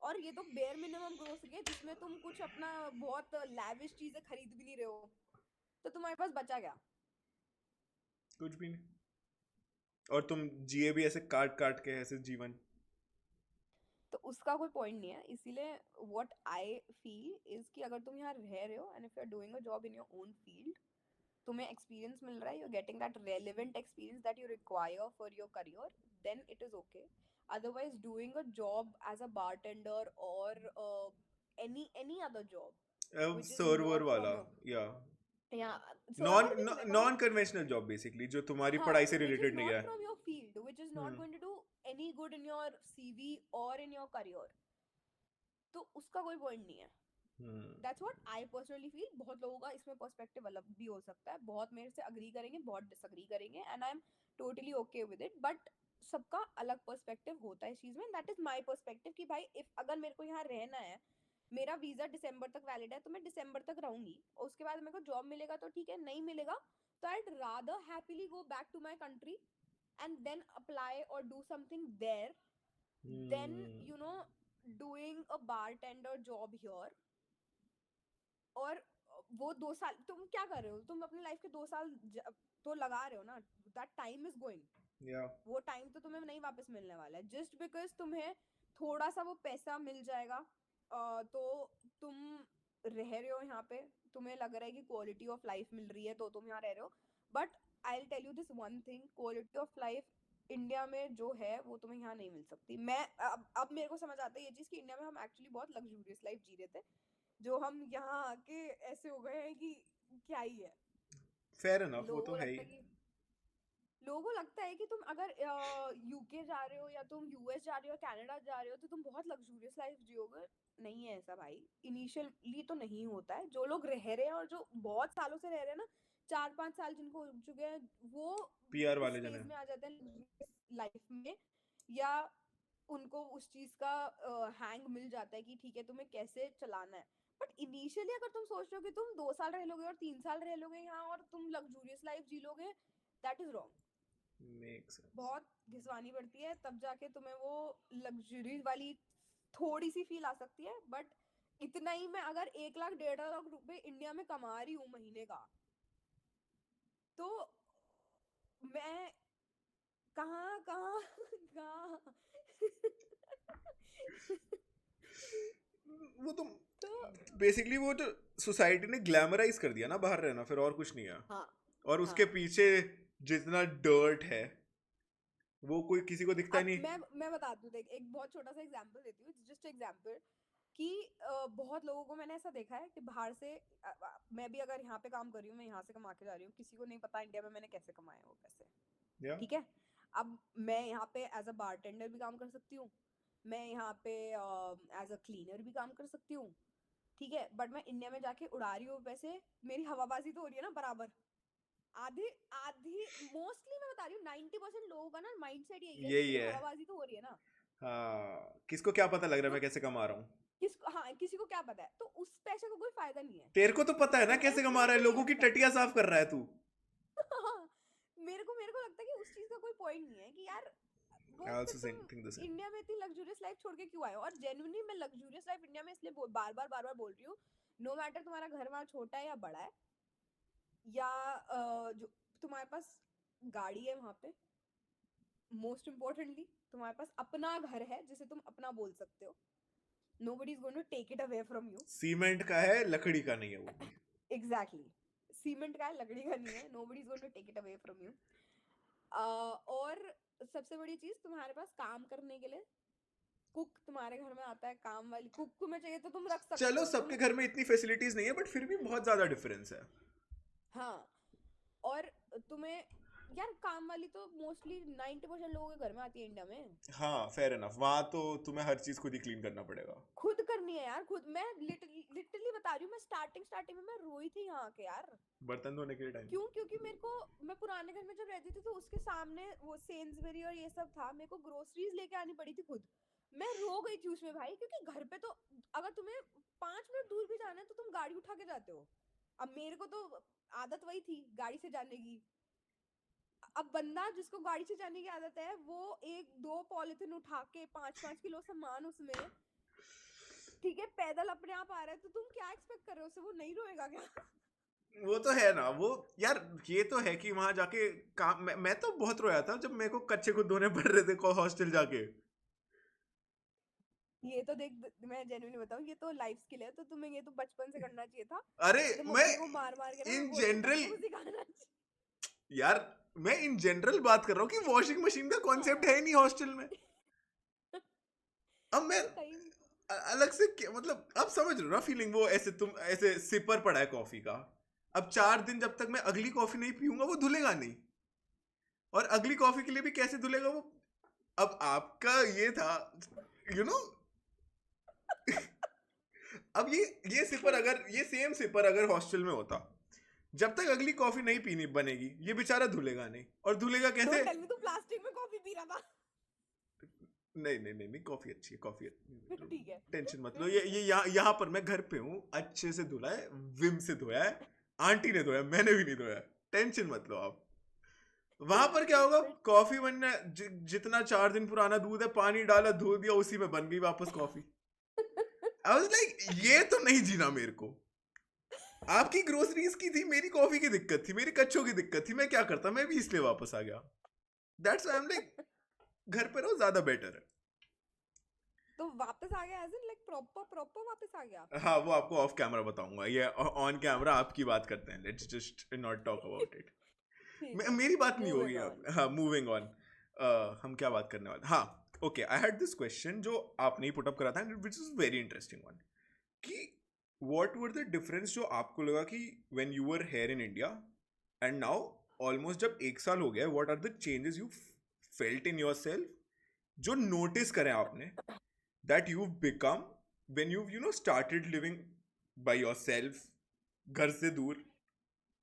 और ये तो बेयर मिनिमम ग्रोसरी है, जिसमें तुम कुछ अपना बहुत लैविश चीजें खरीद भी नहीं रहे हो, तो तुम्हारे पास बचा क्या? कुछ भी नहीं। और तुम जिए भी ऐसे काट काट के ऐसे जीवन। तो उसका कोई पॉइंट नहीं है। इसीलिए व्हाट आई फील इज कि अगर तुम यहाँ रह रहे हो and if you are doing a job in your own field, तुम्हें एक्सपीरियंस मिल रहा है, you are getting that relevant experience that you require for your career, then it is okay. otherwise doing a job as a bartender or any other job which is server not वाला, from your, या yeah, नॉन server भी नहीं, मैं कहूँ, नॉन कन्वेंशनल जॉब बेसिकली, जो तुम्हारी हाँ, पढ़ाई से which is रिलेटेड नहीं not है। from your field, which is not hmm, going to do any good in your CV or in your career, तो उसका कोई पॉइंट नहीं है। Hmm, that's what I personally feel. बहुत लोगों का इसमें पर्सपेक्टिव अलग भी हो सकता है, बहुत मेरे से अग्री करेंगे, बहुत डिसअग्री करेंगे, and I am totally okay with it, but सबका अलग पर्सपेक्टिव होता है इस चीज में। दैट इज माय पर्सपेक्टिव कि भाई इफ अगर मेरे को यहाँ रहना है, मेरा वीजा दिसंबर तक वैलिड है, तो मैं दिसंबर तक रहूंगी, और उसके बाद मेरे को जॉब मिलेगा तो ठीक है, नहीं मिलेगा तो I rather happily go back to my country and then apply or do something there, then hmm, you know doing a bartender job here। और वो 2 साल तुम क्या कर रहे हो, तुम अपनी लाइफ के 2 साल तो लगा रहे हो ना, दैट टाइम इज गोइंग, या वो टाइम तो तुम्हें नहीं वापस मिलने वाला है। जस्ट बिकॉज तुम्हें थोड़ा सा वो पैसा मिल जाएगा, तो तुम रह रहे हो यहाँ पे, तुम्हें लग रहा है कि क्वालिटी ऑफ लाइफ मिल रही है तो तुम यहाँ रह रहे हो, but I will tell you this one thing, quality of life India में जो है वो तुम्हें यहाँ नहीं मिल सकती। मैं अब मेरे को समझ आता है ये चीज कि इंडिया में हम एक्चुअली बहुत लग्जूरियस लाइफ जी रहे थे, जो हम यहाँ आके ऐसे हो गए हैं कि क्या ही है। फेयर इनफ, वो लोगों तो को है ही। लगता है कि लोगों को लगता है कि तुम अगर यूके जा रहे हो या तुम यूएस जा रहे हो, कनाडा जा रहे हो, तो तुम बहुत लग्जूरियस लाइफ जियोगे। नहीं है ऐसा भाई, इनिशियली तो नहीं होता है। जो लोग रह रहे हैं और जो बहुत सालों से रह रहे हैं ना, 4-5 साल जिनको हो चुके हैं, वो पीआर उस वाले जन फेज है। में आ जाते हैं लाइफ में, या उनको उस चीज का हैंग मिल जाता है कि ठीक है तुम्हें कैसे चलाना है। बट इनिशियली अगर तुम सोच रहे हो कि तुम 2 साल रह लोगे और 3 साल रह लोगे यहाँ और तुम लग्जूरियस लाइफ जी लोगे, that is wrong. Make sense. बहुत घिसवानी पड़ती है तब जाके तुम्हें वो लग्जरी वाली थोड़ी सी फील आ सकती है. बट इतना ही, मैं अगर 1 लाख 1.5 लाख रुपए इंडिया में कमा रही हूँ महीने का, तो मैं कहाँ कहाँ कहाँ वो तो तो बेसिकली वो जो सोसाइटी ने ग्लैमराइज कर दिया ना बाहर रहना, फिर और कुछ नहीं है. हाँ और उसके हाँ. पीछे जितना डर्ट है वो कोई किसी को दिखता ही अब नहीं. मैं बताती हूँ, देख एक बहुत छोटा सा एग्जांपल देती हूँ, जस्ट एग्जांपल कि बहुत लोगों को मैंने ऐसा देखा है कि बाहर से मैं भी अगर यहाँ पे काम कर रही हूँ, मैं यहाँ से कमा के जा रही हूँ, किसी को नहीं पता इंडिया में मैंने कैसे कमाए वो पैसे. या ठीक है. अब मैं यहाँ पे एज अ बारटेंडर भी काम कर सकती हूँ, मैं यहाँ पे एज अ क्लीनर भी काम कर सकती हूँ. ठीक है. बट मैं इंडिया में जाके उड़ा रही हूँ पैसे, मेरी हवाबाजी तो हो रही है ना बराबर. आधी आधी मोस्टली मैं बता रही हूँ, 90% लोगों का ना माइंडसेट यही है कि यही मेरी है. हवाबाजी तो हो रही है ना. हाँ, किसको क्या पता लग रहा है तो मैं कैसे कमा रहा हूँ. किसको, हाँ किसी को क्या पता है, तो उस पैसे का कोई फायदा नहीं है. तेरे को तो पता है ना मेरे कैसे कमा मेरे रहा को है, नहीं लोगों की लगता. टटिया साफ कर रहा है तू. मेरे को लगता है कि उस चीज का कोई पॉइंट नहीं है कि यार वो आई फिर आल्सो तुम थिंक द सेम. इंडिया में इतनी लग्जूरियस लाइफ छोड़ के क्यों आए हो. और जेन्युइनली मैं लग्जूरियस लाइफ इंडिया में इसलिए बार बार बोल रही हूँ, नो मैटर तुम्हारा घर वहां छोटा है या बड़ा है, या जो तुम्हारे पास गाड़ी है वहां पे, मोस्ट इम्पोर्टेंटली तुम्हारे पास अपना घर है जिसे तुम अपना बोल सकते हो. Nobody is going to take it away from you. Cement का है, लकड़ी का नहीं है वो भी. एग्जैक्टली. सीमेंट का है, लकड़ी का नहीं है. Nobody is going to take it away from you. और सबसे बड़ी चीज, तुम्हारे पास काम करने के लिए कुक तुम्हारे घर में आता है, काम वाली कुक तुम्हें चाहिए तो तुम रख सकते चलो हो. तुम सबके घर में इतनी फैसिलिटीज नहीं है, बट फिर भी बहुत ज्यादा डिफरेंस है. हाँ. और तुम्हें यार काम वाली तो मोस्टली 90% लोगों के घर में आती है इंडिया में. हाँ, फेयर इनफ. वहां तो तुम्हें हर चीज खुद ही क्लीन करना पड़ेगा. खुद करनी है यार, खुद. मैं लिटरली बता रही हूँ, मैं स्टार्टिंग में मैं रोई थी यहाँ के यार. बर्तन धोने के टाइम. क्यों? क्योंकि मेरे को, मैं पुराने घर में जब रहती थी तो उसके सामने वो सेन्सबरी और ये सब था, मेरे को ग्रोसरीज लेके आनी पड़ी थी खुद. मैं रो गई थी उसमें भाई, क्योंकि घर पे तो अगर तुम्हें 5 मिनट दूर भी जाना है तो तुम गाड़ी उठा के जाते हो. अब मेरे को तो आदत वही थी गाड़ी से जाने की. अब बंदा जिसको गाड़ी से जाने की आदत है, वो 1-2 पॉलिथीन उठा के 5-5 किलो सामान उसमें, ठीक है, पैदल अपने आप आ रहा है, तो तुम क्या एक्सपेक्ट कर रहे हो उससे, वो नहीं रोएगा क्या? वो तो है ना वो. यार ये तो है कि वहां जाके काम, मैं तो बहुत रोया था जब मेरे को कच्चे खुद धोने पड़ रहे थे हॉस्टल जाके. ये तो देख, मैं जेन्युइनली बताऊं, ये तो लाइफ स्किल है, तो तुम्हें ये तो बचपन से करना चाहिए था. अरे ये तो मैं मम्मी को मार मार के ना इन वो ये जनरल, बच्चों को सिखाना चाहिए. यार मैं इन जनरल बात कर रहा हूँ कि वॉशिंग मशीन का कॉन्सेप्ट हाँ. है ही नहीं हॉस्टल में. अब मैं अरे कहीं. अलग से मतलब अब समझ रहे हो ना फीलिंग, वो ऐसे तुम ऐसे सिपर पड़ा है कॉफी का. अब 4 दिन जब तक मैं अगली कॉफी नहीं पीऊंगा वो धुलेगा नहीं. और अगली कॉफी के लिए भी कैसे धुलेगा वो. अब आपका ये था, यू नो. अब ये सिपर अगर, ये सेम सिपर अगर हॉस्टल में होता, जब तक अगली कॉफी नहीं पीनी बनेगी ये बेचारा धुलेगा नहीं. और धुलेगा कैसे. डोंट टेल मी तू प्लास्टिक में कॉफी पी रहा था. नहीं नहीं नहीं नहीं, कॉफी अच्छी है, कॉफी फिर ठीक है. टेंशन मत लो. फिर ये ठीक ये है. यहाँ पर मैं घर पे हूँ, अच्छे से धुला है, विम से धोया है, आंटी ने धोया, मैंने भी नहीं धोया. टेंशन मत लो आप. वहां पर क्या होगा, फिर कॉफी बनना जितना 4 दिन पुराना दूध है, पानी डाला, धो दिया, उसी में बन गई वापस कॉफी. आई वाज लाइक ये तो नहीं जीना मेरे को. आपकी ग्रोसरीज की थी, मेरी कॉफी की दिक्कत थी, मेरी कच्चों की दिक्कत थी, मैं क्या करता, मैं भी इसलिए वापस आ गया. That's why I am like घर पे रहो, ज्यादा बेटर है. तो वापस आ गया, एज इन लाइक प्रॉपर वापस आ गया. हाँ, वो आपको ऑफ कैमरा बताऊंगा, ये ऑन कैमरा आपकी बात करते हैं. Let's just not talk about it. ठीक है. मेरी बात नहीं होगी मूविंग अब. ऑन. हाँ, मूविंग ऑन. हम क्या बात करने वाले. हाँ, okay, I had this question जो आपने ही पुट अप करा था, which is very interesting one. कि व्हाट वर द डिफरेंस जो आपको लगा कि when you were here in India and now, almost जब 1 साल हो गया, what are the changes you felt in yourself, जो नोटिस करें आपने, that you've become when you've started living by yourself, घर से दूर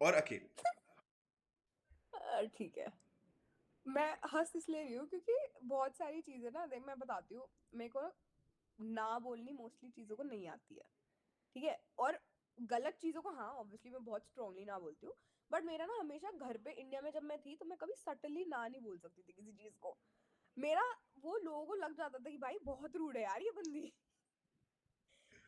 और अकेले. ठीक है. मैं हंस इसलिए रही हूँ क्योंकि बहुत सारी चीजें ना, देख मैं बताती हूँ, मेरे को ना बोलनी मोस्टली चीजों को नहीं आती है. ठीक है, और गलत चीजों को हाँ ऑब्वियसली मैं बहुत स्ट्रांगली ना बोलती हूँ, बट मेरा ना हमेशा घर पे इंडिया में जब मैं थी तो मैं कभी सटली ना नहीं बोल सकती थी किसी चीज को। मेरा वो लोगों को लग जाता था कि भाई बहुत रूड है यार ये बंदी।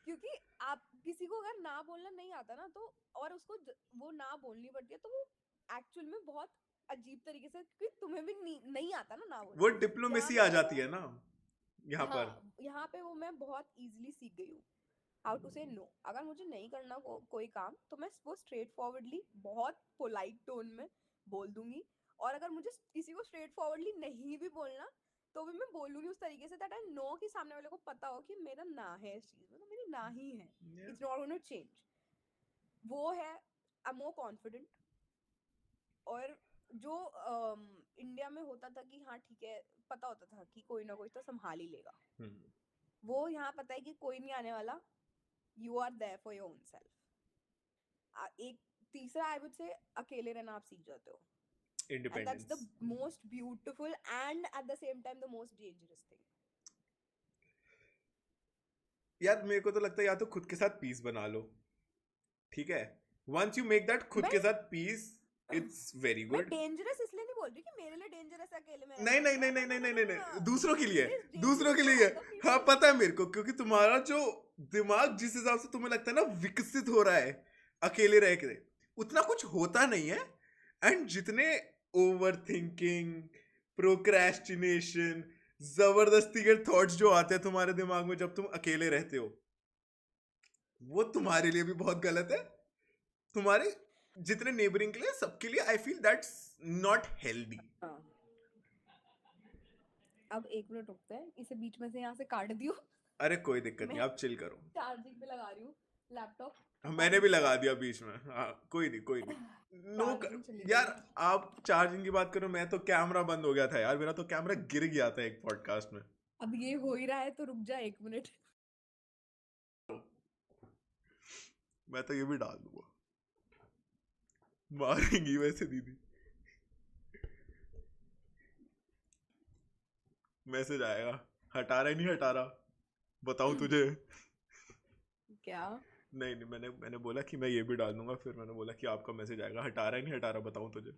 क्योंकि आप किसी को अगर ना बोलना नहीं आता ना तो, और उसको वो ना बोलनी पड़ती है तो वो एक्चुअल में बहुत अजीब तरीके से, क्योंकि तुम्हें भी नहीं आता ना वो बोलना। यहाँ डिप्लोमेसी पे आ वो, जाती है ना यहाँ पर। हाँ यहाँ पे वो मैं बहुत इजीली सीख गई हूँ हाउ टू से नो। अगर मुझे नहीं करना कोई काम तो मैं वो स्ट्रेट फॉरवर्डली बहुत पोलाइट टोन में बोल दूंगी, और अगर मुझे किसी को स्ट्रेट फॉरवर्डली नहीं भी बोलना तो भी मैं बोलूंगी उस तरीके से दैट आई नो कि सामने वाले को पता हो कि मेरा ना है इस चीज में, तो मेरी ना ही है, Yeah. It's not gonna change. वो है आई एम मोर कॉन्फिडेंट। और जो इंडिया में होता था कि हाँ ठीक है, पता होता था कि कोई ना कोई तो संभाल ही लेगा, वो यहाँ पता है कि कोई नहीं आने वाला, you are there for your own self. एक तीसरा आई वुड से अकेले रहना आप सीख जाते हो, and that's the independence. Most beautiful and eight the same time the most dangerous thing. यार मेरे को तो लगता है या तो खुद के साथ पीस बना लो, ठीक है, वंस यू मेक दैट खुद मैं के साथ पीस इट्स वेरी मैं गुड। डेंजरस इसलिए नहीं बोल रही कि मेरे लिए डेंजरस है अकेले में नहीं रहना, नहीं नो नहीं नो नहीं नो नहीं नो नहीं नो नहीं नो, नहीं, दूसरों के लिए, इट इज दूसरों डेंजरस के फॉर लिए। अदर हाँ पीपल। पता है मेरे को, क्योंकि तुम्हारा जो दिमाग जिस हिसाब से तुम्हें लगता है ना विकसित हो रहा है अकेले रह के, उतना कुछ होता नहीं है। एंड जितने ओवर थिंकिंग, प्रोक्रेस्टिनेशन, जबरदस्ती के थॉट्स जो आते हैं तुम्हारे दिमाग में जब तुम अकेले रहते हो, वो तुम्हारे लिए भी बहुत गलत है, तुम्हारे जितने नेबरिंग के लिए, सबके लिए। I feel that's not healthy. हाँ, अब 1 मिनट रुकते हैं, इसे बीच में से यहाँ से काट दियो। अरे कोई दिक्कत नहीं, मैं आप चिल करो। चार्जिंग पे लगा रही हूँ लैपटॉप, मैंने भी लगा दिया बीच में, हाँ कोई नहीं कोई नहीं। नो चार्जिंग चली यार, गई। आप चार्जिंग की बात करो, मैं तो कैमरा बंद हो गया था यार, मेरा तो कैमरा गिर गया था एक पॉडकास्ट में। अब ये हो ही रहा है तो रुक जा 1 मिनट। मैं तो ये भी डाल दूंगा, मारेंगी वैसे दीदी। मैसेज आएगा, हटा रहा है नहीं हटा रहा, बताऊं तुझे? क्या? नहीं नहीं, मैंने बोला कि मैं ये भी डाल दूंगा, फिर मैंने बोला कि आपका मैसेज आएगा, हटा रहा है नहीं हटा रहा, बताऊं तुझे?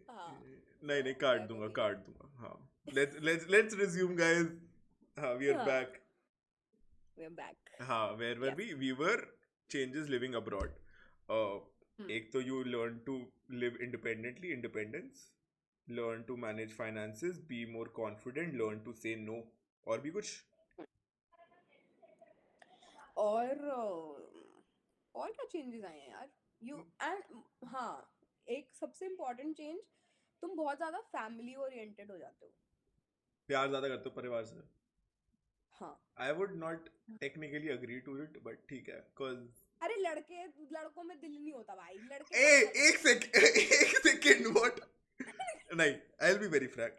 हाँ, नहीं नहीं, काट दूंगा काट दूंगा। हाँ, लेट्स रिज्यूम गाइस। हाँ, we are back. we are back. हाँ, where were Yes. We were changes living abroad. एक तो you learn to live independently, independence, learn to manage finances, be more confident, learn to say no, और भी कुछ? और क्या चेंजेस आए हैं यार? यू एंड हाँ, एक सबसे इम्पोर्टेंट चेंज, तुम बहुत ज्यादा फैमिली ओरिएंटेड हो जाते हो। प्यार ज्यादा करते हो परिवार से? हाँ, I would not technically agree to it, but ठीक है, cause अरे लड़कों में दिल नहीं होता भाई, लड़के एक सेकंड व्हाट? नहीं, I'll be very frank.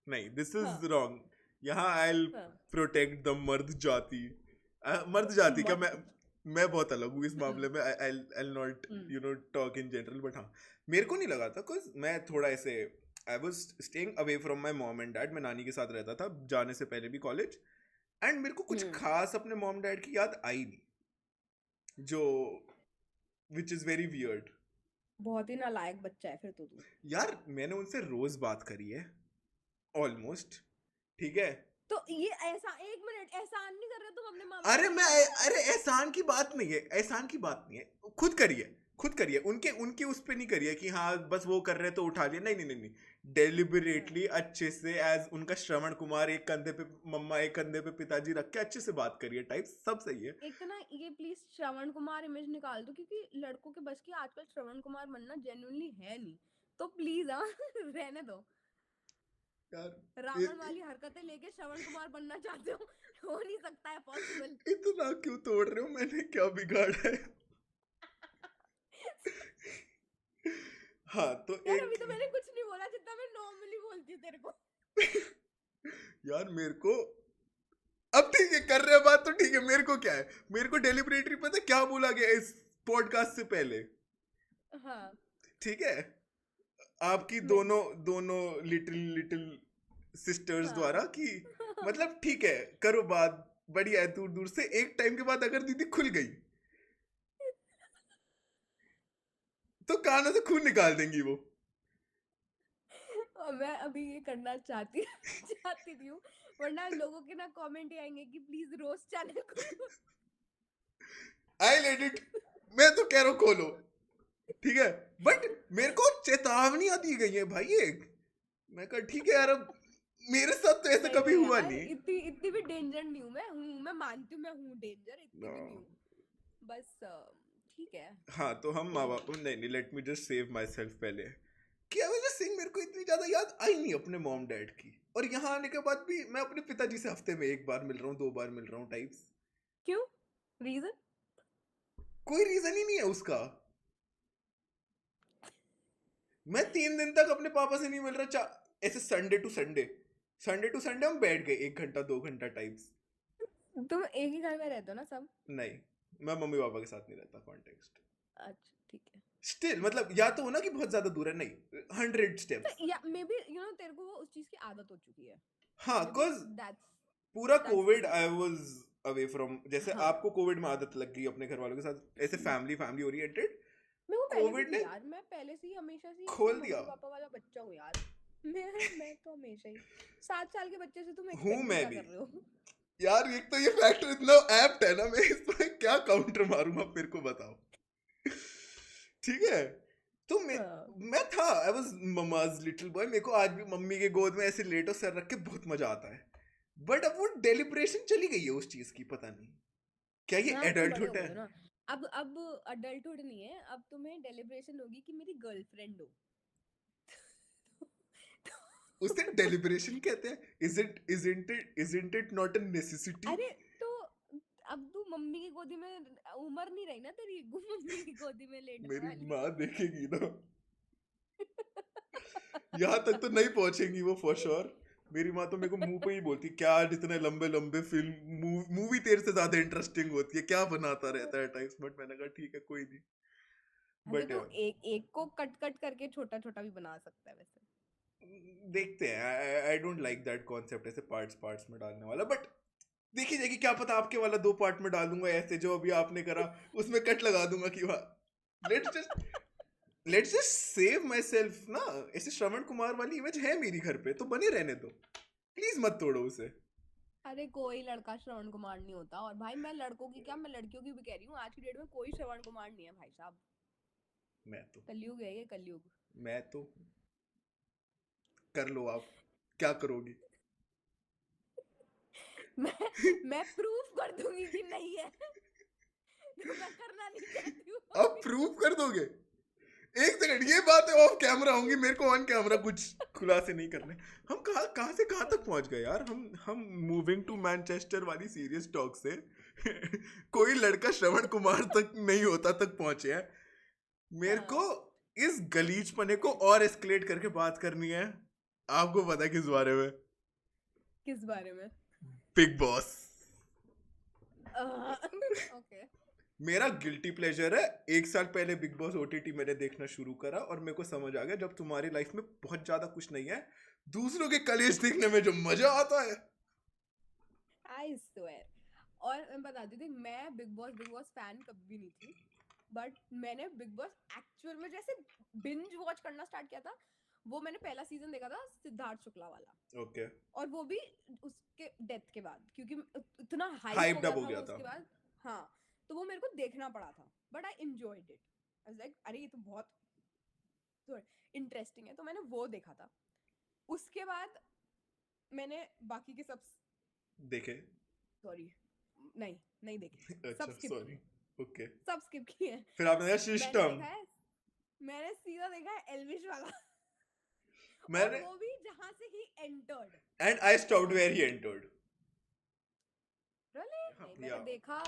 नहीं, this is हाँ, wrong. यहाँ I'll हाँ, protect the मर्द जाति। मर्द जाति क्या, मत मैं बहुत अलग हूँ इस मामले में। I'll not talk in general, but हाँ, मेरे को नहीं लगा था, cause मैं थोड़ा ऐसे I was staying away from my mom and dad. मैं नानी के साथ रहता था जाने से पहले भी कॉलेज, एंड मेरे को कुछ खास अपने मॉम डैड की याद आई नहीं, जो विच इज वेरी वियर्ड। बहुत ही नालायक बच्चा है फिर तो तू। यार मैंने उनसे रोज बात करी है ऑलमोस्ट, ठीक है। तो ये ऐसा 1 मिनट एहसान नहीं कर रहे तुम अपने मामा अरे के मैं साथ? अरे एहसान की बात नहीं है, एहसान की बात नहीं है, खुद करिए, उनके उस पे नहीं करिए कि हाँ बस वो कर रहे तो उठा लिया, नहीं नहीं नहीं नहीं, डेलिबरेटली अच्छे से, एज उनका श्रवण कुमार, एक कंधे पे मम्मा एक कंधे पे पिताजी रख के अच्छे से बात करिए, टाइप सब सही है। एक तो ना ये प्लीज श्रवण कुमार इमेज निकाल दो, क्योंकि लड़कों के बस की आजकल श्रवण कुमार बनना जेन्युइनली है नहीं, तो प्लीज हाँ रहने दो। यार रावण वाली हरकतें लेके श्रवण कुमार बनना चाहते हो नहीं सकता है पॉसिबल। इतना क्यों तोड़ रहे हो, मैंने क्या बिगाड़ा है? हाँ तो यार अभी एक तो मैंने कुछ नहीं बोला जितना मैं नॉर्मली बोलती हूँ तेरे को। यार मेरे को अब ठीक है, कर रहे हैं बात तो ठीक है, मेरे को क्या है, मेरे को डेलिबरेटली पता है क्या बोला गया इस पॉडकास्ट से पहले? हाँ, ठीक है, आपकी मैं दोनों लिटिल सिस्टर्स द्वारा हाँ कि मतलब ठीक है करो बात, बढ़िया है, दूर दूर से। एक टाइम के बाद अगर दीदी खुल गई तो कानों से खून निकाल देंगी वो। और मैं अभी ये करना चाहती चाहती थी हूँ, वरना लोगों के ना कमेंट ही आएंगे कि प्लीज रोस्ट चैनल को। I let it. मैं तो कह रहा हूँ खोलो, ठीक है, बट मेरे को चेतावनी दी गई है भाई एक। मैं कहा ठीक है यार, अब मेरे साथ तो ऐसा नहीं कभी नहीं हुआ यार, नहीं। इतनी इतनी भी डेंजर नहीं हूँ मैं मानती हूँ मैं हूँ डेंजर, इतनी No. भी नहीं हूँ। बस ठीक है। हाँ तो हम माँ कोई बाप, नहीं। नहीं नहीं, let me just save my self पहले। कि अविनाश सिंह मेरे को इतनी ज्यादा याद आई नहीं अपने मॉम डैड की, और यहाँ आने के बाद भी मैं अपने पिताजी से हफ्ते में एक बार मिल रहा हूँ, 2 बार मिल रहा हूँ टाइप्स। क्यों? रीजन? कोई रीजन ही नहीं है उसका। मैं 3 दिन तक अपने पापा से नहीं मिल रहा, ऐसे Sunday to Sunday, Sunday to Sunday हम बैठ गए 1 घंटा 2 घंटा टाइप्स। तुम एक ही घर में रहते हो ना सब? नहीं, मैं मम्मी पापा के साथ नहीं रहता कॉन्टेक्स्ट। अच्छा ठीक है। स्टिल मतलब या तो हो ना कि बहुत ज्यादा दूर है, नहीं 100 स्टेप्स। तो या मे बी तेरे को वो उस चीज की आदत हो चुकी है। हाँ मे बी cause दैट्स पूरा that's the covid reason. I was away from, जैसे हाँ आपको कोविड में आदत लग गई अपने घर वालों के साथ ऐसे फैमिली फैमिली ओरिएंटेड, मैं वो पहले से कोविड थी ने यार, मैं पहले से ही हमेशा से ही ऐसे खोल दिया। मम्मी पापा वाला बच्चा हूँ यार। मैं तो हमेशा ही 7 साल के बच्चे से तुम हूँ एक्सपेक्ट भी मैं क्या भी कर रहे हो? यार, एक तो ये फैक्टर इतना एप्ट है ना, मैं इसमें क्या काउंटर मारूंगा आप मेरे को बताओ। ठीक है, तो हाँ मैं था, I was mama's little boy. मेरे को आज भी मम्मी के गोद में ऐसे लेटो सर रख के बहुत मजा आता है, बट अब वो डेलिब्रेशन चली गई है उस चीज की, पता नहीं क्या ये हाँ तुम बड़े हो एडल्टहुड गए है। हो ना। अब अडल्टहुड नहीं है, अब तुम्हें डेलिब्रेशन होगी कि मेरी गर्लफ्रेंड हो। उसे डेलिब्रेशन कहते हैं? Isn't it not a necessity? अरे तो अब तू मम्मी की गोदी में, उम्र नहीं रही ना तेरी मम्मी की गोदी में लेटने मेरी वाली। माँ देखेगी ना, यहाँ तक तो नहीं पहुंचेंगी वो फॉर श्योर। मेरी माँ तो मेरे को मुंह पे ही बोलती, क्या आज इतने लंबे लंबे फिल्म मूवी तेरे से ज्यादा इंटरेस्टिंग होती है, क्या बनाता रहता है टाइम्स। बट मैंने कहा ठीक है कोई नहीं। अरे बट तो एक एक को कट कट करके छोटा छोटा भी बना सकता है वैसे। देखते हैं, I don't like that concept ऐसे पार्ट्स पार्ट्स में डालने वाला। बट देखी जाएगी, क्या पता आपके वाला 2 पार्ट में डाल दूंगा ऐसे जो अभी आपने करा, उसमें कट लगा दूंगा कि वाह। Let's just save my self ना। ऐसे श्रवण कुमार वाली इमेज है मेरी घर पे, तो बने रहने दो, प्लीज मत तोड़ो उसे। अरे कोई लड़का श्रवण कुमार नहीं होता, और भाई मैं लड़कों की क्या, मैं लड़कियों की भी कह रही हूँ, आज की डेट में कोई श्रवण कुमार नहीं है भाई साहब। मैं तो कलयुग है ये, कलयुग। मैं तो कर लो आप, क्या करोगी? मैं मैं प्रूफ कर दूंगी कि नहीं है। तो मैं करना नहीं चाहती हूँ अब अभी। प्रूव कर दोगे? एक सेकंड, ये बातें ऑफ कैमरा होंगी, मेरे को ऑन कैमरा कुछ खुलासे नहीं करने। हम कहाँ कहाँ से कहाँ तक पहुंच गए यार, हम मूविंग टू मैनचेस्टर वाली सीरियस टॉक से कोई लड़का श्रवण कुमार तक नहीं होता तक पहुंचे हैं। मेरे को हाँ इस गलीचपने को और एस्केलेट करके बात करनी है। आपको पता है किस बारे में? किस बारे में? Big boss. ओके। मेरा गिल्टी प्लेजर है। 1 साल पहले बिग बॉस ओटीटी मैंने देखना शुरू करा, और मेरे को समझ आ गया जब तुम्हारी लाइफ में बहुत ज्यादा कुछ नहीं है, दूसरों के कलेश देखने में जो मजा आता है। I swear. और मैं बताती थी, मैं बिग बॉस फैन कभी भी नहीं थी, बट मैंने बिग बॉस एक्चुअल में जैसे बिंज वॉच करना स्टार्ट किया था, वो मैंने पहला सीजन देखा था सिद्धार्थ शुक्ला वाला। ओके। और वो भी उसके डेथ के बाद, क्योंकि इतना हाइप हो हाइप्ड गया अप हो था गया वो था। उसके बाद। हाँ, तो वो मेरे को देखना पड़ा था, but I enjoyed it. I was like अरे ये तो बहुत इंटरेस्टिंग है, तो मैंने वो देखा था। उसके बाद मैंने बाकी के सब, देखे? सॉरी, नहीं नहीं देखे, सब अच्छा स्किप सॉरी। किए, ओके। सब स्किप किए हैं। फिर आपने देखा मैंने सिस्टम? देखा है, मैंने सीधा देखा है एल्विश वाला। और मैंने वो भी जहां से ही entered. And I stopped where he entered. Really? नहीं, मैंने या देखा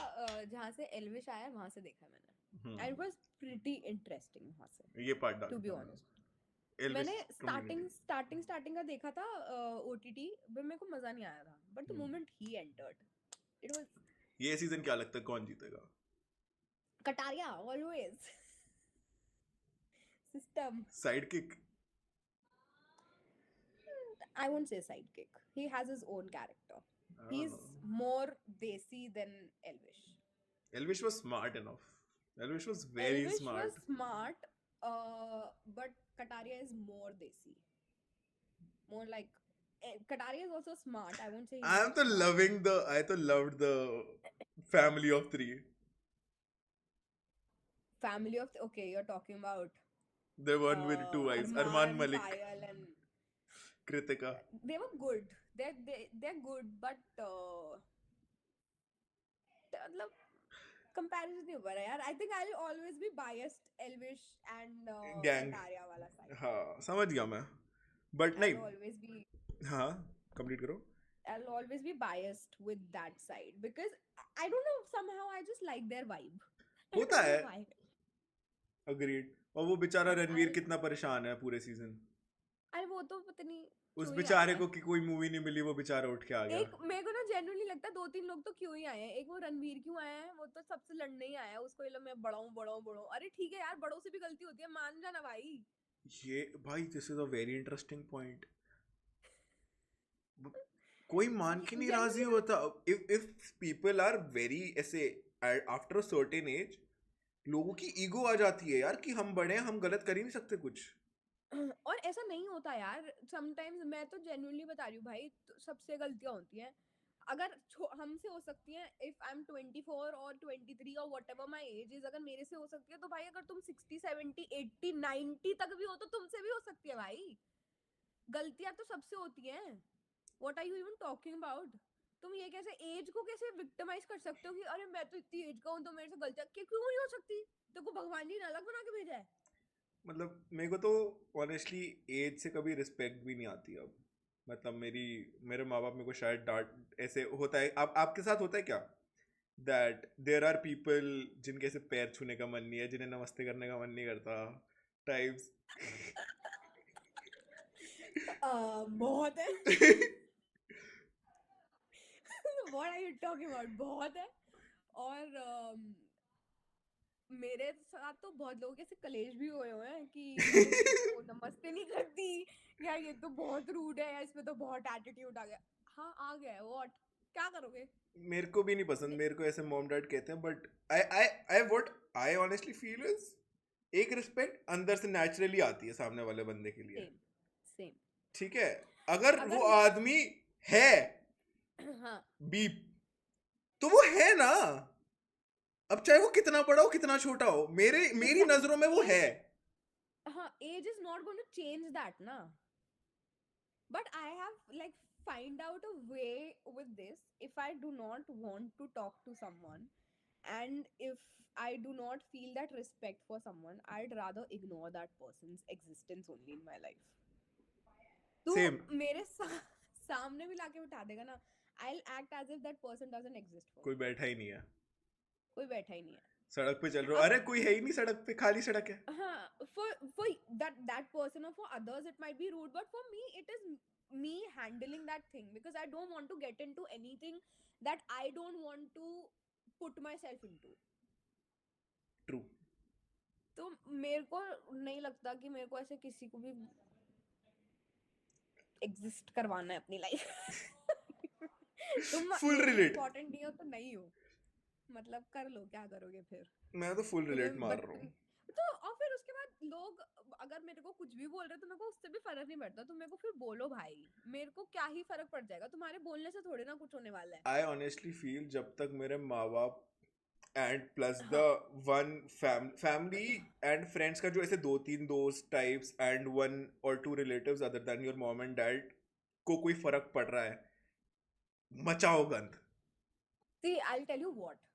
जहां से एल्विश आया वहां से देखा मैंने, and it was pretty interesting वहां से, ये पार्ट टू डाल बी दूं मैं? ऑनेस्ट। एल्विस मैंने कम्युनिटी। स्टार्टिंग का देखा था ओटीटी, पर मेरे को मजा नहीं आया था, but the moment he entered it was ये सीजन क्या लगता है कौन जीतेगा? Kataria always. System. Side kick? I won't say sidekick. He has his own character. I don't He's know. more desi than Elvish. Elvish was smart enough. Elvish was very Elvish was smart. smart, but Kataria is more desi. More like Kataria is also smart. I won't say he's I not तो smart. loving the I तो loved the family of three. Family of okay, you're talking about The one with two eyes, Arman Arman, Malik, Payal, and Kritika. they were good. They're good, but मतलब comparison नहीं हो पा रहा यार. I think I'll always be biased Elvish and Gang. Kataria वाला side. हाँ समझ गया मैं. But I'll नहीं. always be हाँ complete करो. I'll always be biased with that side because I don't know, somehow I just like their vibe. I होता don't know है. why. Agreed. और वो बेचारा रणवीर कितना परेशान है पूरे सीजन. अरे वो तो पता नहीं उस क्यों ही बेचारे आया को है. कि कोई मूवी नहीं मिली वो बेचारा उठ के आ गया. एक मेरे को ना जेन्युइनली लगता है 2-3 लोग तो क्यों ही आए हैं. एक वो रणवीर क्यों आया है, वो तो सबसे लड़ने ही आया है. उसको ये मैं बड़ा हूँ. अरे ठीक है यार, बड़ों से भी गलती होती है, मान जाना भाई. ये भाई this is a very interesting point. कोई मान के नहीं राजी होता. इफ पीपल आर वेरी ऐसे आफ्टर अ सर्टेन एज लोगों की ईगो आ जाती है यार कि हम बड़े हैं, हम गलत कर ही नहीं सकते कुछ. और ऐसा नहीं होता यार. समटाइम्स मैं तो जेन्युइनली बता रही हूँ भाई, तो सबसे गलतियां होती हैं. अगर हमसे हो सकती है, इफ आई एम 24 और 23 और व्हाटएवर माय एज इज, अगर मेरे से हो सकती है तो भाई अगर तुम 60 70 80 90 तक भी हो तो तुमसे भी हो सकती है भाई. गलतियां तो सबसे होती हैं. What are you even talking about? तुम ये कैसे एज को कैसे विक्टिमाइज कर सकते हो कि अरे मैं तो इतनी एज का हूं तो मेरे से गलतियां क्यों नहीं हो सकती? तो को भगवान जी ने अलग बना के भेजा है. मतलब मेरे को तो ऑनेस्टली एज से कभी रिस्पेक्ट भी नहीं आती अब. मतलब मेरे माँ बाप मेरे को शायद डांट ऐसे होता है. आपके साथ होता है क्या दैट देयर आर पीपल जिनके ऐसे पैर छूने का मन नहीं है, जिन्हें नमस्ते करने का मन नहीं करता टाइप्स. बहुत है. What are you talking about? बहुत है. और मेरे साथ तो बहुत लोगों के ऐसे कलेश भी हुए हुए हैं कि ये तो नमस्ते नहीं करती, या ये तो बहुत रूड है, या इसमें तो बहुत एटीट्यूड आ गया. हाँ आ गया है. व्हाट क्या करोगे? मेरे को भी नहीं पसंद. मेरे को ऐसे मॉम डैड कहते हैं but I what I honestly feel is एक रिस्पेक्ट अंदर से नेचुरली आती है सामने वाले बंदे के लिए. सेम. ठीक है. अगर वो मैं आदमी है हाँ बीप तो वो है ना. अब चाहे वो कितना बड़ा हो कितना छोटा हो, मेरी नजरों में वो है. हाँ, age is not going to change that ना. But I have like find out a way with this. If I do not want to talk to someone, and if I do not feel that respect for someone, I'd rather ignore that person's existence only in my life. तो मेरे सामने भी लाके बिठा देगा ना, I'll act as if that person doesn't exist for. कोई बैठा ही नहीं है. कोई बैठा ही नहीं है. सड़क पे चल रहे हो, अरे कोई है ही नहीं सड़क पे, खाली सड़क है. हाँ, for that person or for others it might be rude, but for me it is me handling that thing because I don't want to get into anything that I don't want to put myself into. True. तो मेरे को नहीं लगता कि मेरे को ऐसे किसी को भी एग्जिस्ट करवाना है अपनी लाइफ. तुम फुल रिलेट. इम्पोर्टेंट नहीं हो तो नहीं हो, मतलब कर लो, क्या करोगे फिर. मैं तो फुल रिलेट मार रहा हूँ. तो और फिर उसके बाद लोग अगर मेरे को कुछ भी बोल रहे तो मेरे को उससे भी फर्क नहीं पड़ता. तो मेरे को फिर बोलो भाई, मेरे को क्या ही फर्क पड़ जाएगा, तुम्हारे बोलने से थोड़ी ना कुछ होने वाला है. आई ऑनेस्टली फील जब तक मेरे माँ बाप and plus the one family and friends का जो ऐसे 2-3 दोस्त types and 1 or 2 relatives other than your mom and dad को कोई फर्क पड़ रहा है, मचाओ गंद. See, I'll tell you what.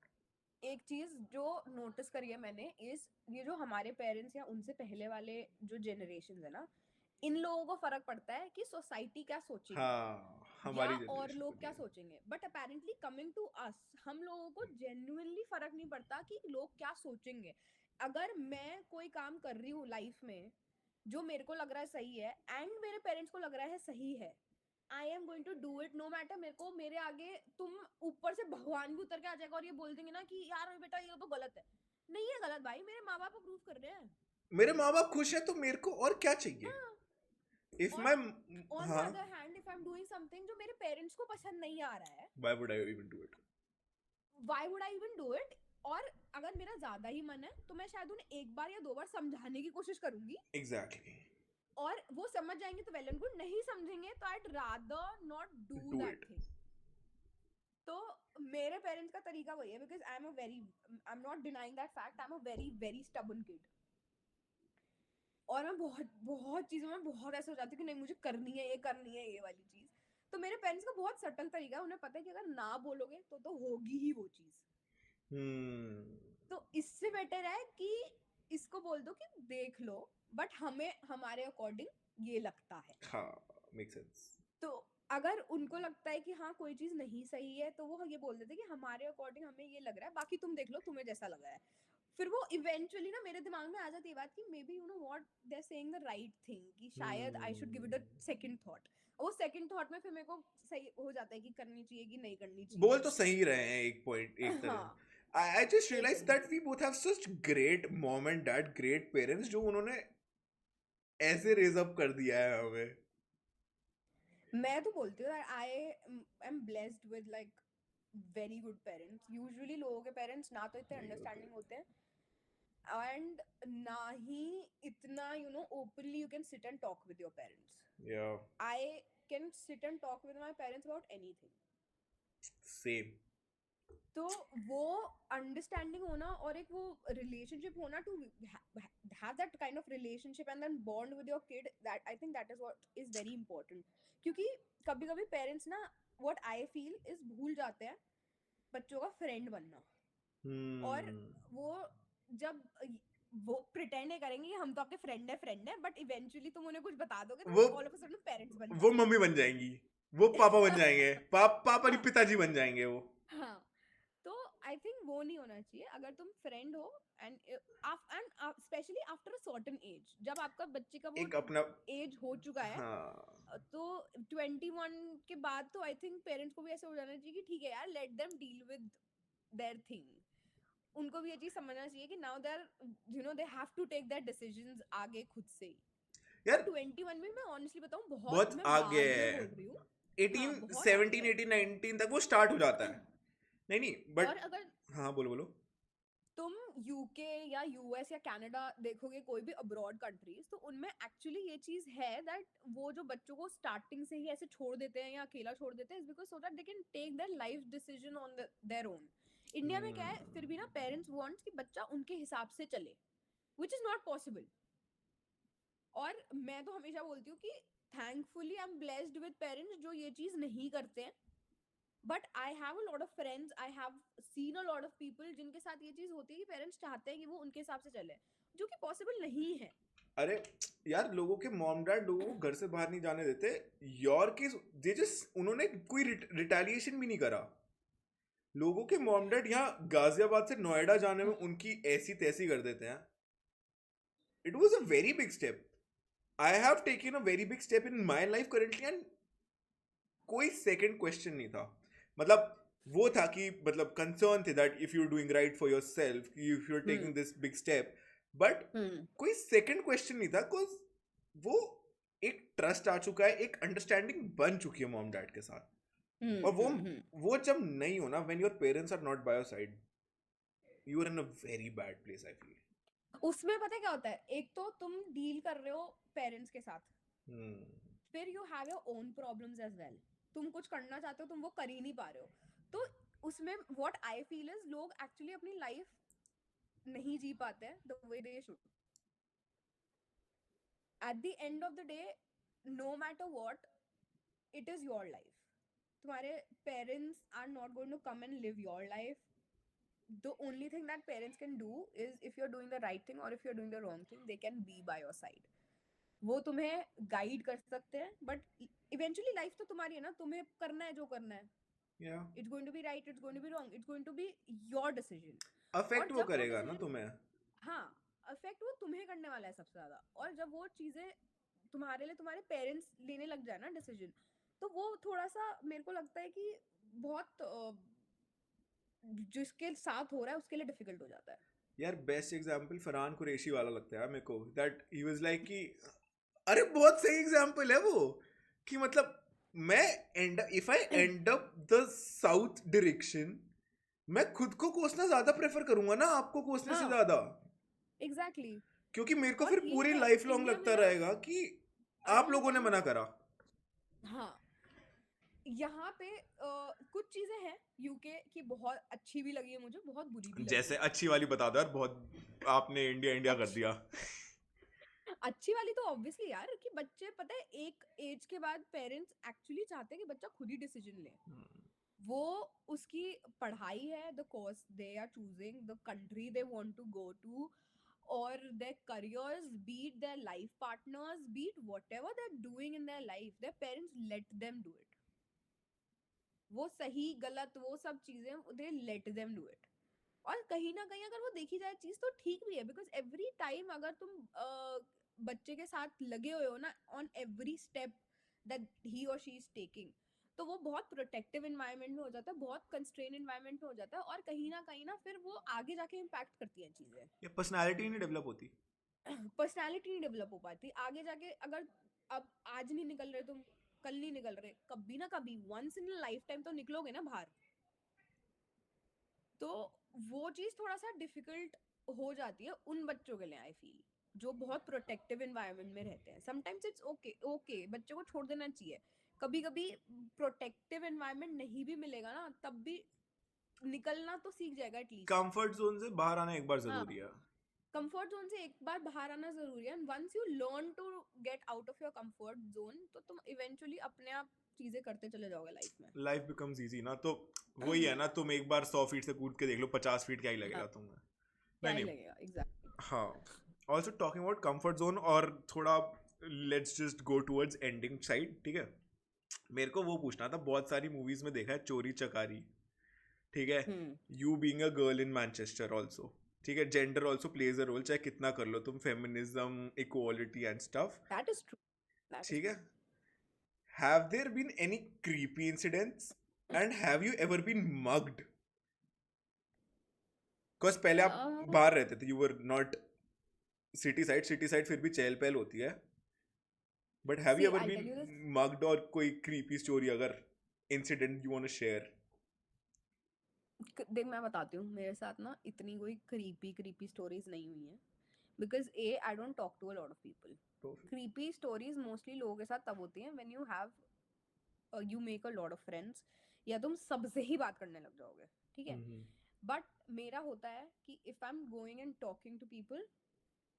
एक चीज जो नोटिस करी है मैंने इस ये जो हमारे पेरेंट्स या उनसे पहले वाले जो जनरेशन है ना, इन लोगों को फर्क पड़ता है कि सोसाइटी क्या सोचेगी. हाँ, हमारी या और generation लोग को क्या नहीं. सोचेंगे. But apparently coming to us, हम लोगों को जेन्युइनली फर्क नहीं पड़ता कि लोग क्या सोचेंगे. अगर मैं कोई काम कर रही हूँ लाइफ में जो मेरे को लग रहा है सही है एंड मेरे पेरेंट्स को लग रहा है सही है, I am going to do it no matter. मेरे आगे तुम ऊपर से भगवान भी उतर के आ जाएगा और ये बोल देंगे ना कि यार बेटा ये तो गलत है. नहीं है गलत भाई, मेरे माँ बाप अप्रूव कर रहे हैं. मेरे माँ बाप खुश हैं तो मेरे को और क्या चाहिए. हाँ. if और my on the हाँ, other hand if I'm doing something जो मेरे पेरेंट्स को पसंद नहीं आ रहा है, why would I even do it? why would I even do it? और अगर मेरा ज्यादा ही मन है तो मैं शायद उन्हें एक बार या दो बार समझाने की कोशिश करूंगी, Exactly. और वो समझ जाएंगे तो वेल एंड गुड, नहीं समझेंगे तो I'd rather not do Do that it. thing. तो मेरे पेरेंट्स का तरीका वही है, because I am not denying that fact, I am a very very stubborn kid, और मैं बहुत बहुत चीजों में बहुत ऐसे हो जाती हूँ कि नहीं मुझे करनी है ये वाली चीज। तो मेरे पेरेंट्स का बहुत सटल तरीका है, उन्हें पता है कि अगर ना बोलोगे तो होगी ही वो चीज। तो इससे बेटर है कि इसको बोल दो कि देख लो, बट हमें हमारे अकॉर्डिंग ये लगता है। हाँ, मेक सेंस। तो अगर उनको लगता है कि हाँ कोई चीज नहीं सही है तो वो ये बोल देते कि हमारे अकॉर्डिंग हमें ये लग रहा है, बाकी तुम देख लो तुम्हें जैसा लग रहा है। फिर वो इवेंचुअली ना मेरे दिमाग में आ जाती है बात कि maybe you know what they are saying the right thing, कि शायद I should give it a second thought. वो सेकंड थॉट में फिर मेरे को सही हो जाता है कि करनी चाहिए कि नहीं करनी चाहिए। बोल तो सही रहे हैं एक पॉइंट, एक हाँ तरह। I just realized लेकिन that we both have such great mom and dad, great parents, जो उन्होंने ऐसे रेज अप कर दिया है हमें। मैं तो बोलती हूँ I am blessed with like very good parents. Usually लोगों के पेरेंट्स ना तो इतने नहीं होते। अंडरस्टैंडिंग होते हैं, एंड ना ही इतना you know openly you can sit and talk with your parents. Yeah, I can sit and talk with my parents about anything. same. तो वो अंडरस्टैंडिंग होना और एक वो रिलेशनशिप होना, to have that kind of relationship and then bond with your kid, that I think that is what is very important. क्योंकि कभी कभी पेरेंट्स ना व्हाट आई फील इज भूल जाते हैं बच्चों का फ्रेंड बनना। और वो जब वो प्रिटेंड करेंगे कि हम तो आपके फ्रेंड है, बट इवेंचुअली तुम उन्हें कुछ बता दोगे तो वो all of a sudden parents बन वो जाओगे। मम्मी बन जाएंगी, वो पापा बन जाएंगे, पापा नहीं हाँ पिताजी बन जाएंगे वो। हाँ। तो आई थिंक वो नहीं होना चाहिए। अगर तुम फ्रेंड हो and and specially after a certain age, जब आपका बच्चे का वो एक अपना, एज हो चुका है, हाँ, तो 21 के बाद तो आई थिंक पेरेंट्स को भी ऐसे हो जाना चाहिए कि ठीक है यार, let them deal with their thing. उनको भी ये चीज समझना चाहिए कि now they are you know they have to take their decisions आगे खुद से ही। और यार 21 में मैं ऑनेस्टली बताऊं बहुत, बहुत मैं आगे बाद में है। बोल रही हूँ, हाँ 18 बहुत आगे 17 है। 18 19 तक वो स्टार्ट हो जाता है। नहीं नहीं, और बट अगर हाँ, बोलो बोलो। तुम यूके या यूएस या कनाडा देखोगे, कोई भी अब्रॉड कंट्रीज, तो उनमें एक्चुअली ये चीज है दैट वो जो बच्चों को स्टार्टिंग से ही ऐसे छोड़ देते हैं या अकेला छोड़ देते हैं, is because so that they can take their life decision on their own. India में क्या है फिर भी ना, पेरेंट्स वांट्स कि बच्चा उनके हिसाब से चले, विच इज नॉट पॉसिबल। और मैं तो हमेशा बोलती हूँ कि thankfully I am blessed with parents जो ये चीज नहीं करते हैं। But I have a lot of friends, I have seen a lot of people जिनके साथ ये चीज होती है कि पेरेंट्स चाहते हैं कि वो उनके हिसाब से चले, जो कि पॉसिबल नहीं है। अरे यार, लोगों के मॉम डैड लोगों को घर से बाहर नहीं जाने देते। योर केस, दे जस्ट, उन्होंने कोई रिटेलिएशन भी नहीं करा। लोगों के मॉम डैड यहाँ गाजियाबाद से नोएडा जाने में उनकी ऐसी तैसी कर देते हैं। It was a very big step. I have taken a very big step in my life currently, and कोई सेकंड क्वेश्चन नहीं था। मतलब वो था कि मतलब कंसर्न थे that if you are doing right for yourself, if you are taking this big step, but कोई सेकंड क्वेश्चन नहीं था, बिकॉज वो एक ट्रस्ट आ चुका है, एक अंडरस्टैंडिंग बन चुकी है मॉम डैड के साथ। और वो जब नहीं हो ना, when your parents are not by your side, you are in a very bad place, I feel. उसमें पता है क्या होता है, एक तो तुम डील कर रहे हो पेरेंट्स के साथ, फिर you have your own problems as well. तुम कुछ करना चाहते हो, तुम वो कर ही नहीं पा रहे हो। तो उसमें व्हाट आई फील इज लोग एक्चुअली अपनी लाइफ नहीं जी पाते हैं the way they should. At the end of the day, no matter what, it is your life. तुम्हारे parents are not going to come and live your life. The only thing that parents can do is if you're doing the right thing or if you're doing the wrong thing, they can be by your side. वो तुम्हें गाइड कर सकते हैं, बट इवेंचुअली लाइफ तो तुम्हारी है ना, तुम्हें करना है जो करना है। It's going to be right, it's going to be wrong, it's going to be your decision. और अफेक्ट वो जब वो करेगा ना डिसीजन, तुम्हें। हाँ अफेक्ट वो तुम्हें करने वाला है सबसे ज्यादा। और जब वो चीजें तुम्हारे लिए तुम्हारे पेरेंट्स लेने लग जाए ना डिसीजन, तो वो थोड़ा सा मेरे को लगता है कि बहुत जिसके साथ हो रहा है उसके लिए डिफिकल्ट हो जाता है। यार बेस्ट एग्जांपल फरहान कुरैशी वाला लगता है मेरे को, दैट ही वाज लाइक कि अरे बहुत सही एग्जाम्पल है वो, कि मतलब मैं if I and up the south direction, मैं खुद को कोसना ज्यादा प्रेफर करूंगा ना आपको कोसने से हाँ ज्यादा, एग्जैक्टली exactly. क्योंकि मेरे को और फिर ये पूरी है लाइफ लॉन्ग इंडिया में लगता ना, रहेगा कि आई आप विल लोगों ने टेल यू, मना करा। हाँ यहाँ पे कुछ चीजें हैं यूके की बहुत अच्छी भी लगी है मुझे, बहुत बुरी भी लगी जैसे है। अच्छी वाली बता दो यार, बहुत आपने इंडिया इंडिया कर अच्छी दिया। अच्छी वाली तो ऑब्वियसली यार, कि बच्चे पता है एक एज के बाद पेरेंट्स एक्चुअली चाहते हैं कि बच्चा खुद ही डिसीजन ले। वो उसकी पढ़ाई है, the course they are choosing, the country they want to go to, or their careers, be it their life partners, be it whatever they're doing in their life, their parents let them do it. वो सही गलत वो सब चीजें दे लेट देम डू इट। और कहीं ना कहीं अगर वो देखी जाए चीज तो ठीक भी है, बिकॉज एवरी टाइम अगर तुम बच्चे के साथ लगे हुए हो ना on every step that he और शी इज टेकिंग, तो वो बहुत प्रोटेक्टिव एनवायरनमेंट में हो जाता है, बहुत कंस्ट्रेन एनवायरनमेंट में हो जाता है, और कहीं ना फिर वो आगे जाके इम्पैक्ट करती हैं चीजें। ये पर्सनालिटी नहीं डेवलप होती। पर्सनालिटी नहीं डेवलप हो पाती आगे जाके। अगर अब आज नहीं निकल रहे तुम, कल नहीं निकल रहे, कभी ना कभी वंस इन लाइफ टाइम तो निकलोगे ना बाहर। तो वो चीज थोड़ा सा डिफिकल्ट हो जाती है उन बच्चों के लिए, आई फील, जो बहुत प्रोटेक्टिव एनवायरनमेंट में रहते हैं। समटाइम्स इट्स ओके, ओके बच्चों को छोड़ देना चाहिए। कभी कभी प्रोटेक्टिव एनवायरनमेंट नहीं भी मिलेगा ना, तब भी निकलना तो सीख जाएगा एटलीस्ट। कंफर्ट जोन से बाहर आना एक बार हाँ, जरूरी है। कंफर्ट जोन से एक बार बाहर आना जरूरी है, and once you learn to get out of your comfort zone, तो तुम इवेंचुअली अपने आप चीजें करते चले जाओगे लाइफ में। लाइफ बिकम्स इजी ना, तो वही है ना, तुम एक बार 100 फीट से कूद के देख लो, 50 फीट क्या ही हाँ, लगेगा तुम्हें। क्या नहीं ही नहीं। लगेगा एग्जैक्टली। हाँ, also talking about comfort zone, और थोड़ा let's just go towards ending side, ठीक है। मेरे को वो पूछना था, बहुत सारी मूवीज में देखा है चोरी चकारी, ठीक है। Hmm, you being a girl in Manchester also, ठीक है, gender also plays a role, चाहे कितना कर लो तुम, feminism equality and stuff, that is true, that is ठीक है। True. Have there been any creepy incidents and have you ever been mugged? Because पहले आप बाहर रहते थे, you were not city side फिर भी चहल पहल होती है, but have you see ever I been tell you this, mugged, और कोई क्रीपी स्टोरी अगर incident you want to share? देख मैं बताती हूँ, मेरे साथ ना इतनी कोई क्रीपी क्रीपी स्टोरीज नहीं हुई हैं, because uh I don't talk to a lot of people. Creepy stories mostly लोगों के साथ तब होती हैं when you have, you make a lot of friends, या तुम सबसे ही बात करने लग जाओगे, ठीक है। बट मेरा होता है कि if I am going and talking to people,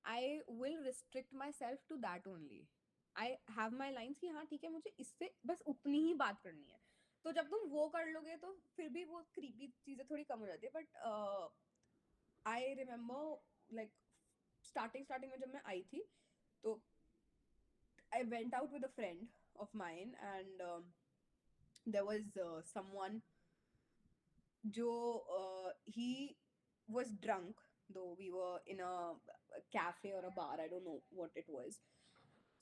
I will restrict myself to that only. I have my lines कि हाँ ठीक है, मुझे इससे बस उतनी ही बात करनी है। तो जब तुम वो कर लोगे तो फिर भी वो क्रीपी चीजें थोड़ी कम हो जाती है। But I remember like starting starting में जब मैं आई थी, तो I went out with a friend of mine, and there was someone जो he was drunk, though we were in a cafe or a bar, I don't know what it was.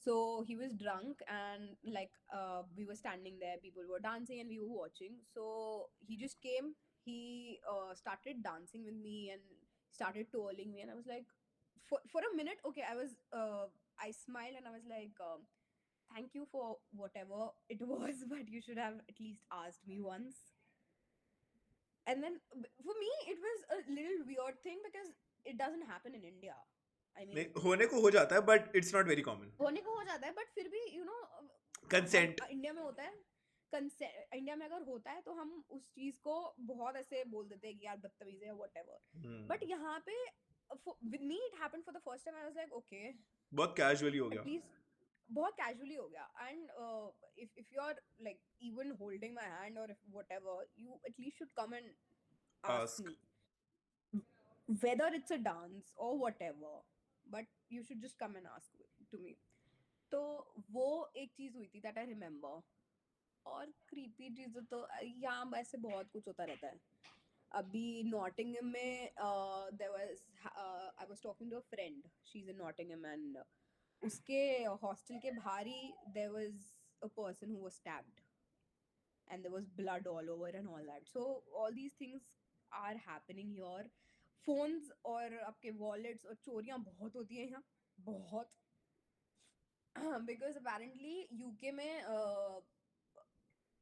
So he was drunk, and like we were standing there, people were dancing and we were watching. So he just came, he started dancing with me and started twirling me, and I was like, for a minute, okay, I smiled and I was like, thank you for whatever it was, but you should have at least asked me once. And then for me it was a little weird thing because it doesn't happen in India. I mean, नहीं, होने को हो जाता है but it's not very common. होने को हो जाता है बट फिर भी हम कंसेंट। इंडिया में होता है, इंडिया में अगर होता है तो हम उस चीज को बहुत ऐसे बोल देते हैं कि यार बदतमीज है वट एवर। बट यहाँ पे with me it happened for the first time, I was like okay, बहुत कैजुअली हो गया। एटलीस्ट बहुत कैजुअली हो गया। And if you're like even holding my hand or if whatever, you at least should come and ask ask. me whether it's a dance or whatever, but you should just come and ask to me. तो वो एक चीज हुई थी दैट आई रिमेम्बर। और क्रीपी चीजें तो यहाँ वैसे बहुत कुछ होता रहता है। अभी नॉटिंगहम में there was, I was talking to a friend, she is in Nottingham, and उसके हॉस्टल के बाहर ही there was a person who was stabbed and there was blood all over and all that. So all these things are happening here. Phones और आपके wallets और चोरियां बहुत होती हैं यहाँ, बहुत। बिकॉज अपेरेंटली यूके में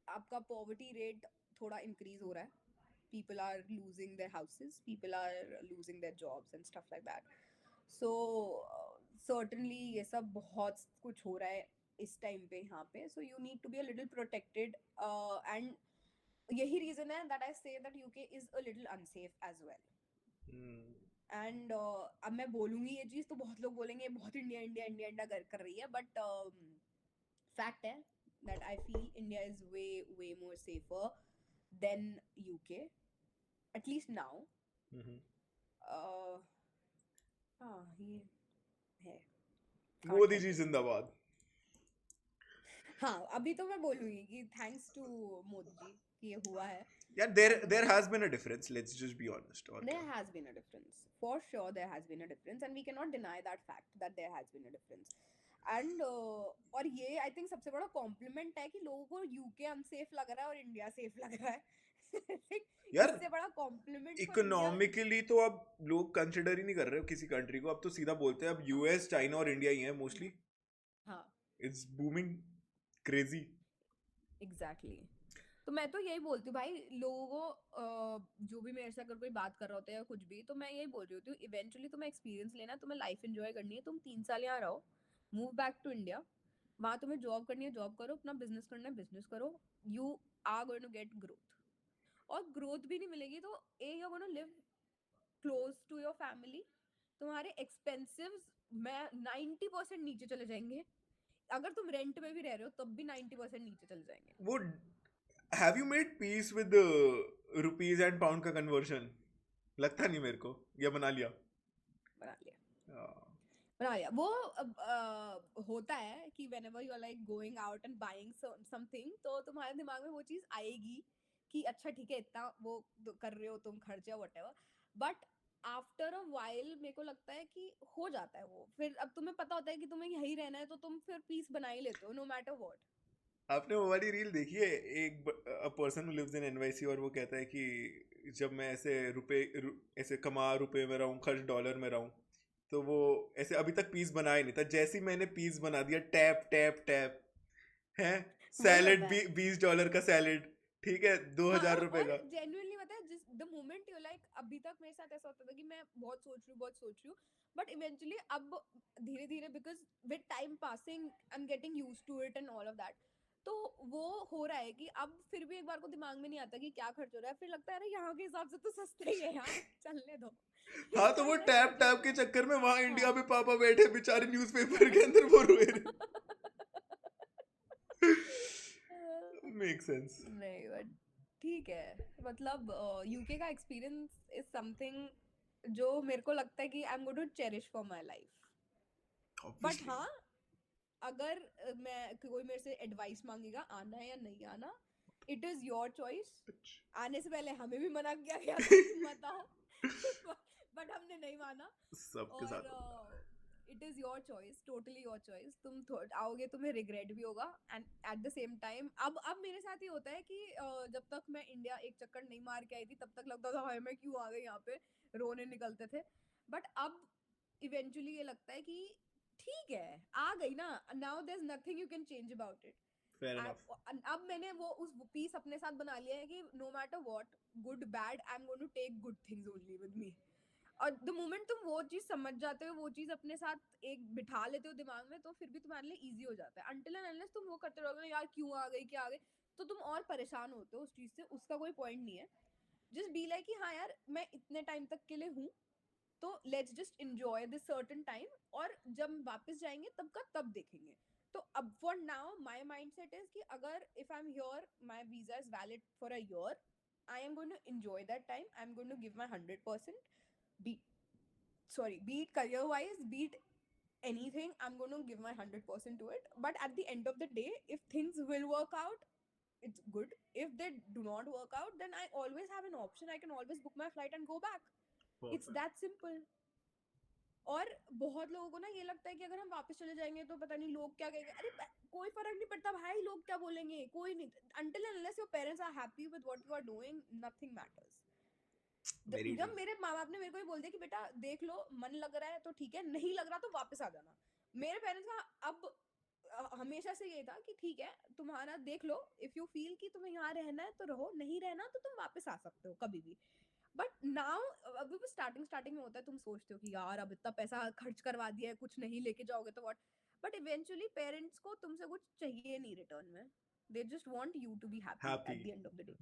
आपका पॉवर्टी रेट थोड़ा इंक्रीज हो रहा है. People are losing their houses, people are losing their jobs and stuff like that. So certainly ये सब बहुत कुछ हो रहा है इस टाइम पे यहाँ पे. So you need to be a little protected, and यही reason है that I say that UK is a little unsafe as well. And अब मैं बोलूंगी ये चीज तो बहुत लोग बोलेंगे बहुत इंडिया इंडिया इंडिया इंडिया कर रही है, बट फैक्ट है that I feel India is way way more safer than UK, at least now. हाँ ये है. मोदी जी जिंदाबाद. हाँ अभी तो मैं बोलूंगी कि थैंक्स टू मोदी जी कि ये हुआ है. Yeah, there has been a difference. Let's just be honest. There has been a difference. For sure there has been a difference and we cannot deny that fact that there has been a difference. And और ये आई थिंक सबसे बड़ा कॉम्प्लीमेंट है कि लोगों को यूके अनसेफ लग रहा है और इंडिया सेफ लग रहा है. यार इससे बड़ा कॉम्प्लीमेंट इकोनॉमिकली तो अब लोग कंसिडर ही नहीं कर रहे हो किसी कंट्री को. अब तो सीधा बोलते हैं अब यूएस चाइना और इंडिया ही है मोस्टली. हाँ इट्स बूमिंग क्रेजी. एग्जैक्टली. तो मैं तो यही बोलती हूँ भाई लोगों को, जो भी मेरे से अगर कोई बात कर रहा होता है या कुछ भी, तो मैं यही बोल रही होती हूँ इवेंचुअली तुम्हें एक्सपीरियंस लेना है, तुम्हें लाइफ एंजॉय करनी है, तुम 3 साल यहाँ रहो, मूव बैक टू इंडिया, वहाँ तुम्हें जॉब करनी है जॉब करो, अपना बिजनेस करना है बिजनेस करो. You are going to get growth. और ग्रोथ भी नहीं मिलेगी तो you are going to live close to your family. तुम्हारे एक्सपेंसिव्स मैं 90% नीचे चले जाएंगे. अगर तुम रेंट में भी रह रहे हो तब भी 90% नीचे चले जाएंगे. वो have you made peace with rupees and pound का कन्वर्जन? लगता नहीं मेरे को. या बना लिया वो होता है कि whenever you are like going out and buying something, तो तुम्हारे दिमाग में वो चीज आएगी कि अच्छा ठीक है इतना वो कर रहे हो तुम खर्चा whatever, but after a while मेरे को लगता है कि हो जाता है वो. फिर अब तुम्हें पता होता है कि तुम्हें यही रहना है तो तुम फिर पीस बना ही लेते हो नो मैटर व्हाट. आपने वो वाली रील देखी है एक पर्सन लिव्स इन एनवाईसी और वो कहता है कि जब मैं ऐसे ऐसे कमा रुपए में रहूं खर्च डॉलर में रहूं, तो वो ऐसे अभी तक पीस बनाया नहीं था. जैसे ही मैंने पीस बना दिया टैप टैप टैप है सैलेड $20 का सैलेड. ठीक है 2000 रुपए का. जेन्युइनली पता है जिस द मोमेंट यू लाइक अभी तक मेरे साथ ऐसा होता था कि मैं बहुत सोच रही हूँ बट इवेंचुअली अब धीरे धीरे because with time passing I am getting used to it and all of that, तो वो हो रहा है कि अब फिर भी एक बार को दिमाग में नहीं आता कि क्या खर्च हो रहा है. फिर लगता है अरे यहाँ के हिसाब से तो सस्ता ही है यार चलने दो. हाँ तो वो टैप टैप के चक्कर में वहां इंडिया में पापा बैठे बेचारे न्यूज़पेपर के अंदर वो रोए रहे. Make sense. नहीं बट ठीक है. मतलब यूके का एक्सपीरियंस इज समथिंग जो मेरे को लगता है कि I am going to cherish for my life. But हाँ अगर मैं कोई मेरे से एडवाइस मांगेगा आना है या नहीं आना, इट इज योर चॉइस. आने से पहले हमें भी मना किया गया था मत आओ बट हमने नहीं माना. सबके साथ it is your choice, totally your choice. तुम आओगे तुम्हें रिग्रेट भी होगा and eight the same time अब मेरे साथ ही होता है कि जब तक मैं इंडिया एक चक्कर नहीं मार के आई थी तब तक लगता था हाय मैं क्यों आ गई यहाँ पे, रोने निकलते थे. बट अब इवेंचुअली ये लगता है कि ठीक है आ गई ना, now there is nothing you can change about it. अब मैंने वो उस पीस अपने साथ बना लिया है कि no matter what good bad I am going to take good things only with me. और द मोमेंट तुम वो चीज समझ जाते हो, वो चीज अपने साथ एक बिठा लेते हो दिमाग में, तो फिर भी तुम्हारे लिए इजी हो जाता है. अनटिल एंड अनलेस तुम वो करते रहोगे यार क्यों आ गई क्या आ गई, तो तुम और परेशान होते हो उस चीज से. उसका कोई पॉइंट नहीं है. जस्ट बी लाइक कि हाँ यार मैं इतने टाइम तक के लिए हूँ तो let's just enjoy this certain time, और जब वापस जाएंगे तब का तब देखेंगे. तो अब for now my mindset is कि अगर if I am here my visa is valid for a year, I am going to enjoy that time, I am going to give my 100%. be be it career wise, be it anything, I'm going to give my 100% to it. But at the end of the day, if things will work out, it's good. If they do not work out, then I always have an option. I can always book my flight and go back. Perfect. It's that simple. और बहुत लोगों को ना ये लगता है कि अगर हम वापस चले जाएंगे तो पता नहीं लोग क्या कहेंगे. अरे कोई फर्क नहीं पड़ता भाई लोग क्या बोलेंगे, कोई नहीं. until and unless your parents are happy with what you are doing, nothing matters. जब मेरे माँ बाप ने मेरे को ही बोल दिया कि बेटा देख लो मन लग रहा है तो ठीक है, नहीं लग रहा तो वापस आ जाना. मेरे पेरेंट्स का अब हमेशा से ये था कि ठीक है तुम्हारा देख लो, इफ यू फील कि तुम्हें यहाँ रहना है तो रहो, नहीं रहना तो तुम वापस आ सकते हो कभी भी। बट नाउ अभी भी स्टार्टिंग में होता है, तुम सोचते हो कि यार अब इतना पैसा खर्च करवा दिया है, कुछ नहीं लेके जाओगे तो व्हाट। बट इवेंचुअली पेरेंट्स को तुमसे कुछ चाहिए नहीं रिटर्न में, they just want you to be happy happy, at the end of the day.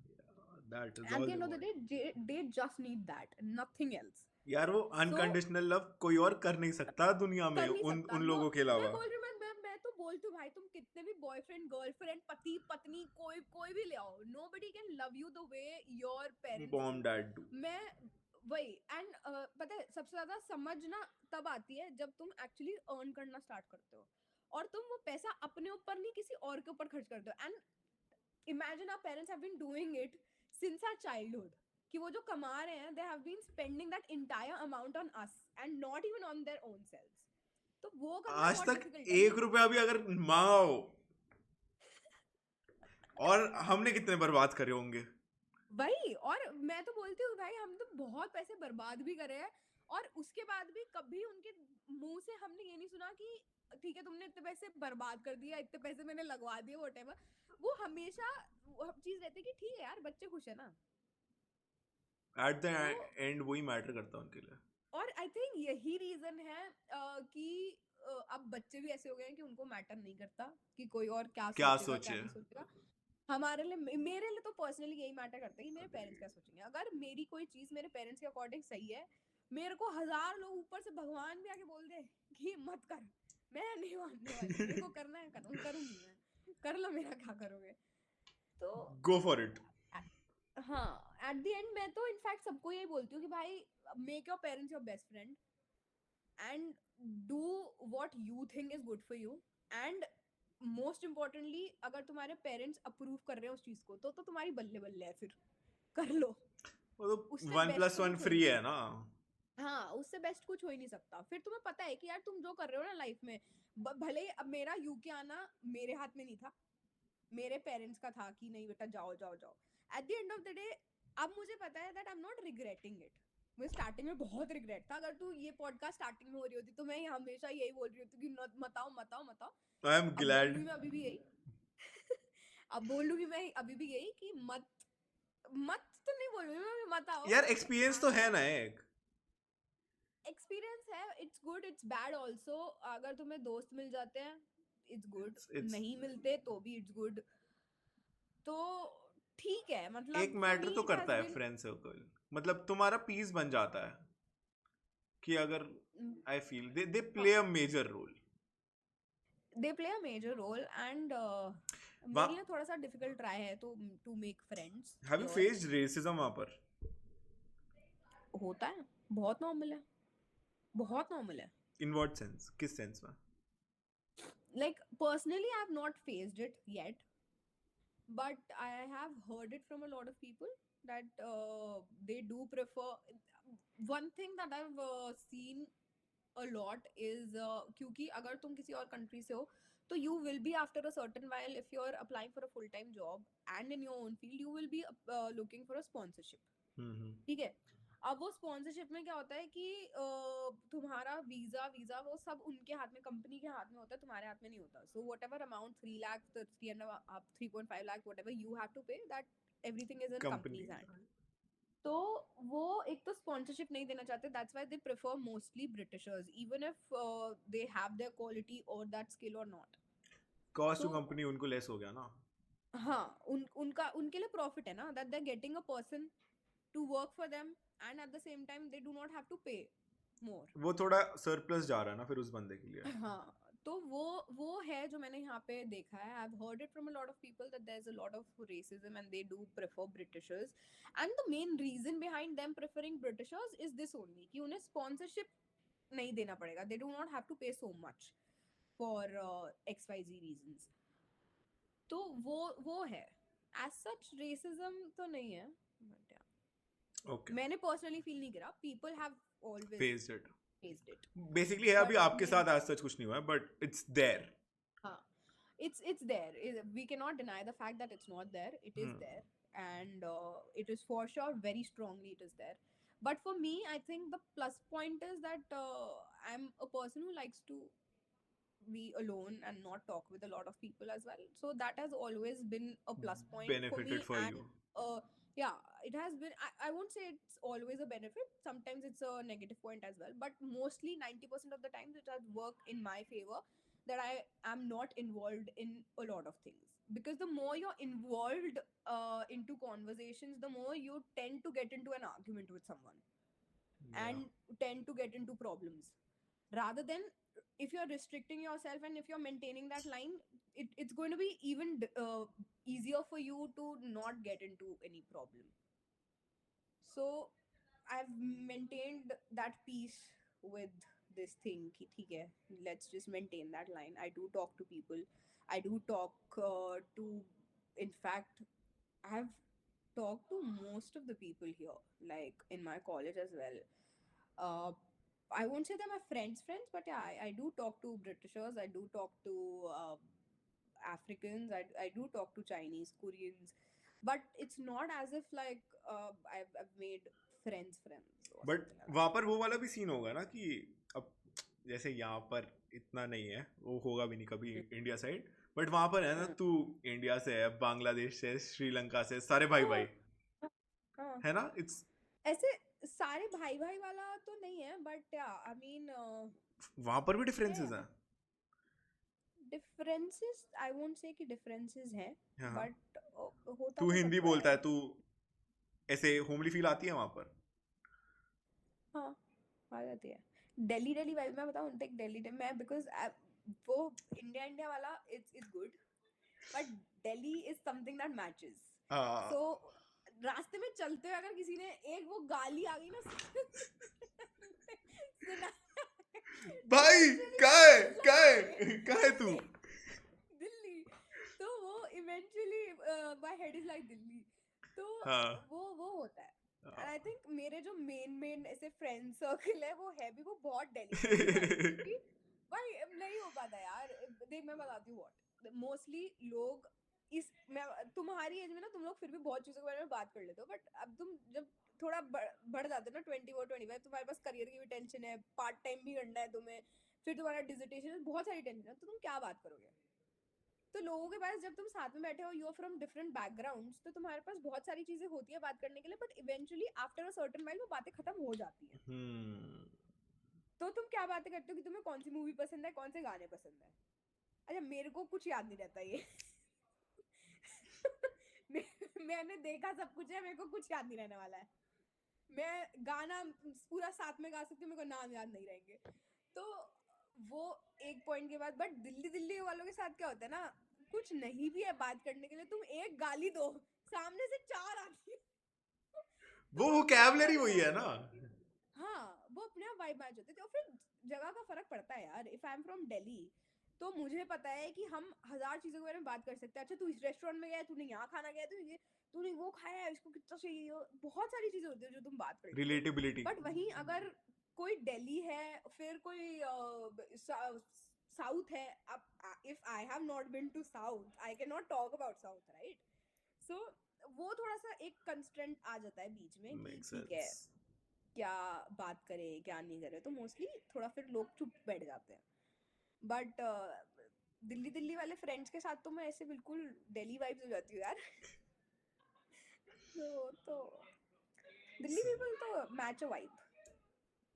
That is At all the they end of the want. day, they just need that, nothing else. यार वो So अनकंडीशनल लव कोई और कर नहीं सकता दुनिया में कर नहीं उन सकता। उन नो, लोगों के मैं अलावा। बोल रही हूँ, मैं तो बोलती हूँ भाई, तुम कितने भी बॉयफ्रेंड गर्लफ्रेंड पति पत्नी कोई कोई भी ले आओ, nobody can love you the way your parents mom do. Dad do. मैं वही एंड पता है सबसे ज्यादा समझ ना तब आती है जब तुम एक्चुअली अर्न करना स्टार्ट करते हो, और तुम वो पैसा अपने ऊपर नहीं किसी और के ऊपर खर्च करते हो। And imagine our parents have been doing it since our childhood, कि वो जो कमा रहे हैं they have been spending that entire amount on us and not even on their own selves. तो वो करना आज बहुत तक डिफिकल्ट है। 1 रुपया भी अगर मांगो, और हमने कितने बर्बाद करे होंगे। वही, और मैं तो बोलती हूँ भाई हम तो बहुत पैसे बर्बाद भी करे हैं, और उसके बाद भी कभी उनके मुंह से हमने ये नहीं सुना कि ठीक है तुमने इतने पैसे बर्बाद कर दिया, इतने पैसे मैंने लगवा दिए, व्हाटएवर। वो हमेशा वो चीज रहती है कि ठीक है यार बच्चे खुश है ना। एट द तो एंड वही मैटर करता है उनके लिए। और आई थिंक यही रीजन है कि अब बच्चे भी ऐसे हो गए हैं कि उनको मैटर नहीं करता कि कोई और क्या क्या सोचेगा क्या सोचे। नहीं सोचेगा। हमारे लिए, मेरे लिए तो पर्सनली यही मैटर करता है कि मेरे पेरेंट्स क्या सोचेंगे। अगर मेरी कोई चीज मेरे पेरेंट्स के अकॉर्डिंग सही है, मेरे को 1000 लोग ऊपर से भगवान भी आके बोल दे कि मत कर, मैं नहीं मानने वाली, मेरे को करना है करूंगी मैं, कर लो मेरा क्या करोगे। तो गो फॉर इट। हाँ, एट द एंड मैं तो इनफैक्ट सबको यही बोलती हूँ कि भाई make your parents your best friend and do what you think is good for you. And most importantly अगर तुम्हारे पेरेंट्स अप्रूव कर रहे हैं उस चीज को तो तुम्हारी बल्ले बल्ले है, फिर कर लो। वो तो उससे 1 बेस्ट + तो 1 कुछ हो ही फ्री नहीं है सकता। ना। हाँ, उससे बेस्ट कुछ हो ही नहीं सकता। फिर तुम्हें पता है कि यार तुम जो कर रहे हो ना लाइफ में, भले ही अब मेरा यूके आना मेरे हाथ में नहीं था, मेरे पेरेंट्स का था कि नहीं बेटा जाओ जाओ जाओ। Eight the end of the day अब मुझे पता है that I am not regretting it. मुझे स्टार्टिंग में बहुत रिग्रेट था। अगर तू ये पॉडकास्ट स्टार्टिंग में हो रही होती तो मैं हमेशा यही बोल रही होती कि मत आओ मत आओ मत आओ। आई एम अब बोल ग्लैड। रही मैं अभी भी यही अब बोल लूंगी मैं अभी भी यही कि मत मत तो नहीं बोलूंगी मैं, मत आओ। यार एक्सपीरियंस तो है ना एक। एक्सपीरियंस है, it's good it's bad also. अगर तुम्हें दोस्त मिल जाते हैं इट्स गुड, It's नहीं मिलते तो भी इट्स गुड। तो ठीक है, एक मतलब फॉर मैटर मी तो इट करता हैज है बीन। फ्रेंड सर्कल, मतलब तुम्हारा पीस बन जाता है कि अगर I feel they play a major role. They play a major role and मेरे लिए थोड़ा सा डिफिकल्ट रहा है तो to make friends have you here. Faced racism वहां पर? होता है, बहुत नॉर्मल है, बहुत नॉर्मल है। इन व्हाट सेंस, किस सेंस में? Like personally I have not faced it yet, but I have heard it from a lot of people that they do prefer. One thing that I've seen a lot is क्योंकि अगर तुम किसी और कंट्री से हो तो you will be after a certain while, if you're applying for a full time job and in your own field, you will be looking for a sponsorship. ठीक है। अब वो स्पॉन्सरशिप में क्या होता है कि तुम्हारा वीजा वीजा वो सब उनके हाथ में, कंपनी के हाथ में होता है, तुम्हारे हाथ में नहीं होता। So whatever amount 3 lakh 3.5 lakh whatever you have to pay, that everything is in company. Company's hand. तो वो एक तो स्पॉन्सरशिप नहीं देना चाहते, that's why they prefer mostly Britishers even if they have their quality और दैट स्किल और नॉट। कॉस्ट टू तो कंपनी उनको लेस हो गया ना। हाँ, उनके लिए प्रॉफिट है ना, that they are getting a person to work for them and at the same time they do not have to pay more. वो थोड़ा सरप्लस जा रहा है ना फिर उस बंदे के लिए। हाँ, तो वो है जो मैंने यहाँ पे देखा है। I've heard it from a lot of people that there's a lot of racism and they do prefer Britishers, and the main reason behind them preferring Britishers is this only कि उन्हें sponsorship नहीं देना पड़ेगा, they do not have to pay so much for XYZ reasons. तो वो है, as such racism तो नहीं है, but yeah. ओके, मैंने पर्सनली फील नहीं करा, people have always faced it. Faced it. Basically है, अभी बट आपके साथ आज सच कुछ नहीं हुआ है बट इट्स देयर। हाँ, it's there, we cannot deny the fact that it's not there, it is there, and it is for sure very strongly it is there. But for me I think the plus point is that I'm a person who likes to be alone and not talk with a lot of people as well. So that has always been a plus point for me. Benefited for And you. yeah, it has been, I won't say it's always a benefit. Sometimes it's a negative point as well, but mostly 90% of the times it has worked in my favor, that I am not involved in a lot of things. Because the more you're involved into conversations, the more you tend to get into an argument with someone Yeah. and tend to get into problems. Rather than, if you're restricting yourself and if you're maintaining that line, it's going to be even easier for you to not get into any problem. So I've maintained that peace with this thing ki, theek hai, let's just maintain that line. I do talk to people. I do talk to, in fact, I've talked to most of the people here, like in my college as well. uh, I won't say they're my friends, but yeah, I do talk to Britishers. I do talk to Africans. I do talk to Chinese, Koreans, but it's not as if like I've made friends or but something like वहां पर वो वाला भी सीन होगा ना कि अब जैसे यहाँ पर इतना नहीं है, वो होगा भी नहीं कभी that. इंडिया साइड, बट वहां पर है ना, तू इंडिया से है, बांग्लादेश से, श्रीलंका से, सारे भाई भाई हाँ, हाँ, है ना. इट्स ऐसे सारे भाई भाई वाला तो नहीं है, बट या आई मीन वहां पर भी डिफरेंसेस है हैं. डिफरेंसेस. आई वोंट से कि डिफरेंसेस हैं, हाँ. बट होता तू तो हिंदी सबका बोलता है. है, तू ऐसे होमली फील आती है वहां पर. हाँ, आ जाती है. दिल्ली दिल्ली वाइब मैं बताऊँ, देख दिल्ली मैं बिकॉज वो इंडिया इंडिया वाला it's good, but Delhi is something that matches. हाँ. सो रास्ते में चलते हुए अगर किसी ने एक वो गाली आ गई ना सुना, भाई क्या है तू. दिल्ली, तो वो eventually my head is like Delhi. तो हाँ. वो होता है. एंड आई थिंक मेरे जो मेन ऐसे फ्रेंड सर्कल है वो है भी वो बहुत डेलीकेट, क्योंकि भाई नहीं हो पाता यार. देख मैं बताती हूँ व्हाट, मोस्टली लोग इस, मैं तुम्हारी एज में ना तुम लोग फिर भी बहुत चीजों के बारे में बात कर लेते हो, बट अब तुम जब थोड़ा बढ़ जाते हो ना 24-25, तुम्हारे पास करियर की भी टेंशन है, पार्ट टाइम भी करना है तुम्हें, फिर तुम्हारा डिसर्टेशन, बहुत सारी टेंशन है, तो तुम क्या बात करोगे. तो लोगों के पास जब तुम साथ में बैठे हो, you are from different backgrounds, तो तुम्हारे पास बहुत सारी चीजें होती है बात करने के लिए, but eventually after a certain while वो बातें खत्म हो जाती है. तो तुम क्या बातें करते हो कि तुम्हें कौन सी मूवी पसंद है, कौन से गाने पसंद है. अच्छा मेरे को कुछ याद नहीं रहता ये मैंने देखा सब कुछ है, मेरे को कुछ याद नहीं रहने वाला है. मैं गाना पूरा साथ में गा सकती हूँ, मेरे को नाम याद नहीं रहेंगे. तो वो एक पॉइंट के बाद, बट दिल्ली दिल्ली वालों के साथ क्या होता है ना, कुछ नहीं भी है बात करने के लिए, तुम एक गाली दो, सामने से चार आती है. वो तुम्हें वोकैबुलरी पता वही है. है ना. हाँ, वो अपने आप वाइब मैच होती है. तो फिर जगह का फर्क पड़ता है यार. If I am from Delhi, तो मुझे पता है कि हम हजार चीजों के बारे में बात कर सकते हैं. अच्छा तू इस रेस्टोरेंट में गया, तूने यहाँ खाना गया, तूने वो खाया है, इसको कितना चाहिए, बहुत सारी चीजें होती है जो तुम बात कर लेते हो. रिलेटेबिलिटी. बट वहीं अगर कोई दिल्ली है, फिर कोई साउथ है, अब if I have not been to south, I can not talk about south, right. So वो थोड़ा सा एक कंस्ट्रेंट आ जाता है बीच में कि ठीक है क्या बात करे क्या नहीं करे, तो मोस्टली थोड़ा फिर लोग चुप बैठ जाते हैं. बट दिल्ली दिल्ली वाले फ्रेंड्स के साथ तो मैं ऐसे बिल्कुल दिल्ली वाइब्स हो जाती हूँ यार. तो दिल्ली पीपल तो मैच अ वाइब,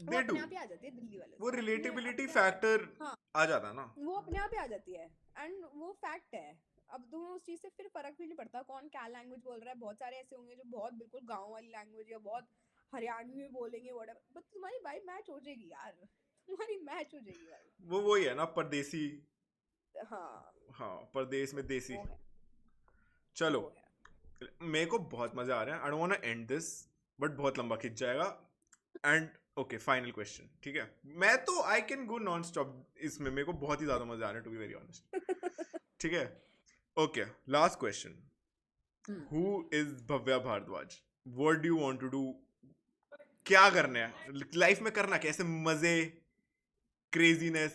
वो अपने आप ही आ जाती है दिल्ली वाले वो से. रिलेटेबिलिटी फैक्टर हाँ, आ जाता ना. वो अपने आप ही आ जाती है. एंड वो फैक्ट है. अब तुम्हें उस चीज से फिर फर्क भी नहीं पड़ता कौन क्या लैंग्वेज बोल रहा है. बहुत सारे ऐसे होंगे जो बहुत बिल्कुल गांव वाली लैंग्वेज या बहुत हरियाणवी में बोलेंगे, व्हाटएवर, बट तुम्हारी वाइब मैच हो जाएगी यार. तुम्हारी मैच हो जाएगी वाइब. वो वही है ना, परदेसी. हाँ, हाँ, परदेश में देसी. वो है, चलो, वो है. मेरे को बहुत मजा आ रहा है. I don't want to end this, but बहुत लंबा खिंच जाएगा. And okay, final question. ठीक है, मैं तो I can go non stop इसमें. मेरे को बहुत ही ज्यादा मजा आ रहा है, टू बी वेरी ऑनेस्ट. ठीक है, okay, last question. Who is Bhavya Bhardwaj? What do you want to do? क्या करना है लाइफ में? करना कैसे? मजे, क्रेजीनेस,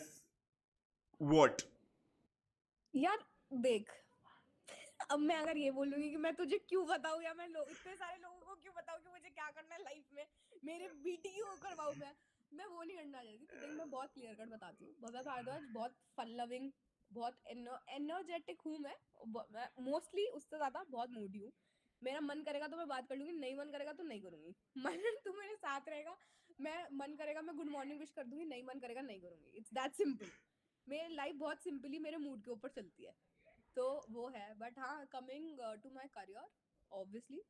व्हाट? यार देख, अब मैं अगर ये बोलूंगी कि मैं तुझे क्यों बताऊं, या मैं इतने सारे लोगों को क्यों बताऊं कि मुझे क्या करना है लाइफ में, मेरे बीटी क्यों करवाऊं मैं, मैं वो नहीं करना चाहती। तो देख मैं बहुत क्लियर कट बताती हूँ, भव्या भारद्वाज बहुत फन लविंग, बहुत एनर्जेटिक हूँ मैं मोस्टली, उससे ज्यादा बहुत मूडी हूँ। मेरा मन करेगा तो मैं बात कर लूंगी, नहीं मन करेगा तो नहीं करूंगी। मन तू मेरे साथ रहेगा, मैं मन करेगा मैं गुड मॉर्निंग विश कर दूंगी, नहीं मन करेगा नहीं करूंगी। It's that simple. मेरी लाइफ बहुत सिंपली मेरे मूड के ऊपर चलती है, तो वो है। बट हाँ, coming to my career, obviously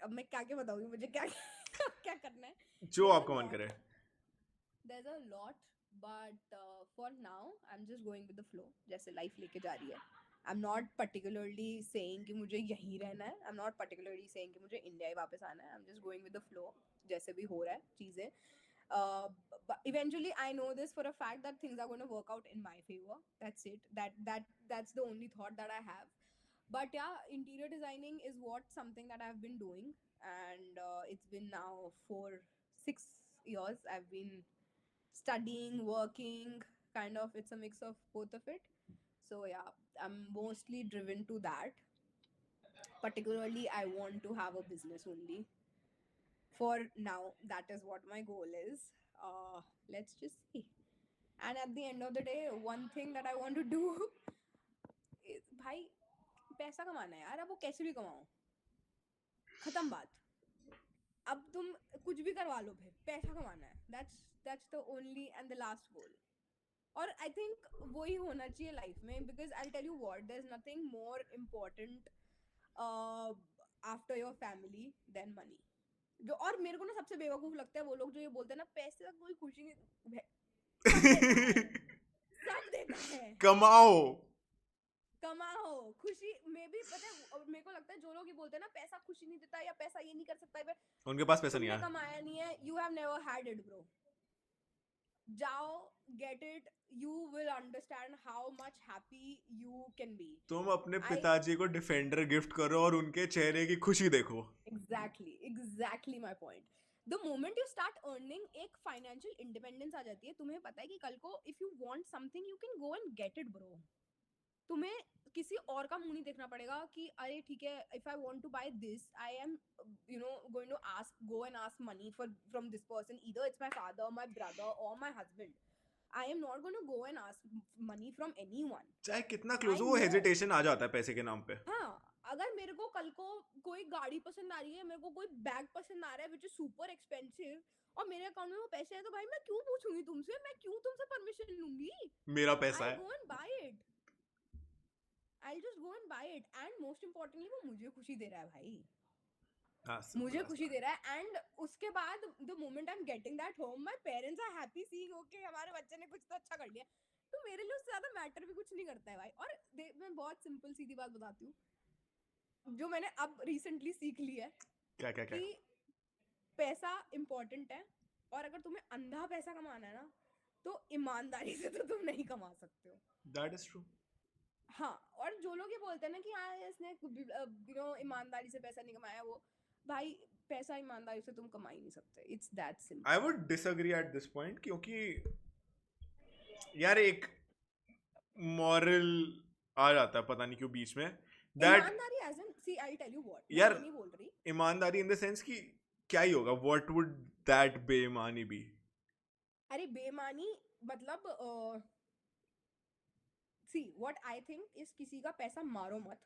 अब मैं क्या क्या बताऊंगी, मुझे क्या क्या करना है। जो there's a आपका मन lot करे। there's a lot but for now I'm just going with the flow, जैसे लाइफ लेके जा रही है। I'm not particularly saying कि मुझे यहीं रहना है, I'm not particularly saying कि मुझे इंडिया ही वापस आना है। I'm just going with the flow, जैसे भी हो रहा है चीजें। But eventually I know this for a fact that things are going to work out in my favor. That's it. That's the only thought that I have. But yeah, interior designing is what something that I've been doing, and it's been now for 6 years I've been studying, working, kind of. It's a mix of both of it. So yeah, I'm mostly driven to that. Particularly I want to have a business only. For now, that is what my goal is. Let's just see. And at the end of the day, one thing that I want to do is, भाई पैसा कमाना है यार, अब वो कैसे भी कमाओ, खत्म बात। अब तुम कुछ भी करवा लो, फिर पैसा कमाना है। that's the only and the last goal. और आई थिंक वही होना चाहिए लाइफ में, because I tell you what, there is nothing more important after your family than money. जो और मेरे को ना सबसे बेवकूफ लगता है वो लोग जो ये बोलते हैं ना, पैसे का कोई खुशी नहीं, सब देता है, सब देता है। कमाओ। कमाओ खुशी में भी, पता है मेरे को लगता है जो लोग ये बोलते हैं ना पैसा खुशी नहीं देता या पैसा ये नहीं कर सकता है, उनके पास पैसा नहीं तुमने है। कमाया नहीं है, you have never had it bro. जाओ, get it, you will understand how much happy you can be. तुम अपने पिताजी को डिफेंडर गिफ्ट करो और उनके चेहरे की खुशी देखो। exactly my point. The moment you start earning, एक financial independence आ जाती है। तुम्हें पता है कि कल को if you want something you can go and get it bro। तुम्हें किसी और का मुंह नहीं देखना पड़ेगा कि अरे ठीक है, if I want to buy this I am going to go and ask money from this person, either it's my father, my brother or my husband. I am not going to go and ask money from anyone. चाहे कितना क्लोज I हो, वो know। हेजिटेशन आ जाता है पैसे के नाम पे। हाँ, अगर मेरे को कल को कोई गाड़ी पसंद आ रही है, मेरे को कोई बैग पसंद आ रहा है विच इज सुपर एक्सपेंसिव, और मेरे अकाउंट में वो पैसे है, तो भाई मैं क्यों पूछूंगी तुमसे, मैं क्यों तुमसे परमिशन लूंगी? मेरा पैसा है। I'll go and buy it. I'll just go and buy it. And most importantly वो मुझे खुशी दे रहा है भाई, मुझे खुशी दे रहा है। एंड उसके बाद the moment I am getting that home, my parents are happy seeing okay हमारे बच्चे ने कुछ तो अच्छा कर लिया, तो मेरे लिए उससे ज्यादा मैटर भी कुछ नहीं करता है भाई। और मैं बहुत सिंपल सीधी बात बताती हूँ, जो मैंने अब रिसेंटली सीख ली है, क्या क्या क्या? कि पैसा इम्पोर्टेंट है, और अगर तुम्हें अंधा पैसा कमाना है ना, तो ईमानदारी से तो तुम नहीं कमा सकते हो। That is true. हाँ, और जो लोग ये बोलते हैं ना कि हाँ इसने ईमानदारी से पैसा नहीं कमाया, वो भाई पैसा ईमानदारी से तुम कमा ही नहीं सकते। It's that simple. I would disagree at this point, क्योंकि यार एक मॉरल आ जाता है पता नहीं क्यों बीच में, that ईमानदारी as in, see I tell you what, मैं यार ये नहीं बोल रही ईमानदारी इन द सेंस कि क्या ही होगा, what would that बेईमानी be? अरे बेईमानी मतलब see what I think is, किसी का पैसा मारो मत,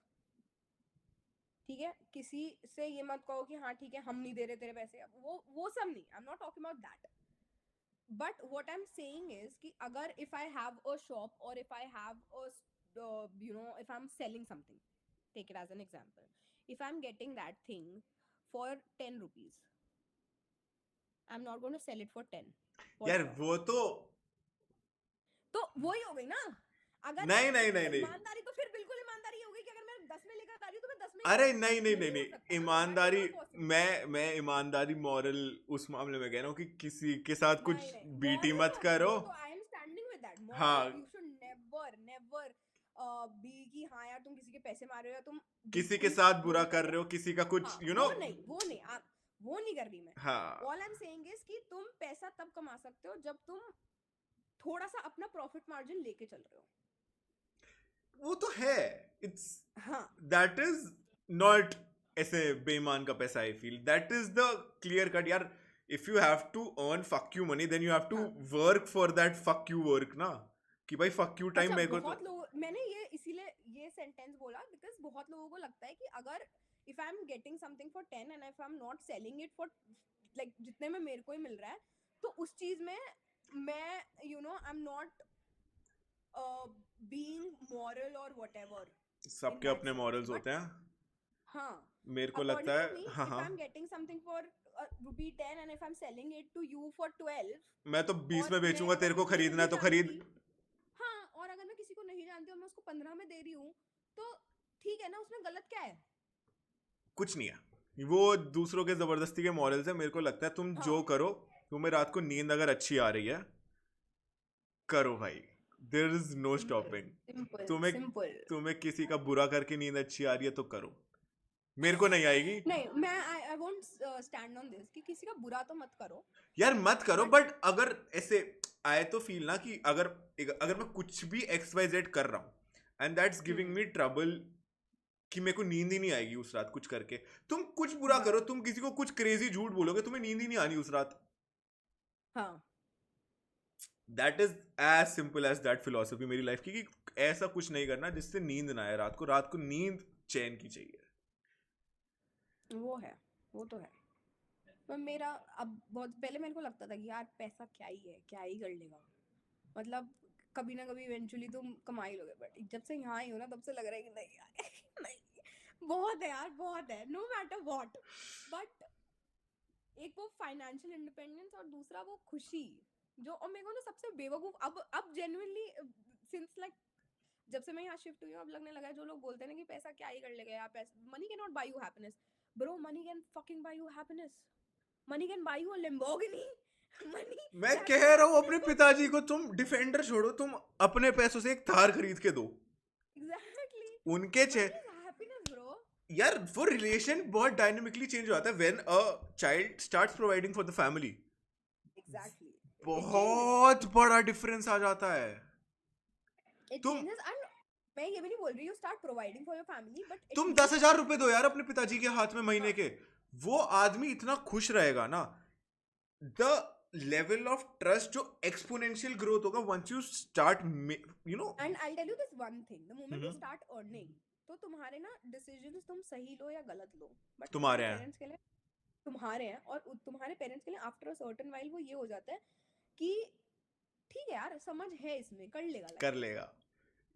ठीक है? किसी से ये मत कहो कि हाँ ठीक है हम नहीं दे रहे तेरे पैसे, वो सब नहीं, I am not talking about that. But what I am saying is कि अगर if I have a shop, और if I have a if I'm selling something, take it as an example, if I'm getting that thing for 10 rupees, I'm not going to sell it for 10 for यार sure। वो तो वही हो गई ना। अगर नहीं नहीं नहीं नहीं, ईमानदारी तो फिर बिल्कुल ईमानदारी हो गई कि अगर मैं 10 में लेकर आ रही हूँ तो मैं 10 में। अरे नहीं नहीं नहीं नहीं हो नहीं, सकता ना, ईमानदारी, that's not possible। मैं ईमानदारी मॉरल उस मामले में कह रहा हूँ कि किसी के साथ कुछ नहीं नहीं, बीटी moral मत करो। तो I am standing with that. हाँ, moral you should never be कि हाँ यार तुम किसी के पैसे मार रहे हो या तुम किसी के साथ बुरा कर रहे हो, किसी का कुछ हाँ, यू नो, वो नहीं कर रही मैं। हाँ, all I am saying is कि तुम पैसा तब कमा सकते हो जब तुम थोड़ा सा अपना प्रॉफिट मार्जिन लेके चल रहे हो। वो तो है, इट्स हाँ, दैट इज नॉट ऐसे बेईमान का पैसा। I feel that is the clear cut यार, if you have to earn fuck you money, then you have to हाँ work for that fuck you work ना, कि भाई fuck you time अच्छा मेरे को तो. बहुत लोग मैंने ये इसीलिए ये सेंटेंस बोला बिकॉज बहुत लोगों को लगता है कि अगर if I am getting something for 10 and if I am not selling it for like जितने में मेरे को ही मिल रहा है तो उस चीज में मैं आई एम नॉट बीइंग मॉरल और व्हाटएवर इन सबके दैट अपने सेंस मॉरल्स बट होते हैं. हाँ मेरे को लगता according to है me हाँ if हाँ, I'm getting something for rupee 10 and if I'm selling it to you for 12 मैं तो 20 और में मैं बेचूंगा, अगर तेरे को किसी को खरीदना नहीं है तो खरीद. जानती हाँ और अगर मैं किसी को नहीं जानती और मैं उसको 15 में दे रही हूँ तो ठीक है ना उसमें गलत क्या है कुछ नहीं है, वो दूसरों के जबरदस्ती के मॉरल्स है. मेरे को लगता है तुम हाँ जो करो, तुम्हें रात को नींद अगर अच्छी आ रही है, करो भाई. There is no simple stopping. Simple तुम्हें सिंपल तुम्हें किसी का बुरा करके नींद अच्छी आ रही है तो करो. मेरे को नहीं आएगी. नहीं मैं I won't stand on this कि किसी का बुरा तो मत करो यार मत करो, बट बट अगर ऐसे आए तो फील ना कि अगर अगर मैं कुछ भी एक्स वाई जेड कर रहा हूँ and that's giving me trouble, कि मेरे को नींद ही नहीं आएगी उस रात कुछ करके. तुम कुछ बुरा हाँ करो, तुम किसी को कुछ क्रेजी झूठ बोलोगे, तुम्हें नींद ही नहीं आनी उस रात. हाँ that is as simple as that philosophy मेरी लाइफ की, कि ऐसा कुछ नहीं करना जिससे नींद ना आए रात को. रात को नींद चैन की चाहिए. वो है वो तो है पर मेरा अब बहुत पहले मेरे को लगता था कि यार पैसा क्या ही है क्या ही कर लेगा मतलब कभी ना कभी इवेंचुअली तुम कमा ही लोगे बट जब से यहाँ आई हो ना तब से लग रहा है कि नहीं यार नहीं बहुत है यार बहुत है नो मैटर व्हाट बट एक वो फाइनेंशियल इंडिपेंडेंस और दूसरा वो खुशी जो और मेरे को ना सबसे बेवकूफ अब जेन्युइनली सिंस लाइक जब से मैं यहाँ शिफ्ट हुई हूँ अब लगने लगा है जो लोग बोलते हैं ना कि पैसा क्या ही कर लेगा यार पैसा money can not buy you happiness bro money can fucking buy you happiness money can buy you a Lamborghini money मैं कैन कह रहा हूँ अपने पिताजी को, तुम डिफेंडर छोड़ो, तुम अपने पैसों से एक थार खरीद के दो. एग्जैक्टली उनके मनी इज हैप्पीनेस ब्रो यार वो रिलेशन बहुत डायनेमिकली चेंज हो जाता है when a child starts providing for the family. Exactly it changes बहुत बड़ा डिफरेंस आ जाता है. इट तुम चेंजेस एंड मैं ये भी नहीं बोल रही you start providing for your family but तुम एटलीस्ट 10,000 रुपए दो यार अपने पिताजी के हाथ में महीने हाँ के, वो आदमी इतना खुश रहेगा ना. द लेवल ऑफ ट्रस्ट जो एक्सपोनेंशियल ग्रोथ होगा once you start, you know. And I tell you this one thing the moment you start earning तो तुम्हारे ना डिसीजंस तुम सही लो या गलत लो बट तुम्हारे तुम्हारे हैं, पेरेंट्स के लिए तुम्हारे हैं और तुम्हारे पेरेंट्स के लिए आफ्टर अ सर्टेन वाइल वो ये हो जाता है कि ठीक है यार समझ है इसमें कर लेगा कर लाइफ में लेगा.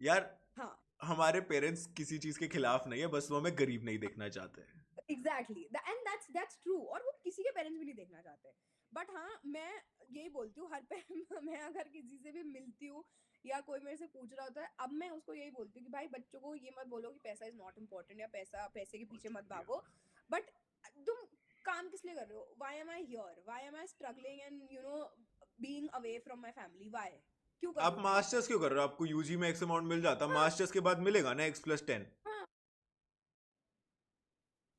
यार हाँ हमारे पेरेंट्स किसी चीज के खिलाफ नहीं है, बस वो हमें गरीब नहीं देखना चाहते हैं. एग्जैक्टली एंड दैट्स ट्रू और वो किसी के पेरेंट्स भी नहीं देखना चाहते बट हाँ मैं यही बोलती हूँ हर पे मैं अगर किसी से भी मिलती हूँ या कोई मेरे से पूछ रहा होता है अब मैं उसको यही बोलती हूँ कि भाई बच्चों को ये मत बोलो कि पैसा इज नॉट इम्पोर्टेंट या पैसे के पीछे मत भागो बट तुम काम किस लिए कर रहे हो why am I hear why am I struggling and being away from my family why क्यों कर रही आप हूँ मैं ये सब मास्टर्स क्यों कर रहे हो? आपको यूजी में एक्स अमाउंट मिल जाता, हाँ मास्टर्स के बाद मिलेगा ना x+10. हाँ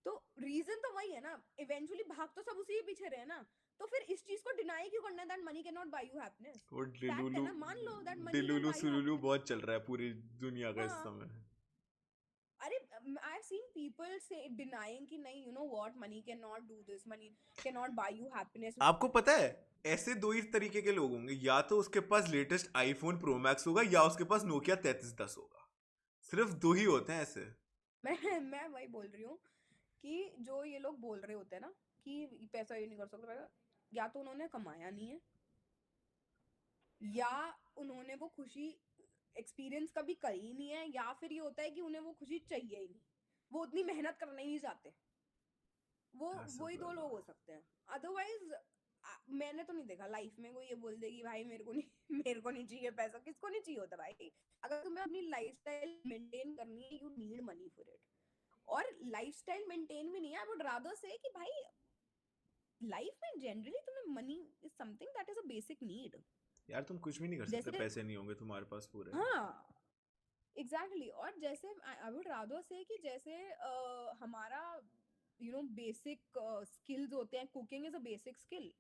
तो रीजन तो वही है ना इवेंचुअली भाग तो सब उसी के पीछे रहे ना तो फिर इस चीज को डिनाई क्यों करना that money can not buy you happiness वो फैक्ट है डिलुलू ना मान लो that money can delulu buy you solulu happiness बहुत चल रहा है पूरी दुनिया का इस हाँ समय. अरे आई हैव सीन पीपल से डिनाइंग कि नहीं what money can not do this money can not buy you happiness आपको पता है ऐसे दो ही तरीके के लोग होंगे, या तो उसके पास लेटेस्ट आईफोन प्रो मैक्स होगा या उसके पास नोकिया 3310 होगा. सिर्फ दो ही होते हैं ऐसे. मैं वही बोल रही हूँ कि जो ये लोग बोल रहे होते हैं ना कि पैसा ये नहीं कर सकते या तो उन्होंने कमाया नहीं है या उन्होंने वो खुशी एक्सपीरियंस कभी करी ही नहीं है या फिर ये होता है कि उन्हें वो खुशी चाहिए ही नहीं वो उतनी मेहनत करना ही नहीं चाहते वो ऐसा वही तो दो है. लोग हो सकते हैं अदरवाइज मैंने तो नहीं देखा लाइफ में कोई ये बोल दे कि भाई मेरे को नहीं मेरे को नहीं चाहिए पैसा किसको नहीं चाहिए होता भाई अगर तुम्हें अपनी लाइफस्टाइल मेंटेन करनी है you need money for it और लाइफस्टाइल मेंटेन भी नहीं है आई वुड रादर से कि भाई लाइफ में जनरली तुम्हें money is something that is a basic need यार तुम कुछ भी नहीं कर सकते, जैसे पैसे नहीं होंगे तुम्हारे पास पूरे. हाँ एग्जैक्टली और जैसे आई वुड रादर से कि जैसे हमारा बेसिक स्किल्स होते हैं cooking is a basic skill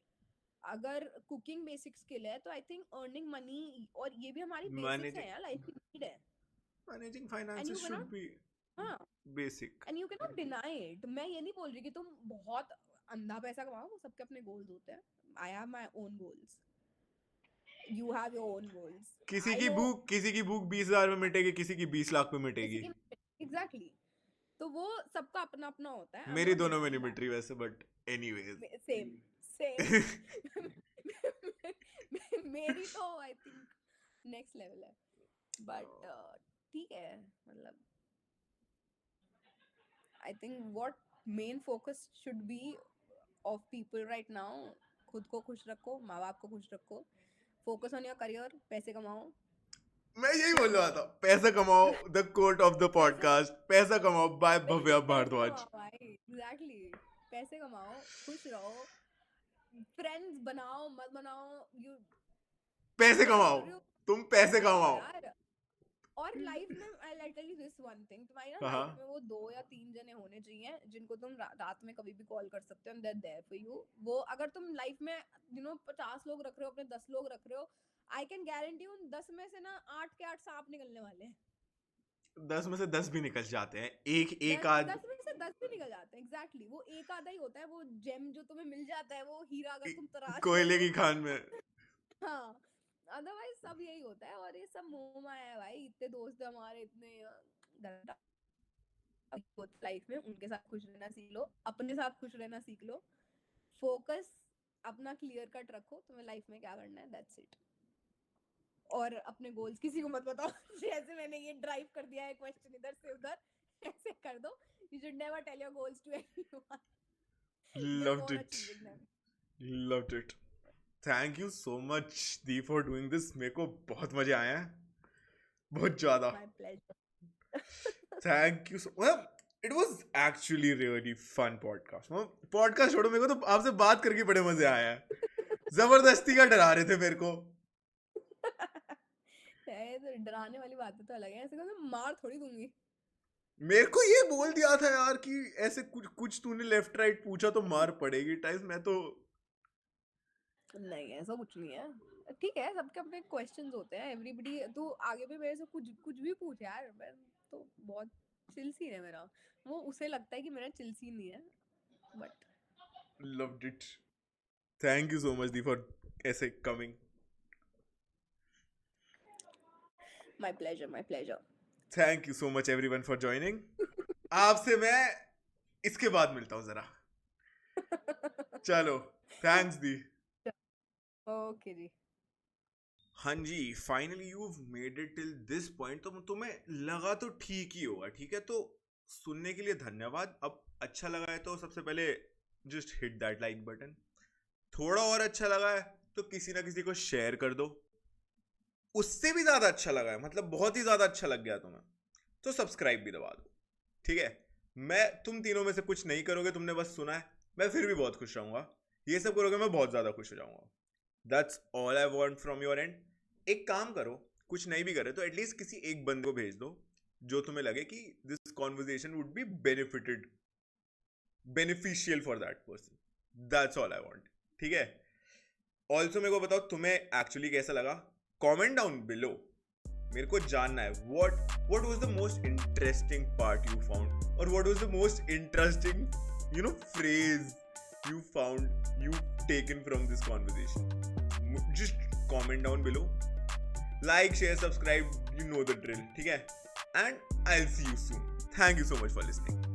अगर कुकिंग बेसिक स्किल है तो आई थिंक अर्निंग मनी और ये भी हमारी बेसिक्स है मैनेजिंग यार लाइफ की नीड है managing and you finances can should not be हाँ basic. And you can not deny it मैं ये नहीं बोल रही कि तुम बहुत अंधा पैसा कमाओ, वो सबके अपने गोल्स होते हैं. I have my own goals. You have your own goals. किसी I की know भूख 20,000 में मिटेगी, किसी की 20 लाख में मिटेगी. exactly. तो वो सबका अपना अपना होता है. मेरी दोनों में नहीं मिट रही वैसे, बट एनीवेज. सेम मेरी तो आई थिंक नेक्स्ट लेवल है, बट ठीक है. मतलब I think what main focus should be of people right now, खुद को खुश रखो, माँ बाप को खुश रखो, फोकस ऑन योर करियर, पैसे कमाओ. मैं यही बोल रहा था, पैसा कमाओ. The quote of the podcast, पैसा कमाओ बाय भव्या भारद्वाज. एग्जैक्टली, पैसे कमाओ, खुश रहो, फ्रेंड्स बनाओ मत बनाओ, यू पैसे कमाओ, तुम पैसे कमाओ यार. और लाइफ में I tell you this one thing, तुम्हारी ना लाइफ में वो 2 या 3 जने होने चाहिए जिनको तुम रात में कभी भी कॉल कर सकते हो, and they are there for you. वो अगर तुम लाइफ में 50 लोग रख रहे हो, अपने 10 लोग रख रहे हो, आई कैन गारंटी उन 10 में से ना 8 के 8 सांप निकलने वाले हैं. 10 में से 10 भी निकल जाते हैं. एक आध 10 में से 10 भी निकल जाते हैं. एग्जैक्टली, वो एक आधा ही होता है वो जेम जो तुम्हें मिल जाता है, वो हीरा अगर तुम तराश कोयले की खान में. हाँ, अदरवाइज सब यही होता है. और ये सब मोह माया है भाई. इतने दोस्त हैं हमारे, इतने लाइफ में उनके साथ खुश रहना सीख लो, अपने साथ खुश रहना सीख लो, फोकस अपना क्लियर कट रखो, तुम्हें लाइफ में क्या करना है, दैट्स इट. और अपने गोल्स किसी को मत बताओ. जैसे मैंने ये ड्राइव कर दिया है क्वेश्चन इधर से उधर, ऐसे कर दो. You should never tell your goals to anyone. Loved it. Loved it. Thank you so much, Dee, for doing this. मेरे को बहुत मजे आए हैं, बहुत ज़्यादा. My pleasure. Thank you so much. It was actually really fun podcast. Podcast छोड़ो, मेरे को तो आपसे बात करके बड़े मजे आए हैं. जबरदस्ती का डरा रहे थे मेरे को. तो डराने वाली बातें तो अलग है, ऐसे तो मार थोड़ी दूंगी. मेरे को ये बोल दिया था यार कि ऐसे कुछ तूने लेफ्ट राइट पूछा तो मार पड़ेगी. टाइम्स मैं तो नहीं, ऐसा कुछ नहीं है. ठीक है, सबके अपने क्वेश्चंस होते हैं. एवरीबॉडी, तू आगे भी मेरे से कुछ भी पूछ यार, मैं तो बहुत चिल सीन है मेरा. वो उसे लगता है कि मेरा चिल सीन नहीं है, but loved it. Thank you so much, Dee, for ऐसे coming. my pleasure. Thank you so much everyone for joining. आपसे मैं इसके बाद मिलता हूँ जरा. चलो, thanks दी. ओके जी. हाँ जी, finally you made it till this point. तो तुम्हें लगा तो ठीक ही होगा, ठीक है. तो सुनने के लिए धन्यवाद. अब अच्छा लगा है तो सबसे पहले just hit that like button. थोड़ा और अच्छा लगा है तो किसी ना किसी को शेयर कर दो. उससे भी ज्यादा अच्छा लगा है, मतलब बहुत ही ज्यादा अच्छा लग गया तुम्हें, तो सब्सक्राइब भी दबा दो, ठीक है. तुम तीनों में से कुछ नहीं करोगे, तुमने बस सुना है, मैं फिर भी बहुत खुश रहूंगा. ये सब करोगे मैं बहुत ज्यादा खुश हो जाऊंगा. That's all I want from your and. एक काम करो, कुछ नहीं भी करे तो एटलीस्ट किसी एक बंदे को भेज दो जो तुम्हें लगे कि this conversation would be beneficial for that person. That's all I want, ठीक है. ऑल्सो मेरे को बताओ तुम्हें एक्चुअली कैसा लगा. कॉमेंट डाउन बिलो, मेरे को जानना है what was the most interesting part you found, or what was the most interesting phrase you found you taken from this conversation. Just comment down below, like, share, subscribe, you know the drill, ठीक है. And I'll see you soon. Thank you so much for listening.